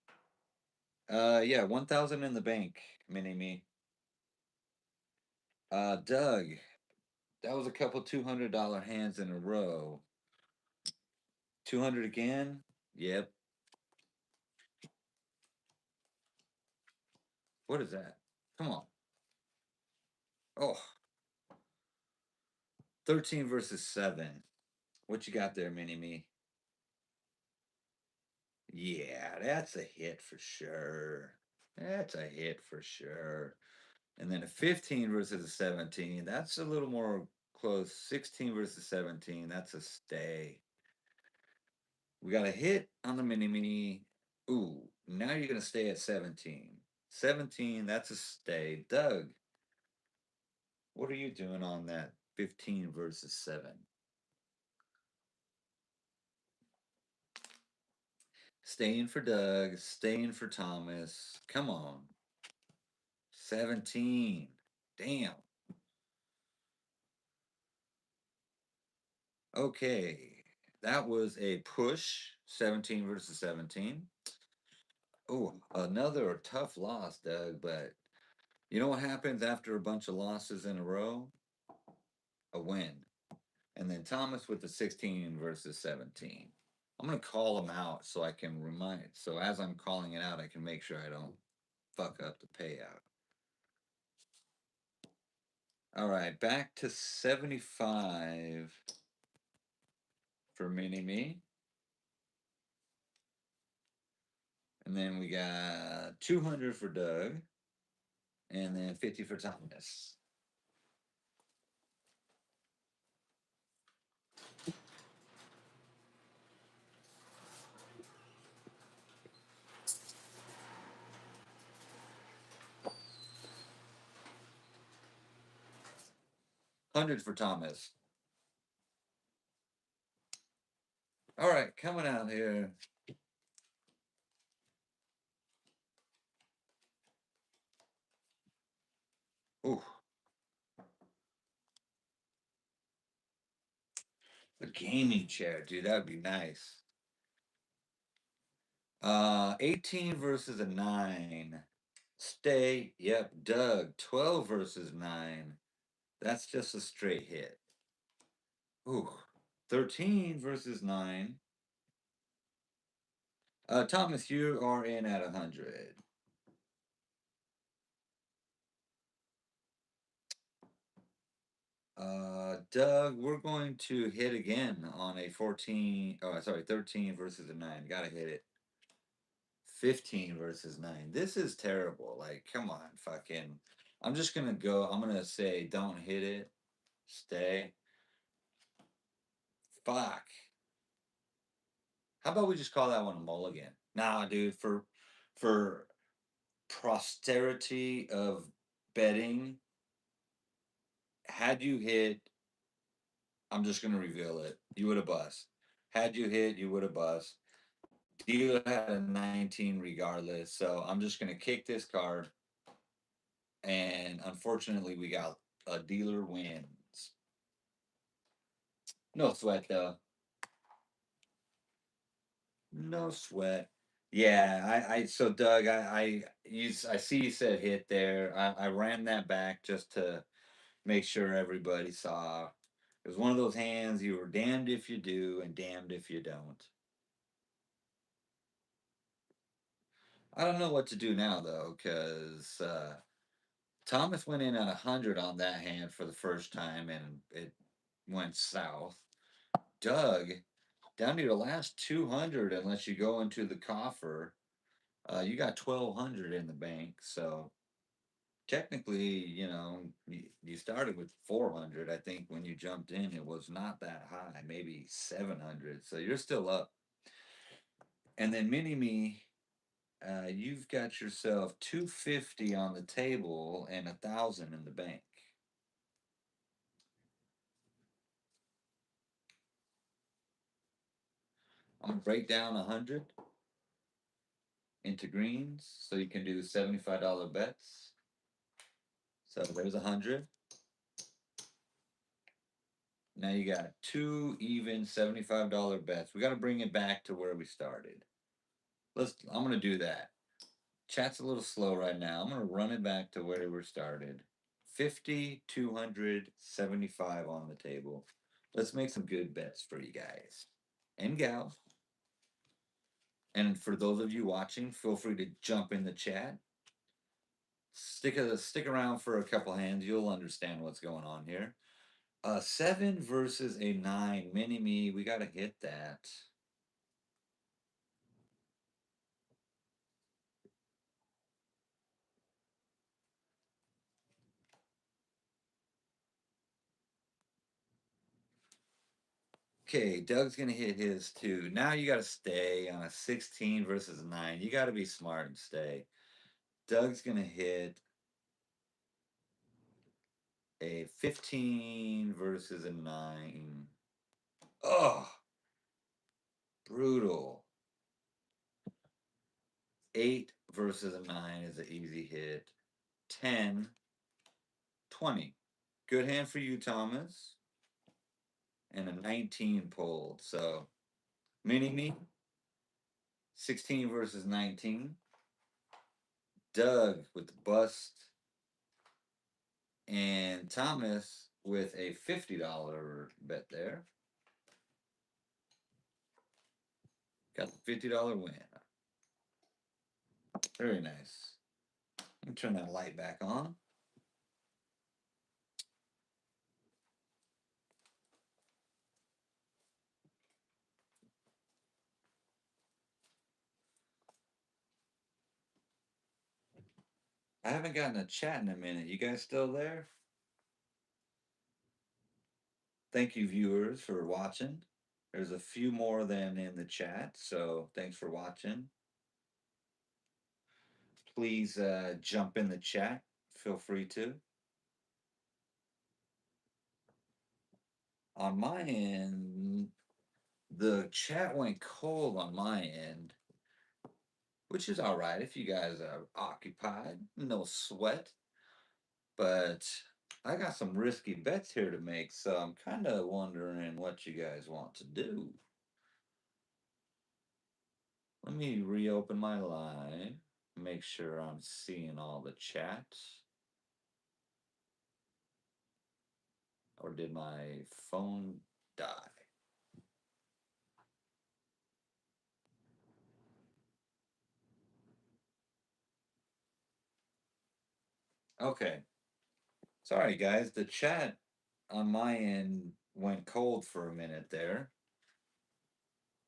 Yeah, 1,000 in the bank, Mini Me. Doug, that was a couple $200 hands in a row. 200 again? Yep. What is that? Come on. Oh, 13 versus 7. What you got there, Mini Me? Yeah, that's a hit for sure. That's a hit for sure. And then a 15 versus a 17. That's a little more close. 16 versus 17. That's a stay. We got a hit on the mini mini. Ooh, now you're gonna stay at 17. 17, that's a stay. Doug, what are you doing on that 15 versus 7? Staying for Doug, staying for Thomas. Come on. 17. Damn. Okay. That was a push. 17 versus 17. Oh, another tough loss, Doug, but you know what happens after a bunch of losses in a row? A win. And then Thomas with the 16 versus 17. I'm going to call him out so I can remind. So as I'm calling it out, I can make sure I don't fuck up the payout. All right, back to 75 for Mini Me. And then we got 200 for Doug. And then 50 for Thomas. Hundreds for Thomas. All right, coming out here. Ooh, a gaming chair, dude. That would be nice. 18 versus a 9. Stay. Yep. Doug, 12 versus 9. That's just a straight hit. Ooh. 13 versus 9. Thomas, you are in at 100. Doug, we're going to hit again on a 14. Oh, sorry, 13 versus a 9. Gotta hit it. 15 versus 9. This is terrible. Like, come on, fucking. I'm just gonna go. I'm gonna say, don't hit it. Stay. Fuck. How about we just call that one a mulligan? Nah, dude. For posterity of betting, had you hit, I'm just gonna reveal it. You would have bust. Had you hit, you would have bust. Dealer had a 19 regardless, so I'm just gonna kick this card. And unfortunately, we got a dealer wins. No sweat though. No sweat. Yeah, I so Doug, I see you said hit there. I ran that back just to make sure everybody saw. It was one of those hands you were damned if you do and damned if you don't. I don't know what to do now though, because Thomas went in at 100 on that hand for the first time and it went south. Doug, down to your last 200 unless you go into the coffer. You got 1,200 in the bank, so technically, you started with 400. I think when you jumped in, it was not that high, maybe 700. So you're still up. And then Mini Me, you've got yourself 250 on the table and 1,000 in the bank. I'm gonna break down 100 into greens so you can do $75 bets. So there's 100. Now you got two even $75 bets. We got to bring it back to where we started. I'm gonna do that. Chat's a little slow right now. I'm gonna run it back to where we started. 50, 275 on the table. Let's make some good bets for you guys and gals. And for those of you watching, feel free to jump in the chat. Stick around for a couple hands. You'll understand what's going on here. 7 versus a 9. Mini Me, we gotta hit that. Okay, Doug's gonna hit his too. Now you gotta stay on a 16 versus 9. You gotta be smart and stay. Doug's gonna hit a 15 versus a 9. Oh, brutal. 8 versus a 9 is an easy hit. 10, 20. Good hand for you, Thomas. And a 19 pulled. So, Mini Me, 16 versus 19. Doug with the bust. And Thomas with a $50 bet there. Got the $50 win. Very nice. Let me turn that light back on. I haven't gotten a chat in a minute. You guys still there? Thank you, viewers, for watching. There's a few more than in the chat, so thanks for watching. Please jump in the chat. Feel free to. On my end, the chat went cold on my end, which is all right if you guys are occupied. No sweat. But I got some risky bets here to make, so I'm kind of wondering what you guys want to do. Let me reopen my line. Make sure I'm seeing all the chat. Or did my phone die? Okay. Sorry, guys. The chat on my end went cold for a minute there.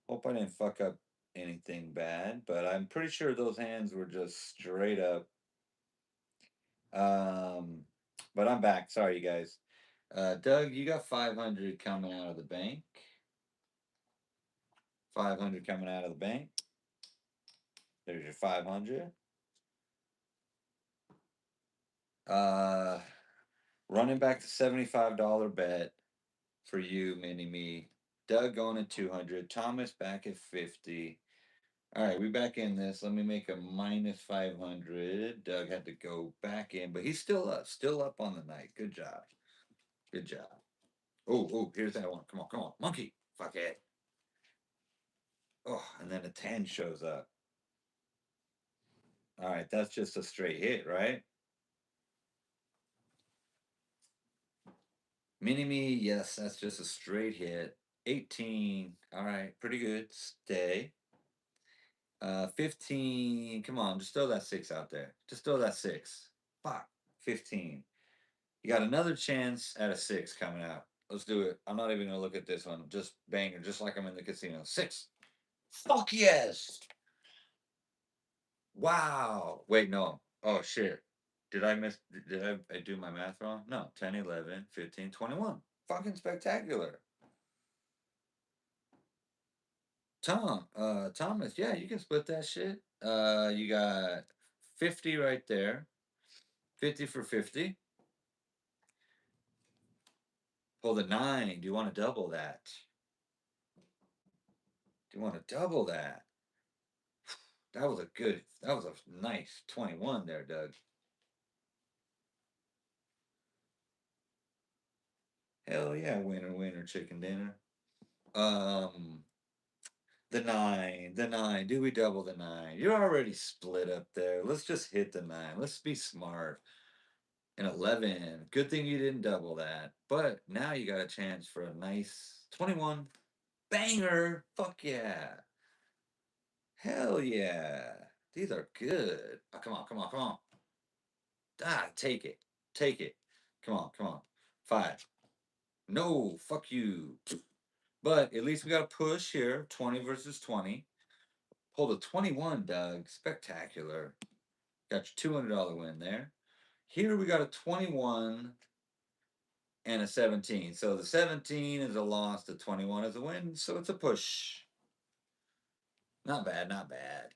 Hope I didn't fuck up anything bad, but I'm pretty sure those hands were just straight up. Um, but I'm back. Sorry, you guys. Doug, you got 500 coming out of the bank. 500 coming out of the bank. There's your 500. Uh, Running back to $75 bet for you, mini me. Doug going at 200. Thomas back at 50. All right, we back in this. Let me make a minus 500. Doug had to go back in, but he's still up on the night. Good job. Good job. Oh, here's that one. Come on. Monkey. Fuck it. Oh, and then a 10 shows up. All right, that's just a straight hit, right? Mini me, yes, that's just a straight hit. 18. All right, pretty good. Stay. 15. Come on, just throw that 6 out there. Just throw that 6. Fuck. 15. You got another chance at a 6 coming out. Let's do it. I'm not even gonna look at this one. Just banger, just like I'm in the casino. 6. Fuck yes. Wow. Wait, no. Oh shit. Did I miss did I do my math wrong? No. 10, 11, 15, 21. Fucking spectacular. Thomas, yeah, you can split that shit. You got 50 right there. 50 for 50. Pull the 9. Do you want to double that? Do you want to double that? That was a nice 21 there, Doug. Hell yeah, winner, chicken dinner. Um, the 9. Do we double the 9? You're already split up there. Let's just hit the 9. Let's be smart. And 11. Good thing you didn't double that. But now you got a chance for a nice 21. Banger. Fuck yeah. Hell yeah. These are good. Oh, come on. Ah, take it. Take it. Come on. 5. No, fuck you. But at least we got a push here. 20 versus 20. Pulled a 21, Doug. Spectacular. Got your $200 win there. Here we got a 21 and a 17. So the 17 is a loss, the 21 is a win. So it's a push. Not bad, not bad.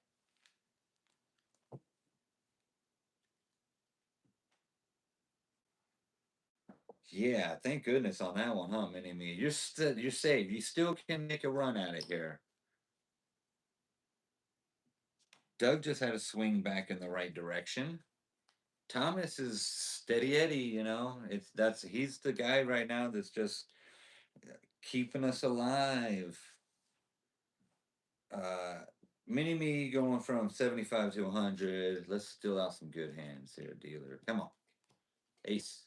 Yeah, thank goodness on that one, huh, Mini Me? You're safe. You still can make a run at it here. Doug just had a swing back in the right direction. Thomas is steady Eddie, you know. He's the guy right now that's just keeping us alive. Uh Mini Me going from 75 to 100. Let's steal out some good hands here, dealer. Come on. Ace.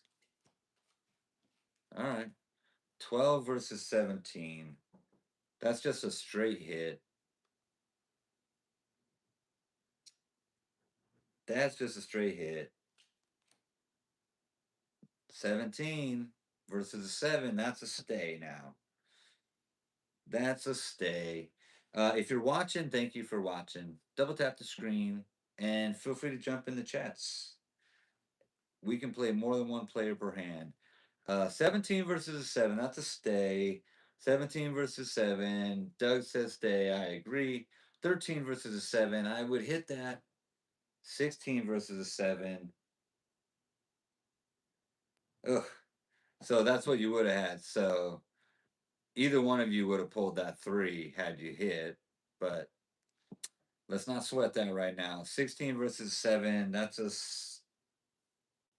All right. 12 versus 17. That's just a straight hit. That's just a straight hit. 17 versus a 7. That's a stay now. That's a stay. If you're watching, thank you for watching. Double tap the screen and feel free to jump in the chats. We can play more than one player per hand. 17 versus a 7. That's a stay. 17 versus 7. Doug says stay. I agree. 13 versus a 7. I would hit that. 16 versus a 7. Ugh. So that's what you would have had. So either one of you would have pulled that 3 had you hit, but let's not sweat that right now. 16 versus 7, that's a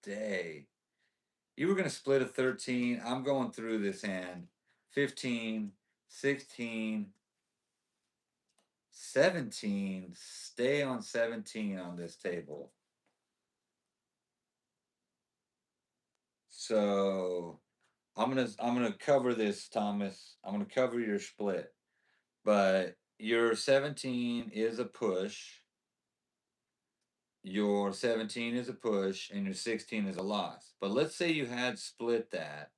stay. You were going to split a 13. I'm going through this hand. 15, 16, 17. Stay on 17 on this table. So I'm gonna cover this, Thomas. I'm gonna cover your split. But your 17 is a push. Your 17 is a push, and your 16 is a loss. But let's say you had split that.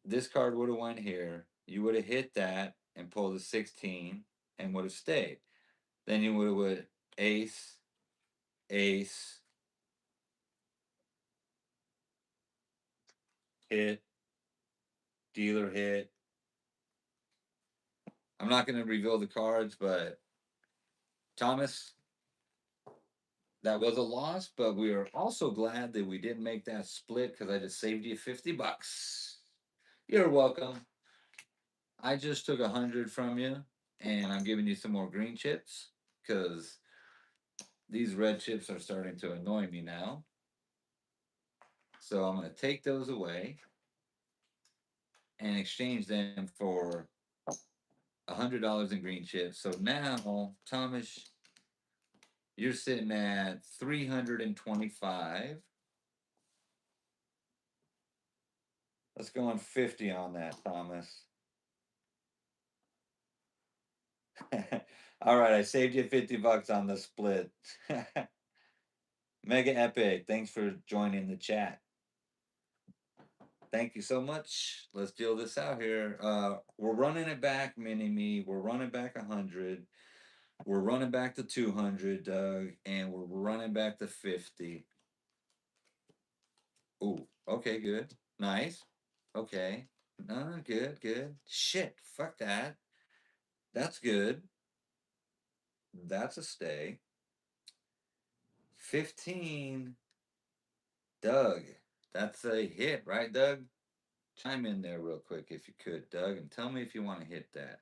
This card would have went here. You would have hit that and pulled a 16 and would have stayed. Then you would have went ace, ace, hit, dealer hit. I'm not going to reveal the cards, but Thomas, that was a loss, but we are also glad that we didn't make that split because I just saved you $50. You're welcome. I just took 100 from you, and I'm giving you some more green chips because these red chips are starting to annoy me now. So I'm going to take those away and exchange them for $100 in green chips. So now, Thomas, you're sitting at 325. Let's go on 50 on that, Thomas. All right, I saved you $50 on the split. Mega epic. Thanks for joining the chat. Thank you so much. Let's deal this out here. We're running it back, Mini Me. We're running back 100. We're running back to 200, Doug, and we're running back to 50. Ooh, okay, good. Nice. Okay. No, good, good. Shit, fuck that. That's good. That's a stay. 15. Doug. That's a hit, right, Doug? Chime in there real quick if you could, Doug, and tell me if you want to hit that.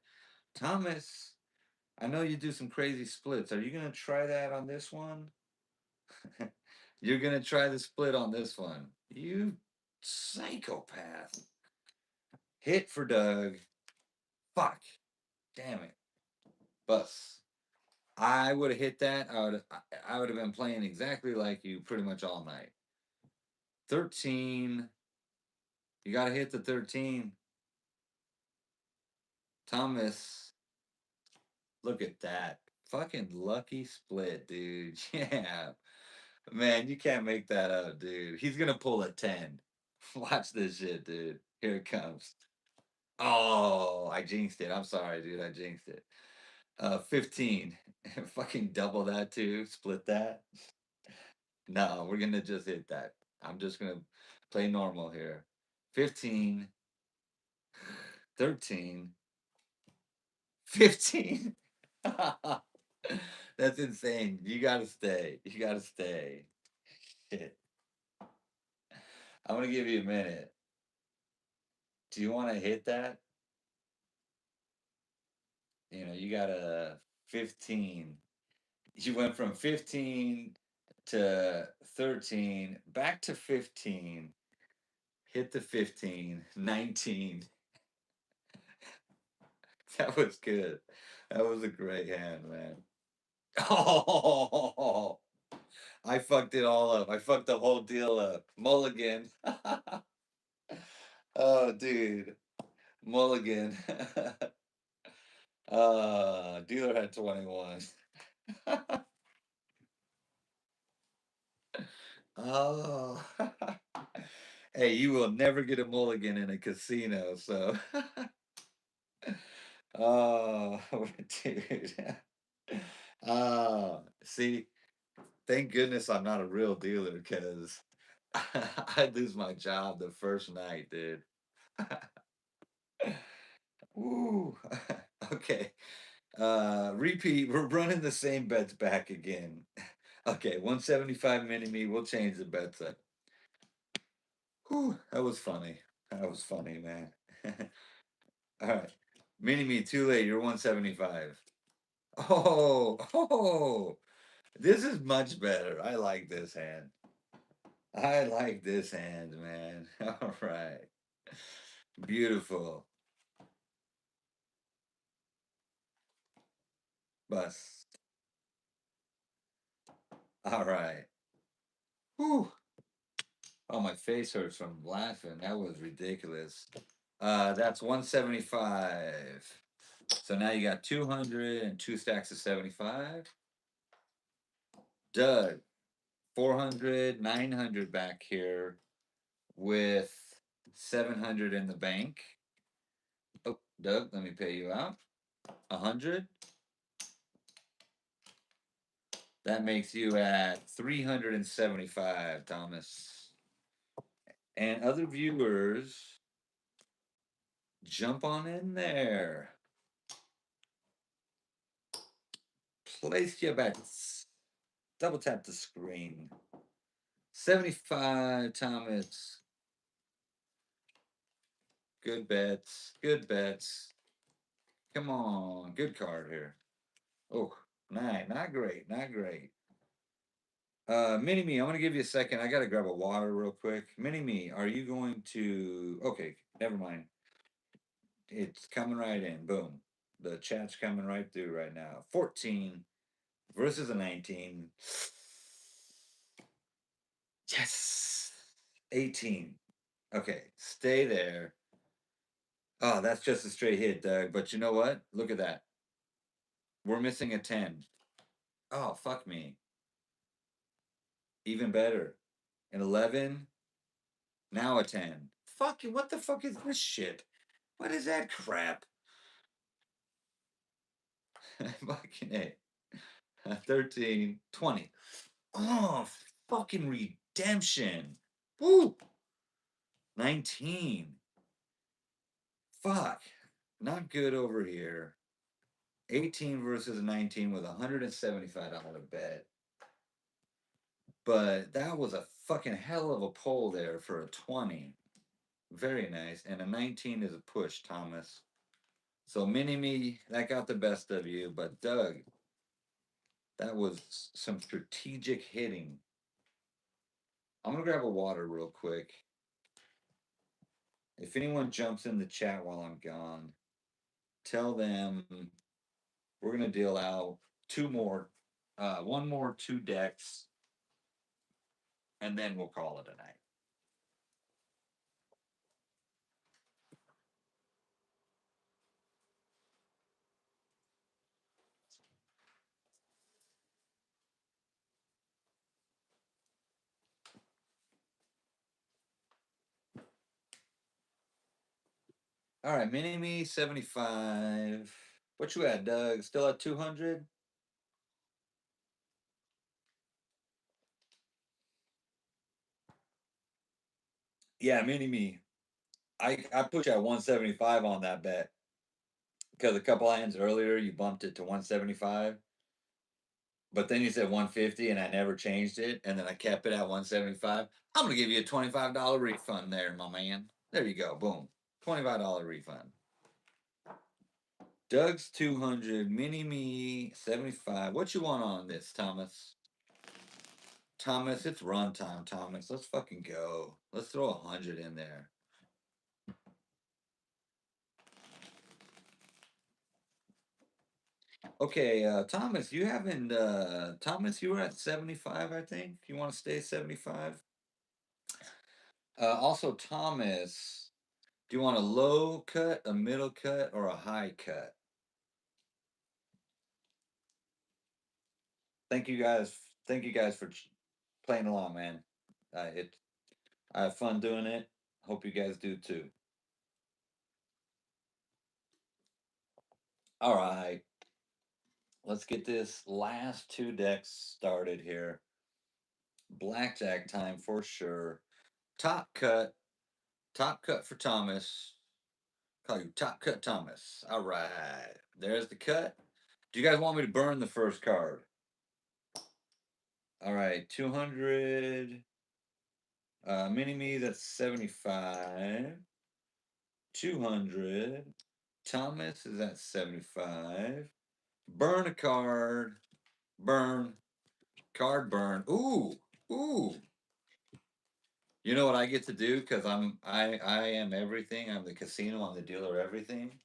Thomas, I know you do some crazy splits. Are you going to try that on this one? You're going to try the split on this one. You psychopath. Hit for Doug. Fuck. Damn it. Bus. I would have hit that. I would have been playing exactly like you pretty much all night. 13. You got to hit the 13. Thomas, look at that. Fucking lucky split, dude. Yeah. Man, you can't make that up, dude. He's going to pull a 10. Watch this shit, dude. Here it comes. Oh, I jinxed it. I'm sorry, dude. I jinxed it. 15. Fucking double that too. Split that. No, we're gonna just hit that. I'm just gonna play normal here. 15, 13, 15. That's insane. You gotta stay. You gotta stay. Shit. I'm gonna give you a minute. Do you wanna hit that? You got a 15. You went from 15 to 13, back to 15. Hit the 15, 19. That was good. That was a great hand, man. Oh, I fucked it all up. I fucked the whole deal up. Mulligan. Oh, dude. Mulligan. Dealer had 21. Oh. Hey, you will never get a mulligan in a casino, so. Oh, dude. See, thank goodness I'm not a real dealer because I'd lose my job the first night, dude. Woo. Okay. Repeat. We're running the same bets back again. Okay, 175 mini me. We'll change the bets up. Whew, that was funny. That was funny, man. All right. Mini me, too late. You're 175. Oh, this is much better. I like this hand. I like this hand, man. All right. Beautiful. Bust. All right. Whew. Oh, my face hurts from laughing. That was ridiculous. That's 175. So now you got 200 and two stacks of 75. Doug, 400, 900 back here with 700 in the bank. Oh, Doug, let me pay you out. 100. That makes you at 375, Thomas. And other viewers, jump on in there. Place your bets. Double tap the screen. 75, Thomas. Good bets. Good bets. Come on. Good card here. Oh, nine. Not great. Not great. Mini Me, I'm gonna give you a second. I gotta grab a water real quick. Mini Me, are you going to? Okay, never mind. It's coming right in. Boom. The chat's coming right through right now. 14 versus a 19. Yes. 18. Okay, stay there. Oh, that's just a straight hit, Doug. But you know what? Look at that. We're missing a 10. Oh, fuck me. Even better. An 11. Now a 10. Fucking, what the fuck is this shit? What is that crap? Fucking A. 13. 20. Oh, fucking redemption. Woo. 19. Fuck. Not good over here. 18 versus 19 with a $175 bet. But that was a fucking hell of a pull there for a 20. Very nice. And a 19 is a push, Thomas. So Mini Me, that got the best of you. But Doug, that was some strategic hitting. I'm going to grab a water real quick. If anyone jumps in the chat while I'm gone, tell them we're going to deal out one more two decks, and then we'll call it a night. All right, Mini Me 75. What you at, Doug? Still at 200? Yeah, Mini Me. I put you at 175 on that bet because a couple hands earlier you bumped it to 175, but then you said 150 and I never changed it, and then I kept it at 175. I'm gonna give you a $25 refund there, my man. There you go. Boom. $25 refund. Doug's 200, Mini Me 75. What you want on this, Thomas? Thomas, it's run time, Thomas. Let's fucking go. Let's throw 100 in there. Okay, Thomas, you haven't. Thomas, you were at 75, I think. You want to stay 75? Also, Thomas, do you want a low cut, a middle cut, or a high cut? Thank you guys. Thank you guys for playing along, man. I have fun doing it. Hope you guys do too. All right, let's get this last two decks started here. Blackjack time for sure. Top cut for Thomas. Call you Top Cut Thomas. All right, there's the cut. Do you guys want me to burn the first card? All right, 200. Mini Me, that's 75. 200. Thomas is at 75. Burn a card. Burn. Card burn. Ooh. Ooh. You know what I get to do? Because I am everything. I'm the casino, I'm the dealer, everything.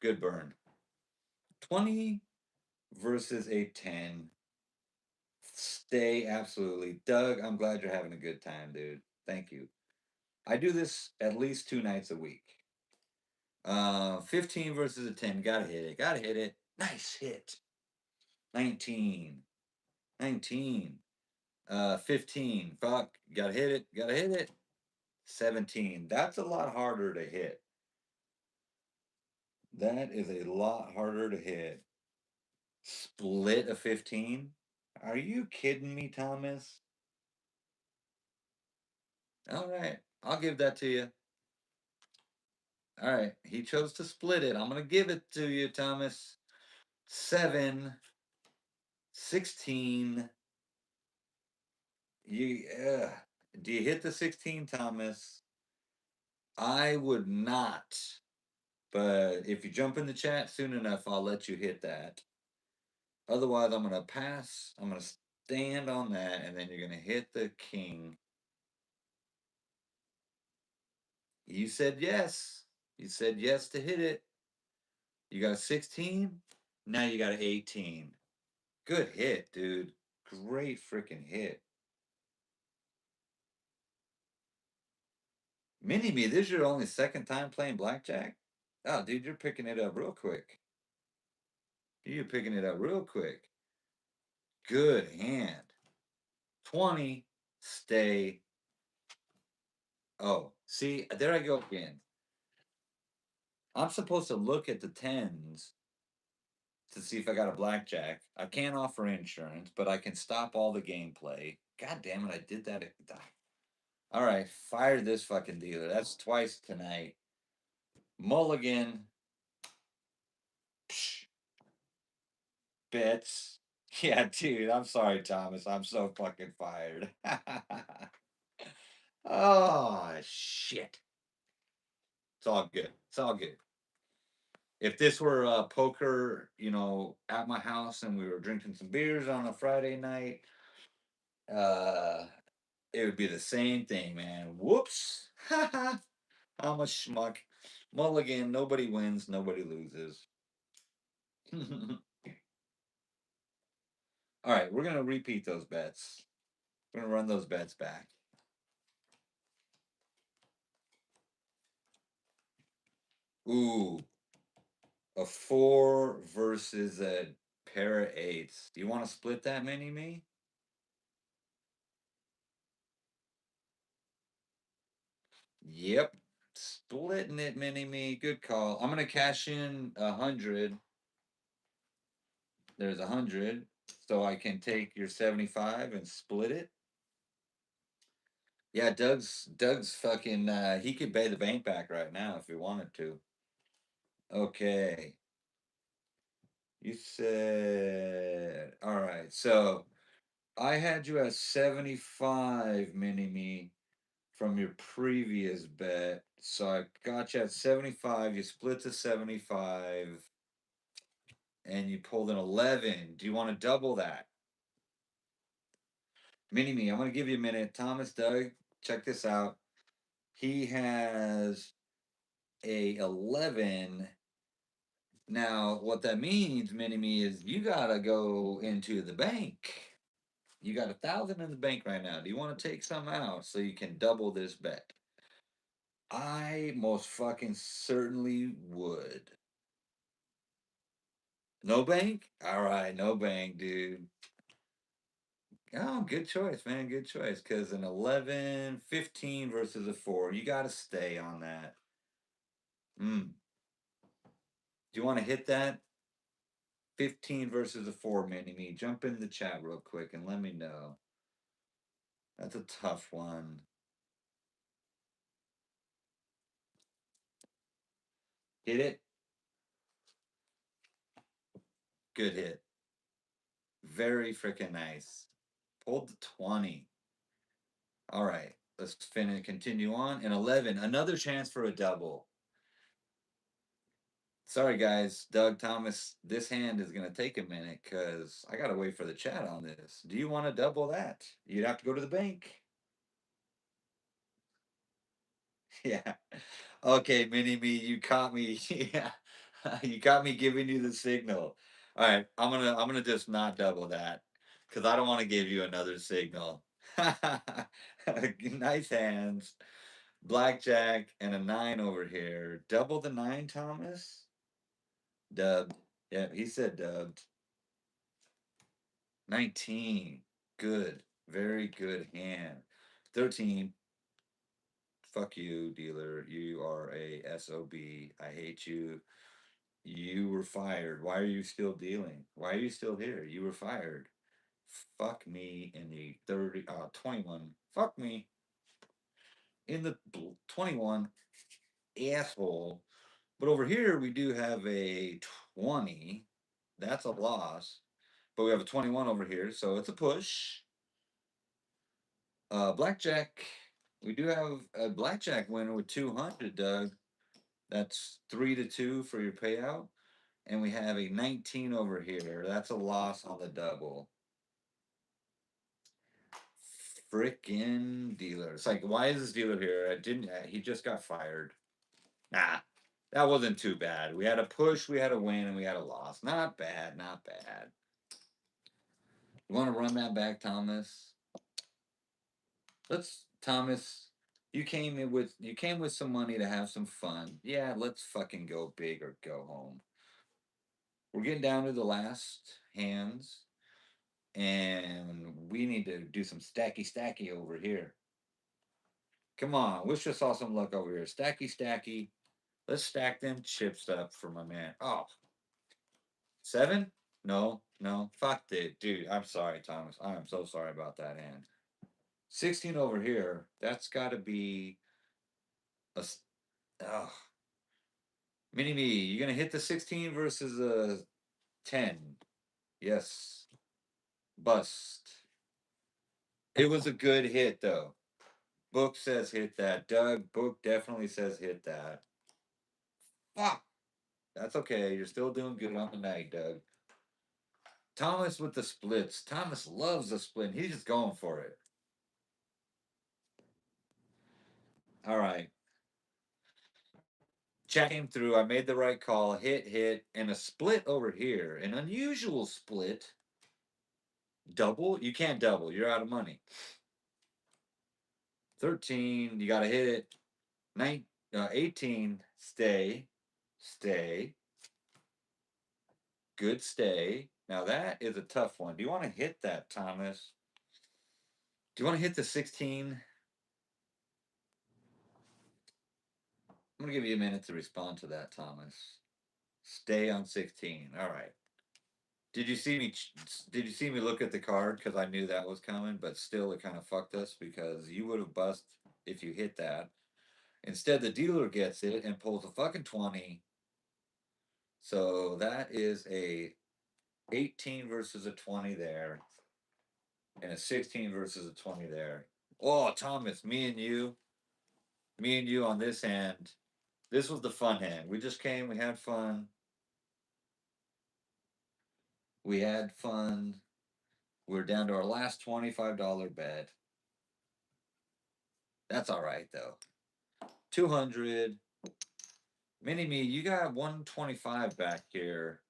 Good burn. 20. versus a 10. Stay absolutely. Doug, I'm glad you're having a good time, dude. Thank you. I do this at least 2 nights a week. 15 versus a 10. Gotta hit it. Gotta hit it. Nice hit. 19. 19. 15. Fuck. Gotta hit it. Gotta hit it. 17. That's a lot harder to hit. That is a lot harder to hit. Split a 15? Are you kidding me, Thomas? All right. I'll give that to you. All right. He chose to split it. I'm going to give it to you, Thomas. 7, 16. Do you hit the 16, Thomas? I would not. But if you jump in the chat soon enough, I'll let you hit that. Otherwise, I'm going to pass. I'm going to stand on that, and then you're going to hit the king. You said yes. You said yes to hit it. You got a 16. Now you got an 18. Good hit, dude. Great freaking hit. Mini Me, this is your only second time playing blackjack? Oh, dude, you're picking it up real quick. You're picking it up real quick. Good hand. 20. Stay. Oh, see, there I go again. I'm supposed to look at the tens to see if I got a blackjack. I can't offer insurance, but I can stop all the gameplay. God damn it, I did that. All right, fire this fucking dealer. That's twice tonight. Mulligan. Psh, bets. Yeah, dude, I'm sorry, Thomas. I'm so fucking fired. Oh, shit. It's all good. It's all good. If this were poker, at my house and we were drinking some beers on a Friday night, uh, it would be the same thing, man. Whoops. I'm a schmuck. Mulligan, nobody wins, nobody loses. All right, we're going to repeat those bets. We're going to run those bets back. Ooh, a 4 versus a pair of 8s. Do you want to split that mini me? Yep. Splitting it, mini me. Good call. I'm going to cash in 100. There's 100. So I can take your 75 and split it. Yeah, Doug's fucking he could pay the bank back right now if he wanted to. Okay. You said all right. So I had you at 75 mini me from your previous bet. So I got you at 75. You split to 75 and you pulled an 11. Do you want to double that? Mini me, I'm going to give you a minute. Thomas, Doug, check this out. He has a 11. Now, what that means, mini me, is you got to go into the bank. You got 1,000 in the bank right now. Do you want to take some out so you can double this bet? I most fucking certainly would. No bank? All right, no bank, dude. Oh, good choice, man. Good choice. Because an 11, 15 versus a 4. You got to stay on that. Do you want to hit that? 15 versus a 4, mini me. Jump in the chat real quick and let me know. That's a tough one. Hit it. Good hit. Very freaking nice. Pulled the 20. All right. Let's continue on. And 11. Another chance for a double. Sorry, guys. Doug, Thomas, this hand is going to take a minute because I got to wait for the chat on this. Do you want to double that? You'd have to go to the bank. Yeah. Okay, mini me, you caught me. Yeah. You got me giving you the signal. All right, I'm gonna just not double that because I don't want to give you another signal. Nice hands. Blackjack and a nine over here. Double the nine, Thomas. Dubbed. Yeah, he said dubbed. 19. Good. Very good hand. 13. Fuck you, dealer. You are a SOB. I hate you. You were fired. Why are you still dealing? Why are you still here? You were fired. Fuck me in the 21. Fuck me in the 21, asshole. But over here we do have a 20. That's a loss. But we have a 21 over here, so it's a push. Blackjack. We do have a blackjack winner with 200, Doug. That's 3-2 for your payout. And we have a 19 over here. That's a loss on the double. Frickin' dealer. It's like, why is this dealer here? I didn't. He just got fired. Nah, that wasn't too bad. We had a push, we had a win, and we had a loss. Not bad, not bad. You want to run that back, Thomas? Let's, Thomas. You came with some money to have some fun. Yeah, let's fucking go big or go home. We're getting down to the last hands, and we need to do some stacky over here. Come on, wish us all some luck over here. Stacky. Let's stack them chips up for my man. Oh, 7? No. Fuck it, dude. I'm sorry, Thomas. I am so sorry about that hand. 16 over here. That's got to be a. Oh, mini me. You gonna hit the 16 versus a 10? Yes. Bust. It was a good hit though. Book says hit that. Doug, book definitely says hit that. Fuck. That's okay. You're still doing good on the night, Doug. Thomas with the splits. Thomas loves the split. He's just going for it. All right. Chat came through. I made the right call. Hit, and a split over here. An unusual split. Double? You can't double. You're out of money. 13. You got to hit it. 18. Stay. Good stay. Now that is a tough one. Do you want to hit that, Thomas? Do you want to hit the 16? I'm going to give you a minute to respond to that, Thomas. Stay on 16. All right. Did you see me? Did you see me look at the card because I knew that was coming? But still, it kind of fucked us because you would have bust if you hit that. Instead, the dealer gets it and pulls a fucking 20. So that is a 18 versus a 20 there, and a 16 versus a 20 there. Oh, Thomas, me and you on this hand. This was the fun hand. We just came. We had fun. We had fun. We're down to our last $25 bet. That's all right though. 200. Mini me, you got 125 back here.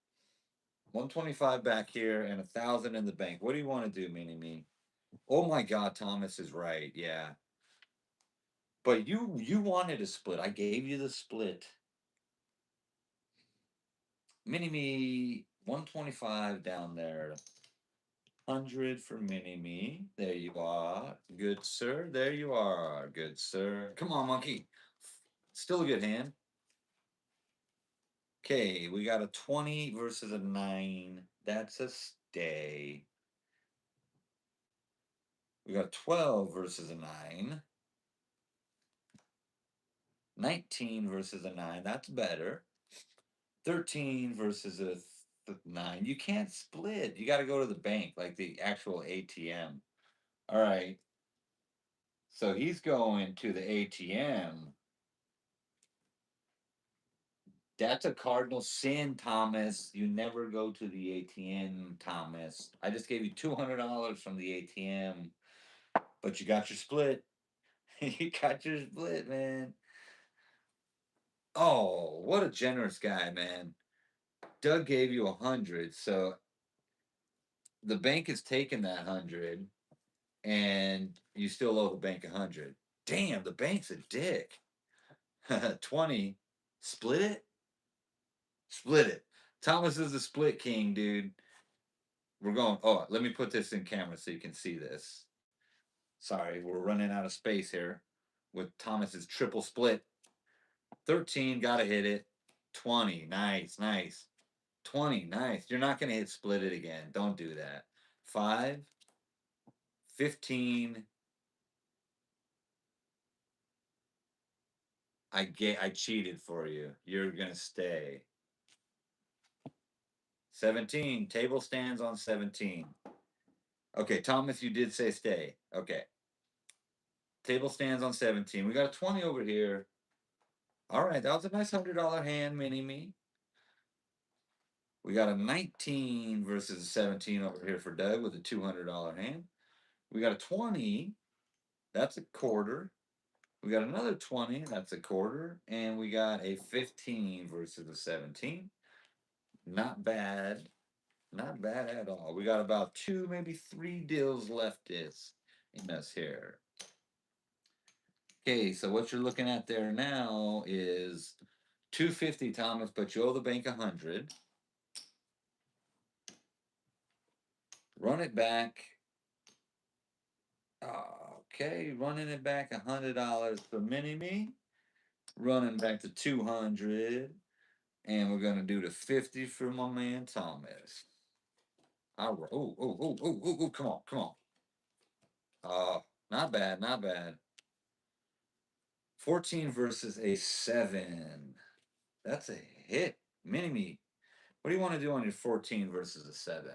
125 back here and 1,000 in the bank. What do you want to do, Mini me? Oh my God, Thomas is right. Yeah. But you wanted a split. I gave you the split. Mini me, 125 down there. 100 for Mini Me. There you are. Good sir. There you are. Good sir. Come on, monkey. Still a good hand. Okay, we got a 20 versus a 9. That's a stay. We got 12 versus a 9. 19 versus a 9. That's better. 13 versus a 9. You can't split. You got to go to the bank, like the actual ATM. All right. So he's going to the ATM. That's a cardinal sin, Thomas. You never go to the ATM, Thomas. I just gave you $200 from the ATM, but you got your split. You got your split, man. Oh, what a generous guy, man. Doug gave you 100, so the bank is taking that 100, and you still owe the bank 100. Damn, the bank's a dick. 20. Split it? Split it. Thomas is the split king, dude. We're going. Oh, let me put this in camera so you can see this. Sorry, we're running out of space here with Thomas's triple split. 13, gotta hit it. 20, nice, nice. 20, nice. You're not gonna hit split it again. Don't do that. 5, 15. I cheated for you. You're gonna stay. 17. Table stands on 17. Okay, Thomas, you did say stay. Okay. Table stands on 17. We got a 20 over here. All right, that was a nice $100 hand, mini me. We got a 19 versus a 17 over here for Doug with a $200 hand. We got a 20. That's a quarter. We got another 20. That's a quarter. And we got a 15 versus a 17. Not bad. Not bad at all. We got about 2, maybe 3 deals left in us here. Okay, so what you're looking at there now is 250, Thomas, but you owe the bank 100. Run it back. Okay, running it back $100 for mini me. Running back to 200. And we're gonna do the 50 for my man Thomas. All right. Oh, come on, come on. Not bad, not bad. 14 versus a 7. That's a hit. Mini me. What do you want to do on your 14 versus a 7?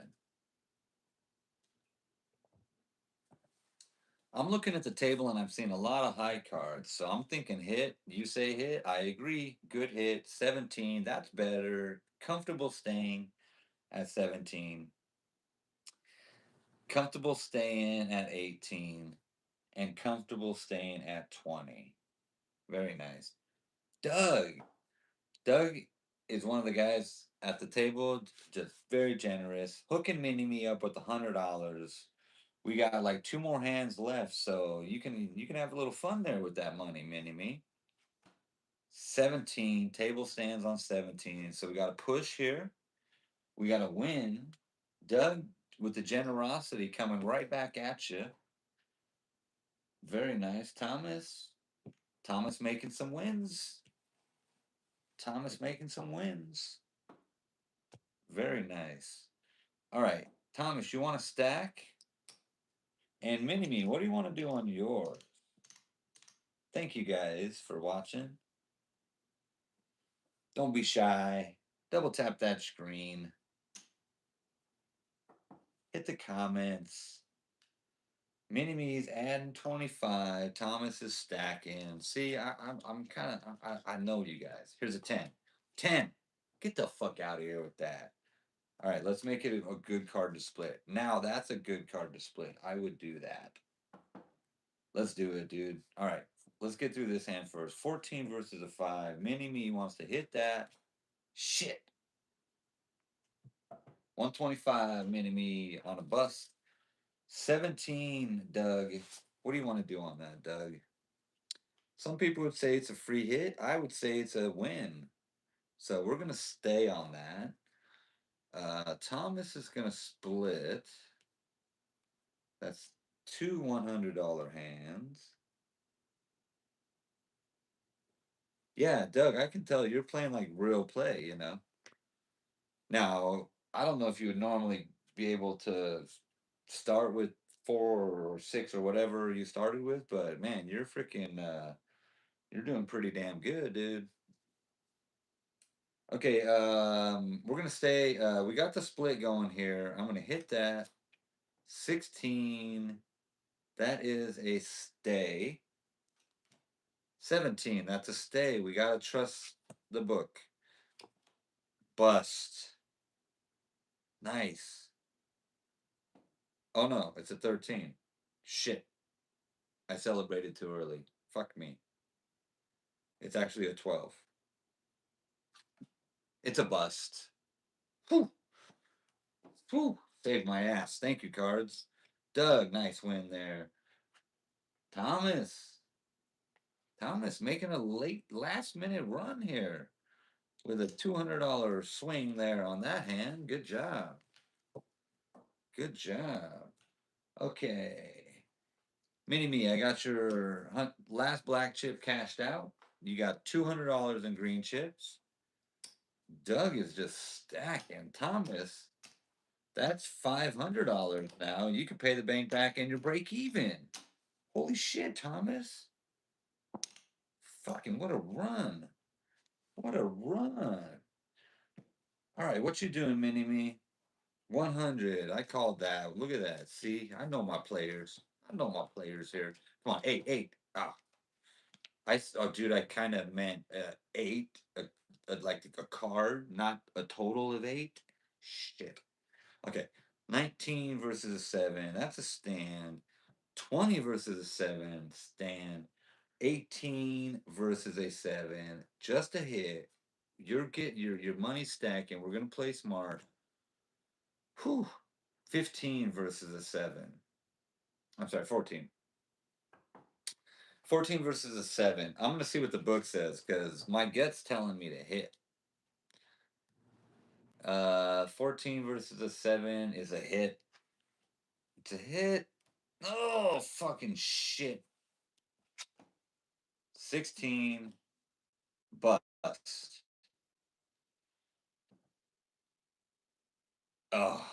I'm looking at the table and I'm seeing a lot of high cards. So I'm thinking hit. You say hit. I agree. Good hit. 17. That's better. Comfortable staying at 17. Comfortable staying at 18. And comfortable staying at 20. Very nice. Doug. Doug is one of the guys at the table, just very generous, hooking mini me up with $100. We got like 2 more hands left, so you can have a little fun there with that money, mini me. 17, table stands on 17, so we got to push here. We got to win. Doug with the generosity coming right back at you. Very nice, Thomas. Thomas making some wins. Thomas making some wins. Very nice. All right, Thomas, you want to stack? And Mini Me, what do you want to do on yours? Thank you guys for watching. Don't be shy. Double tap that screen. Hit the comments. Mini Me's adding 25. Thomas is stacking. See, I'm kind of I know you guys. Here's a 10. 10. Get the fuck out of here with that. All right, let's make it a good card to split. Now that's a good card to split. I would do that. Let's do it, dude. All right, let's get through this hand first. 14 versus a 5. Mini Me wants to hit that. Shit. 125 Mini Me on a bust. 17, Doug. What do you want to do on that, Doug? Some people would say it's a free hit. I would say it's a win. So we're going to stay on that. Thomas is going to split. That's 2 $100 hands. Yeah, Doug, I can tell you're playing like real play, you know. Now, I don't know if you would normally be able to start with 4 or 6 or whatever you started with, but man, you're freaking you're doing pretty damn good, dude. Okay, we're gonna stay. We got the split going here. I'm gonna hit that 16. That is a stay. 17. That's a stay. We gotta trust the book. Bust. Nice. Oh no, it's a 13. Shit. I celebrated too early. Fuck me. It's actually a 12. It's a bust. Whew, whew, saved my ass. Thank you, cards. Doug, nice win there. Thomas. Thomas making a late last minute run here with a $200 swing there on that hand. Good job. Good job. Okay. Mini Me, I got your last black chip cashed out. You got $200 in green chips. Doug is just stacking. Thomas, that's $500 now. You can pay the bank back and you're break even. Holy shit, Thomas. Fucking what a run. What a run. All right, what you doing, Mini Me? 100. I called that. Look at that. See, I know my players. I know my players here. Come on, eight, eight. Ah, oh, dude, I kind of meant eight, like a card, not a total of eight. Shit. Okay, 19 versus a seven. That's a stand. 20 versus a seven. Stand. 18 versus a seven. Just a hit. You're getting your money stacking. We're gonna play smart. Whew. 15 versus a seven. I'm sorry, 14. 14 versus a seven. I'm gonna see what the book says because my gut's telling me to hit. 14 versus a seven is a hit. It's a hit. Oh, fucking shit. 16 bust. Oh,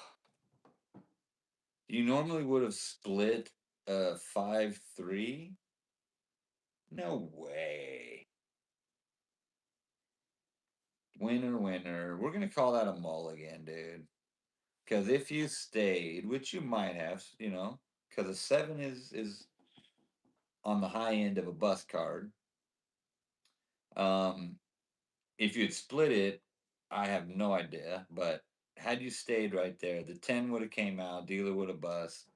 you normally would have split 5-3. No way. Winner, winner. We're gonna call that a mulligan, dude. Because if you stayed, which you might have, because a seven is on the high end of a bust card. Um, if you'd split it, I have no idea. But had you stayed right there, the 10 would have came out, dealer would have bust.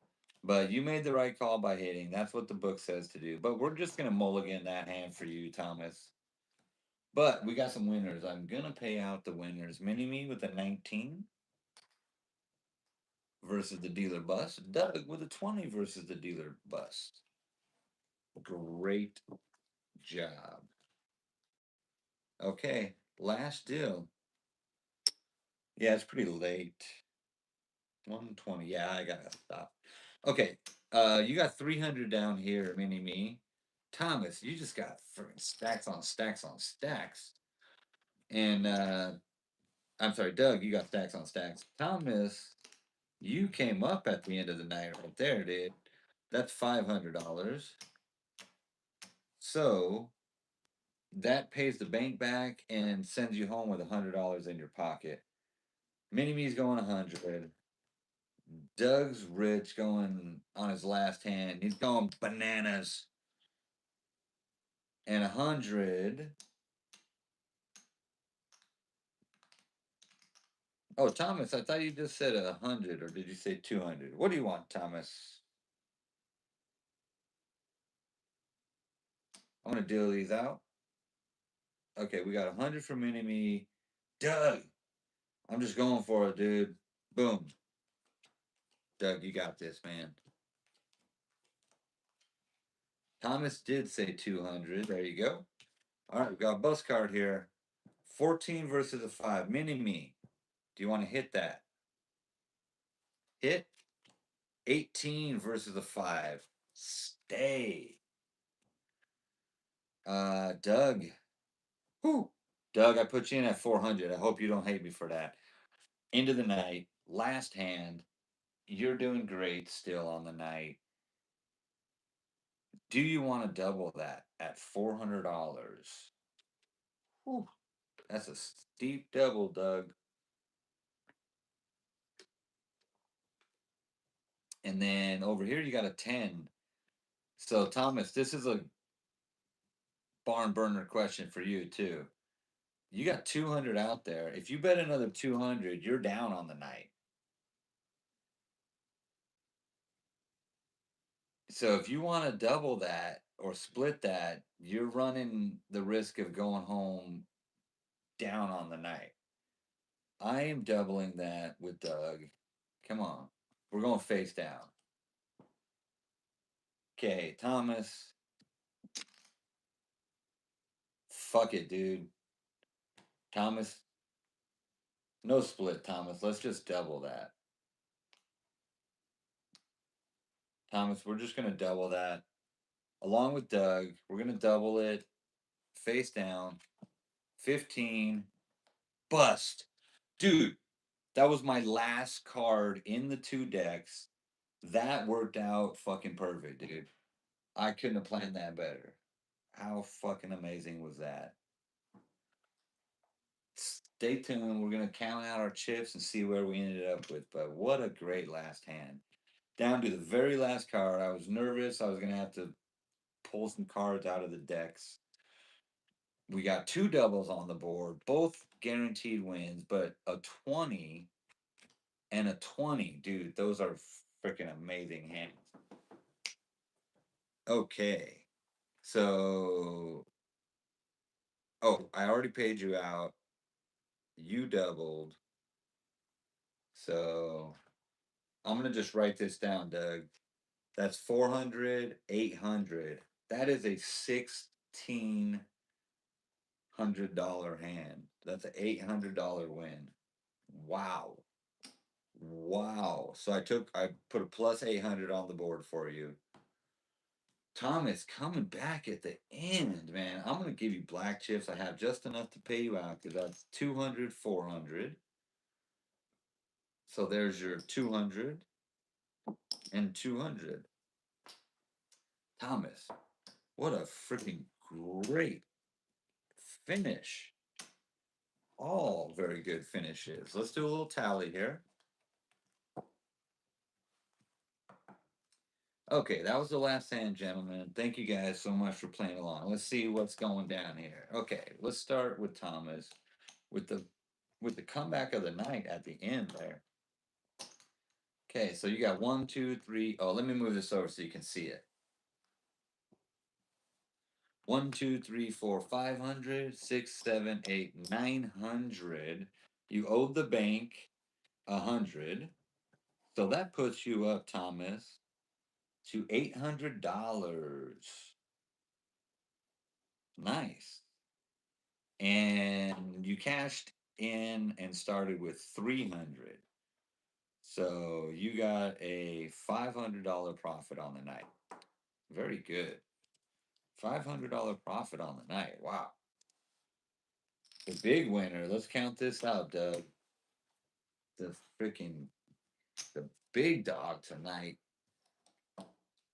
But you made the right call by hitting. That's what the book says to do. But we're just gonna mulligan that hand for you, Thomas. But we got some winners. I'm gonna pay out the winners. Mini Me with a 19 versus the dealer bust. Doug with a 20 versus the dealer bust. Great job. Okay, last deal. Yeah, it's pretty late. 120. Yeah, I gotta stop. Okay, you got 300 down here, Mini Me. Thomas, you just got freaking stacks on stacks on stacks. And I'm sorry, Doug, you got stacks on stacks. Thomas, you came up at the end of the night right there, dude. That's $500. So that pays the bank back and sends you home with $100 in your pocket. Mini Me's going 100. Doug's rich going on his last hand. He's going bananas. And 100. Oh, Thomas, I thought you just said 100, or did you say 200? What do you want, Thomas? I'm gonna deal these out. Okay, we got 100 from Mini Me. Doug, I'm just going for it, dude. Boom. Doug, you got this, man. Thomas did say 200. There you go. All right, we got a bus card here. 14 versus a 5. Mini Me. Do you want to hit that? Hit. 18 versus a 5. Stay. Doug. Whew. Doug, I put you in at 400. I hope you don't hate me for that. End of the night. Last hand. You're doing great still on the night. Do you want to double that at $400? Whew. That's a steep double, Doug. And then over here, you got a 10. So, Thomas, this is a barn burner question for you, too. You got 200 out there. If you bet another 200, you're down on the night. So, if you want to double that or split that, you're running the risk of going home down on the night. I am doubling that with Doug. Come on. We're going face down. Okay, Thomas. Fuck it, dude. Thomas. No split, Thomas. Let's just double that. Thomas, we're just going to double that. Along with Doug, we're going to double it face down. 15. Bust. Dude, that was my last card in the two decks. That worked out fucking perfect, dude. I couldn't have planned that better. How fucking amazing was that? Stay tuned. We're going to count out our chips and see where we ended up with. But what a great last hand. Down to the very last card. I was nervous. I was going to have to pull some cards out of the decks. We got two doubles on the board, both guaranteed wins, but a 20 and a 20. Dude, those are freaking amazing hands. Okay. So, oh, I already paid you out. You doubled. So, I'm going to just write this down, Doug. That's 400, 800. That is a $1,600 hand. That's an $800 win. Wow. Wow. So I put a plus 800 on the board for you. Thomas coming back at the end, man. I'm going to give you black chips. I have just enough to pay you out because that's 200, 400. So there's your 200 and 200. Thomas, what a freaking great finish. All very good finishes. Let's do a little tally here. Okay, that was the last hand, gentlemen. Thank you guys so much for playing along. Let's see what's going down here. Okay, let's start with Thomas with the comeback of the night at the end there. Okay, so you got 1, 2, 3. Oh, let me move this over so you can see it. 1, 2, 3, 4, 500, 6, 7, 8, 900. You owed the bank 100. So that puts you up, Thomas, to $800. Nice. And you cashed in and started with 300. So you got a $500 profit on the night. Very good. $500 profit on the night. Wow. The big winner. Let's count this out, Doug. The freaking the big dog tonight.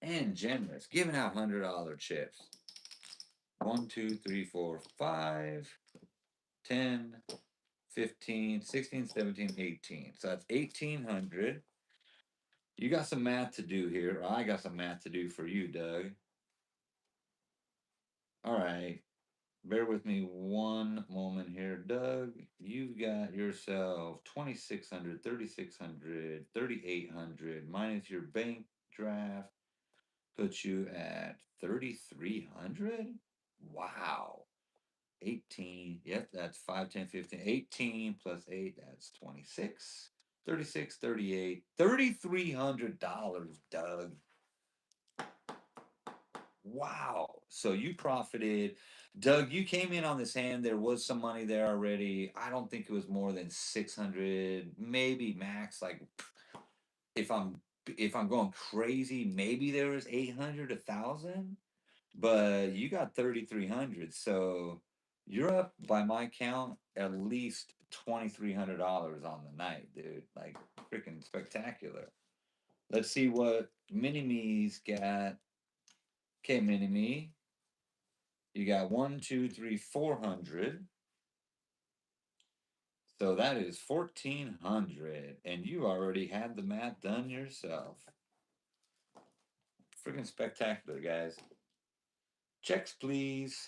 And generous. Giving out $100 chips. 1, 2, 3, 4, 5, 10, 15, 16, 17, 18. So that's 1,800. You got some math to do here. I got some math to do for you, Doug. All right. Bear with me one moment here, Doug. You've got yourself 2,600, 3,600, 3,800 minus your bank draft puts you at 3,300. Wow. 18. Yep, that's 5, 10, 15, 18 plus 8. That's 26. 36, 38, $3,300, Doug. Wow. So you profited. Doug, you came in on this hand. There was some money there already. I don't think it was more than 600, maybe max. Like if I'm if I'm going crazy, maybe there was 800, 1,000, but you got 3,300. So you're up by my count at least $2,300 on the night, dude. Like freaking spectacular. Let's see what Mini Me's got. Okay, Mini Me. You got 1, 2, 3, 400. So that is 1,400. And you already had the math done yourself. Freaking spectacular, guys. Checks, please.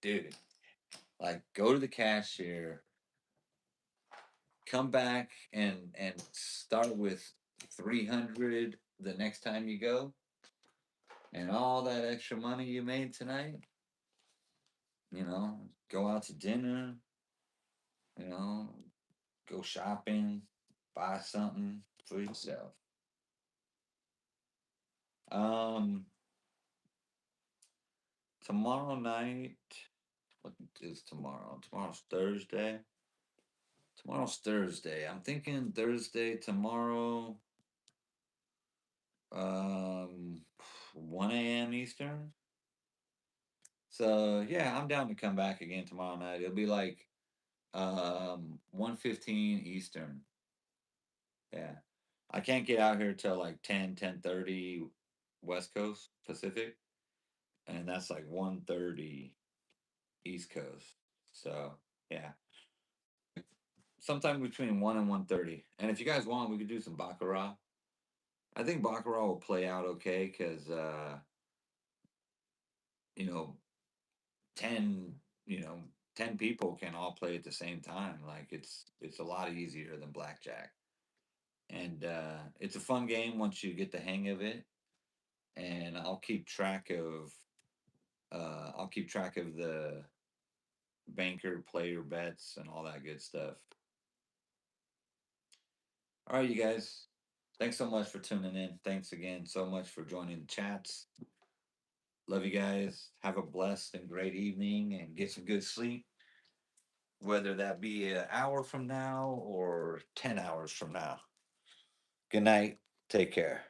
Dude, like go to the cashier, come back and start with 300 the next time you go. And all that extra money you made tonight, go out to dinner, You know, go shopping, buy something for yourself. Um, Tomorrow night. What is tomorrow? Tomorrow's Thursday. Tomorrow's Thursday. I'm thinking Thursday tomorrow. 1 a.m. Eastern. So yeah, I'm down to come back again tomorrow night. It'll be like 1:15 Eastern. Yeah. I can't get out here till like 10:30 West Coast Pacific, and that's like 1:30 East Coast. So yeah, sometime between 1 and 1:30. And if you guys want, we could do some baccarat. I think baccarat will play out okay because you know 10 you know 10 people can all play at the same time. Like it's a lot easier than blackjack, and it's a fun game once you get the hang of it. And I'll keep track of the banker player bets and all that good stuff. All right, you guys. Thanks so much for tuning in. Thanks again so much for joining the chats. Love you guys. Have a blessed and great evening and get some good sleep, whether that be an hour from now or 10 hours from now. Good night. Take care.